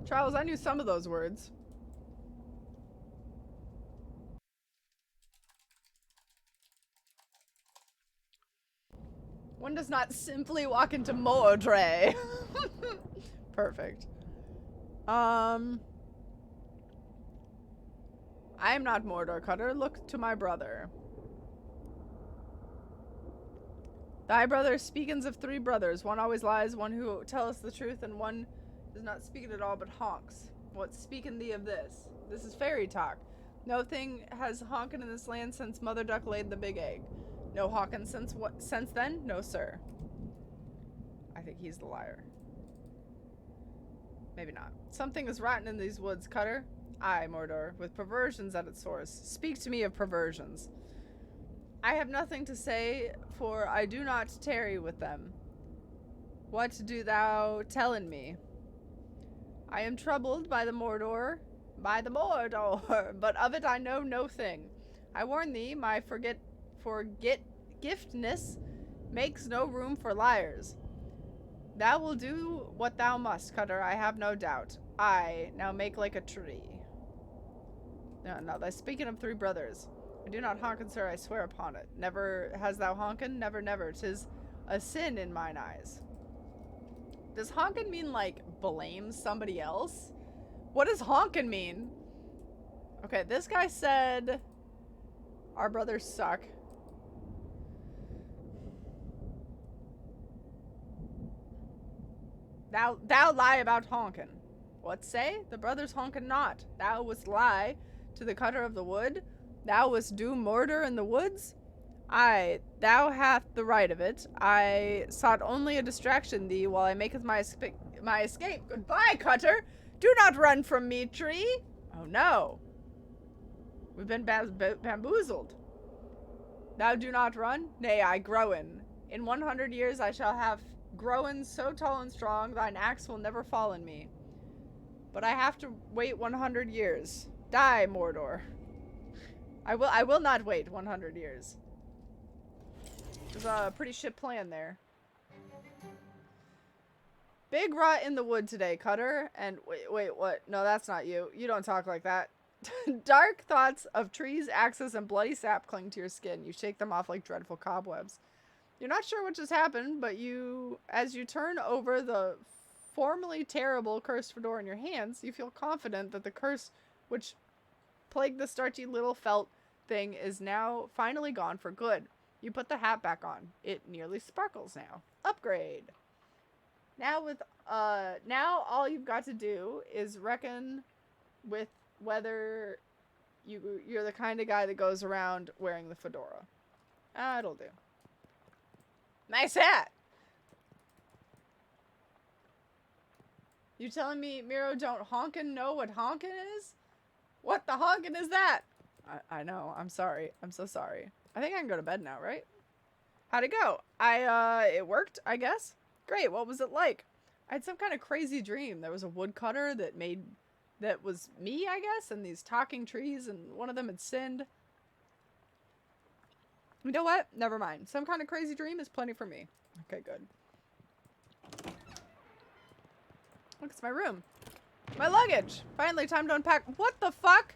Charles, I knew some of those words. One does not simply walk into Mordray. Perfect. I am not Mordor, Cutter. Look to my brother. Thy brother speakins of 3 brothers. One always lies, one who telleth the truth, and one does not speak it at all, but honks. What speaking thee of this? This is fairy talk. No thing has honkin' in this land since Mother Duck laid the big egg. No honkin' since then? No, sir. I think he's the liar. Maybe not. Something is rotten in these woods, Cutter. Aye, Mordor, with perversions at its source. Speak to me of perversions. I have nothing to say, for I do not tarry with them. What do thou tellin me? I am troubled by the Mordor, but of it I know no thing. I warn thee, my forgiftness makes no room for liars. Thou will do what thou must, Cutter, I have no doubt. I now make like a tree. No, thy speaking of 3 brothers. I do not honkin, sir, I swear upon it. Never has thou honkin, never, never. 'Tis a sin in mine eyes. Does honkin mean, like, blame somebody else? What does honkin mean? Okay, this guy said our brothers suck. Thou lie about honkin. What say? The brothers honkin not. Thou wouldst lie to the Cutter of the wood. Thou wouldst do murder in the woods. Aye, thou hath the right of it. I sought only a distraction thee while I maketh my escape. Goodbye, Cutter. Do not run from me, tree. Oh no. We've been bamboozled. Thou do not run? Nay, I growen. In 100 years I shall have grown so tall and strong, thine axe will never fall in me. But I have to wait 100 years. Die, Mordor. I will not wait 100 years. There's a pretty shit plan there. Big rut in the wood today, Cutter. And wait, what? No, that's not you. You don't talk like that. Dark thoughts of trees, axes, and bloody sap cling to your skin. You shake them off like dreadful cobwebs. You're not sure what just happened, but as you turn over the formerly terrible cursed fedora in your hands, you feel confident that the curse which plagued the starchy little felt thing is now finally gone for good. You put the hat back on. It nearly sparkles now. Upgrade. Now all you've got to do is reckon with whether you're the kind of guy that goes around wearing the fedora. It'll do. Nice hat! You telling me Miro don't honkin' know what honkin' is? What the honkin' is that? I know. I'm sorry. I'm so sorry. I think I can go to bed now, right? How'd it go? It worked, I guess. Great. What was it like? I had some kind of crazy dream. There was a woodcutter that was me, I guess, and these talking trees, and one of them had sinned. You know what? Never mind. Some kind of crazy dream is plenty for me. Okay, good. Look, it's my room. My luggage! Finally, time to unpack. What the fuck?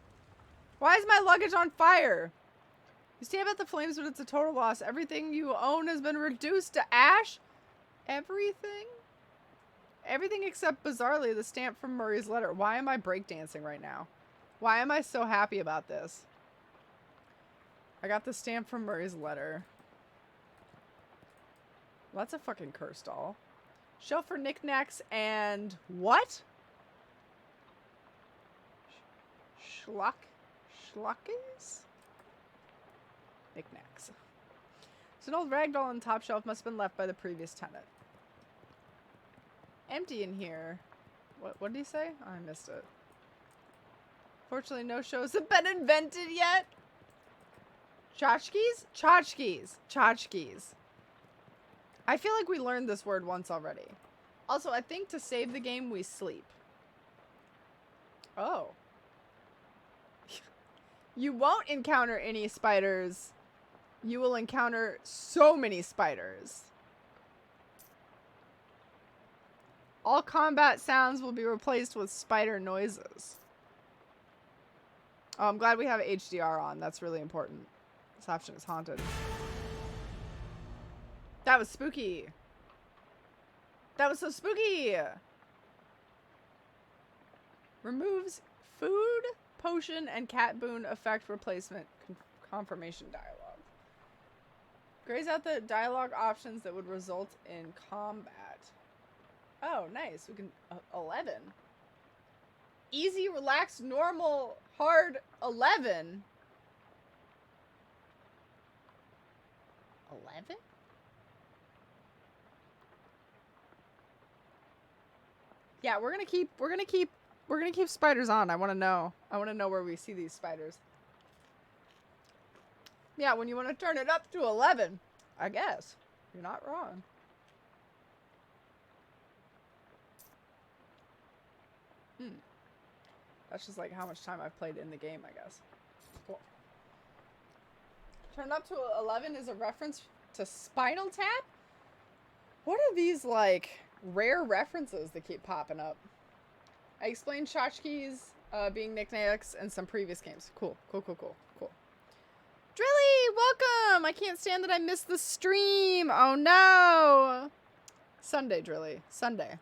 Why is my luggage on fire? You stab at the flames, but it's a total loss. Everything you own has been reduced to ash? Everything? Everything except, bizarrely, the stamp from Murray's letter. Why am I breakdancing right now? Why am I so happy about this? I got the stamp from Murray's letter. Well, that's a fucking curse doll. Shelf for knickknacks and what? Schlockes? Knickknacks. It's an old ragdoll on the top shelf. Must have been left by the previous tenant. Empty in here. What did he say? Oh, I missed it. Fortunately, no shows have been invented yet. Tchotchkes? Tchotchkes. Tchotchkes. I feel like we learned this word once already. Also, I think to save the game, we sleep. Oh. You won't encounter any spiders. You will encounter so many spiders. All combat sounds will be replaced with spider noises. Oh, I'm glad we have HDR on. That's really important. This option is haunted. That was spooky. That was so spooky. Removes food, potion, and cat boon effect replacement confirmation dialogue. Grays out the dialogue options that would result in combat. Oh, nice. We can 11. Easy, relaxed, normal, hard 11. 11? Yeah, we're gonna keep spiders on. I wanna know where we see these spiders. Yeah, when you wanna turn it up to 11, I guess. You're not wrong. That's just like how much time I've played in the game, I guess. Cool. Turned up to 11 is a reference to Spinal Tap? What are these, like, rare references that keep popping up? I explained tchotchkes being knickknacks in some previous games. Cool. Drilly, welcome! I can't stand that I missed the stream. Oh, no. Sunday, Drilly. Sunday.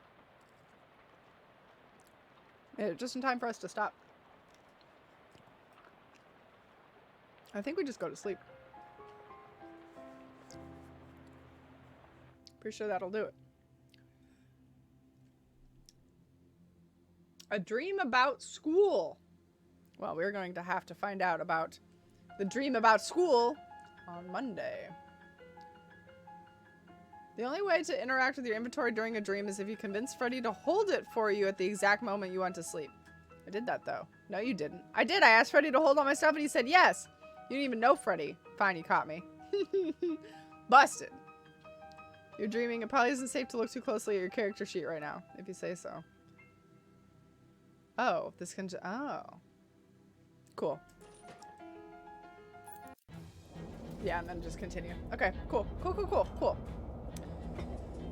Yeah, just in time for us to stop. I think we just go to sleep. Pretty sure that'll do it. A dream about school. Well, we're going to have to find out about the dream about school on Monday. The only way to interact with your inventory during a dream is if you convince Freddy to hold it for you at the exact moment you went to sleep. I did that, though. No, you didn't. I did. I asked Freddy to hold all my stuff, and he said yes. You didn't even know Freddy. Fine, you caught me. Busted. You're dreaming. It probably isn't safe to look too closely at your character sheet right now, if you say so. Oh, this can oh. Cool. Yeah, and then just continue. Okay, cool. Cool.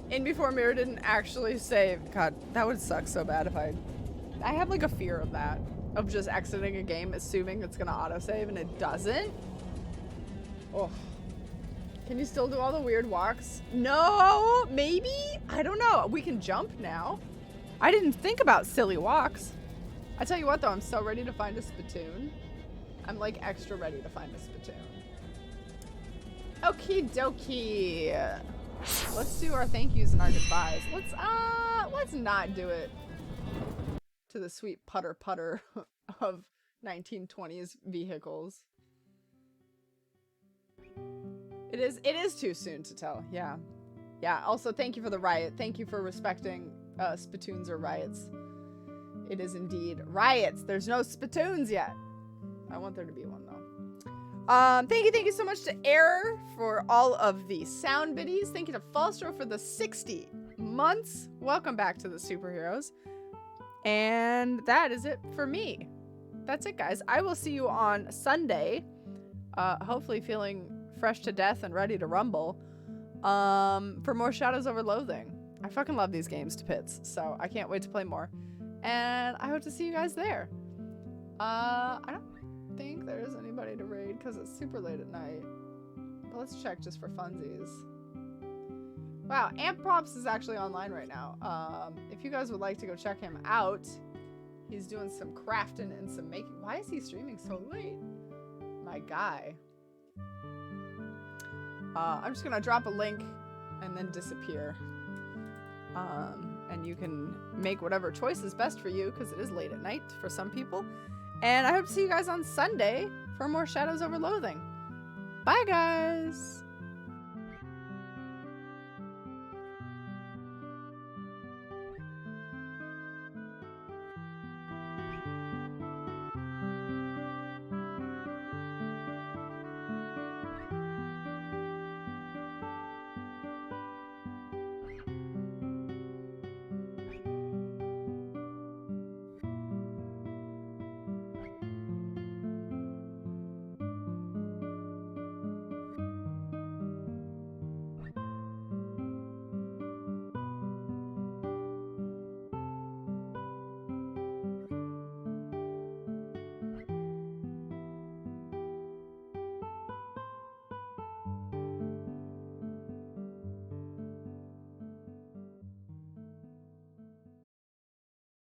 In before mirror didn't actually save. God, that would suck so bad if I have like a fear of that. Of just exiting a game assuming it's gonna autosave and it doesn't. Oh. Can you still do all the weird walks? No, maybe? I don't know. We can jump now. I didn't think about silly walks. I tell you what though, I'm so ready to find a spittoon. I'm like extra ready to find a spittoon. Okie dokie. Let's do our thank yous and our goodbyes. Let's not do it to the sweet putter of 1920s vehicles. It is too soon to tell. Yeah. Also, thank you for the riot. Thank you for respecting spittoons or riots. It is indeed riots. There's no spittoons yet. I want there to be one though. Thank you so much to Error for all of the sound biddies. Thank you to Falstro for the 60 months. Welcome back to the superheroes. And that is it for me. That's it, guys. I will see you on Sunday. Hopefully feeling fresh to death and ready to rumble. For more Shadows over Loathing. I fucking love these games to bits, so I can't wait to play more. And I hope to see you guys there. I don't think there's anybody to raid because it's super late at night. But let's check just for funsies. Wow, Amp Props is actually online right now. If you guys would like to go check him out, he's doing some crafting and some making. Why is he streaming so late? My guy. I'm just gonna drop a link and then disappear. And you can make whatever choice is best for you because it is late at night for some people. And I hope to see you guys on Sunday for more Shadows over Loathing. Bye, guys!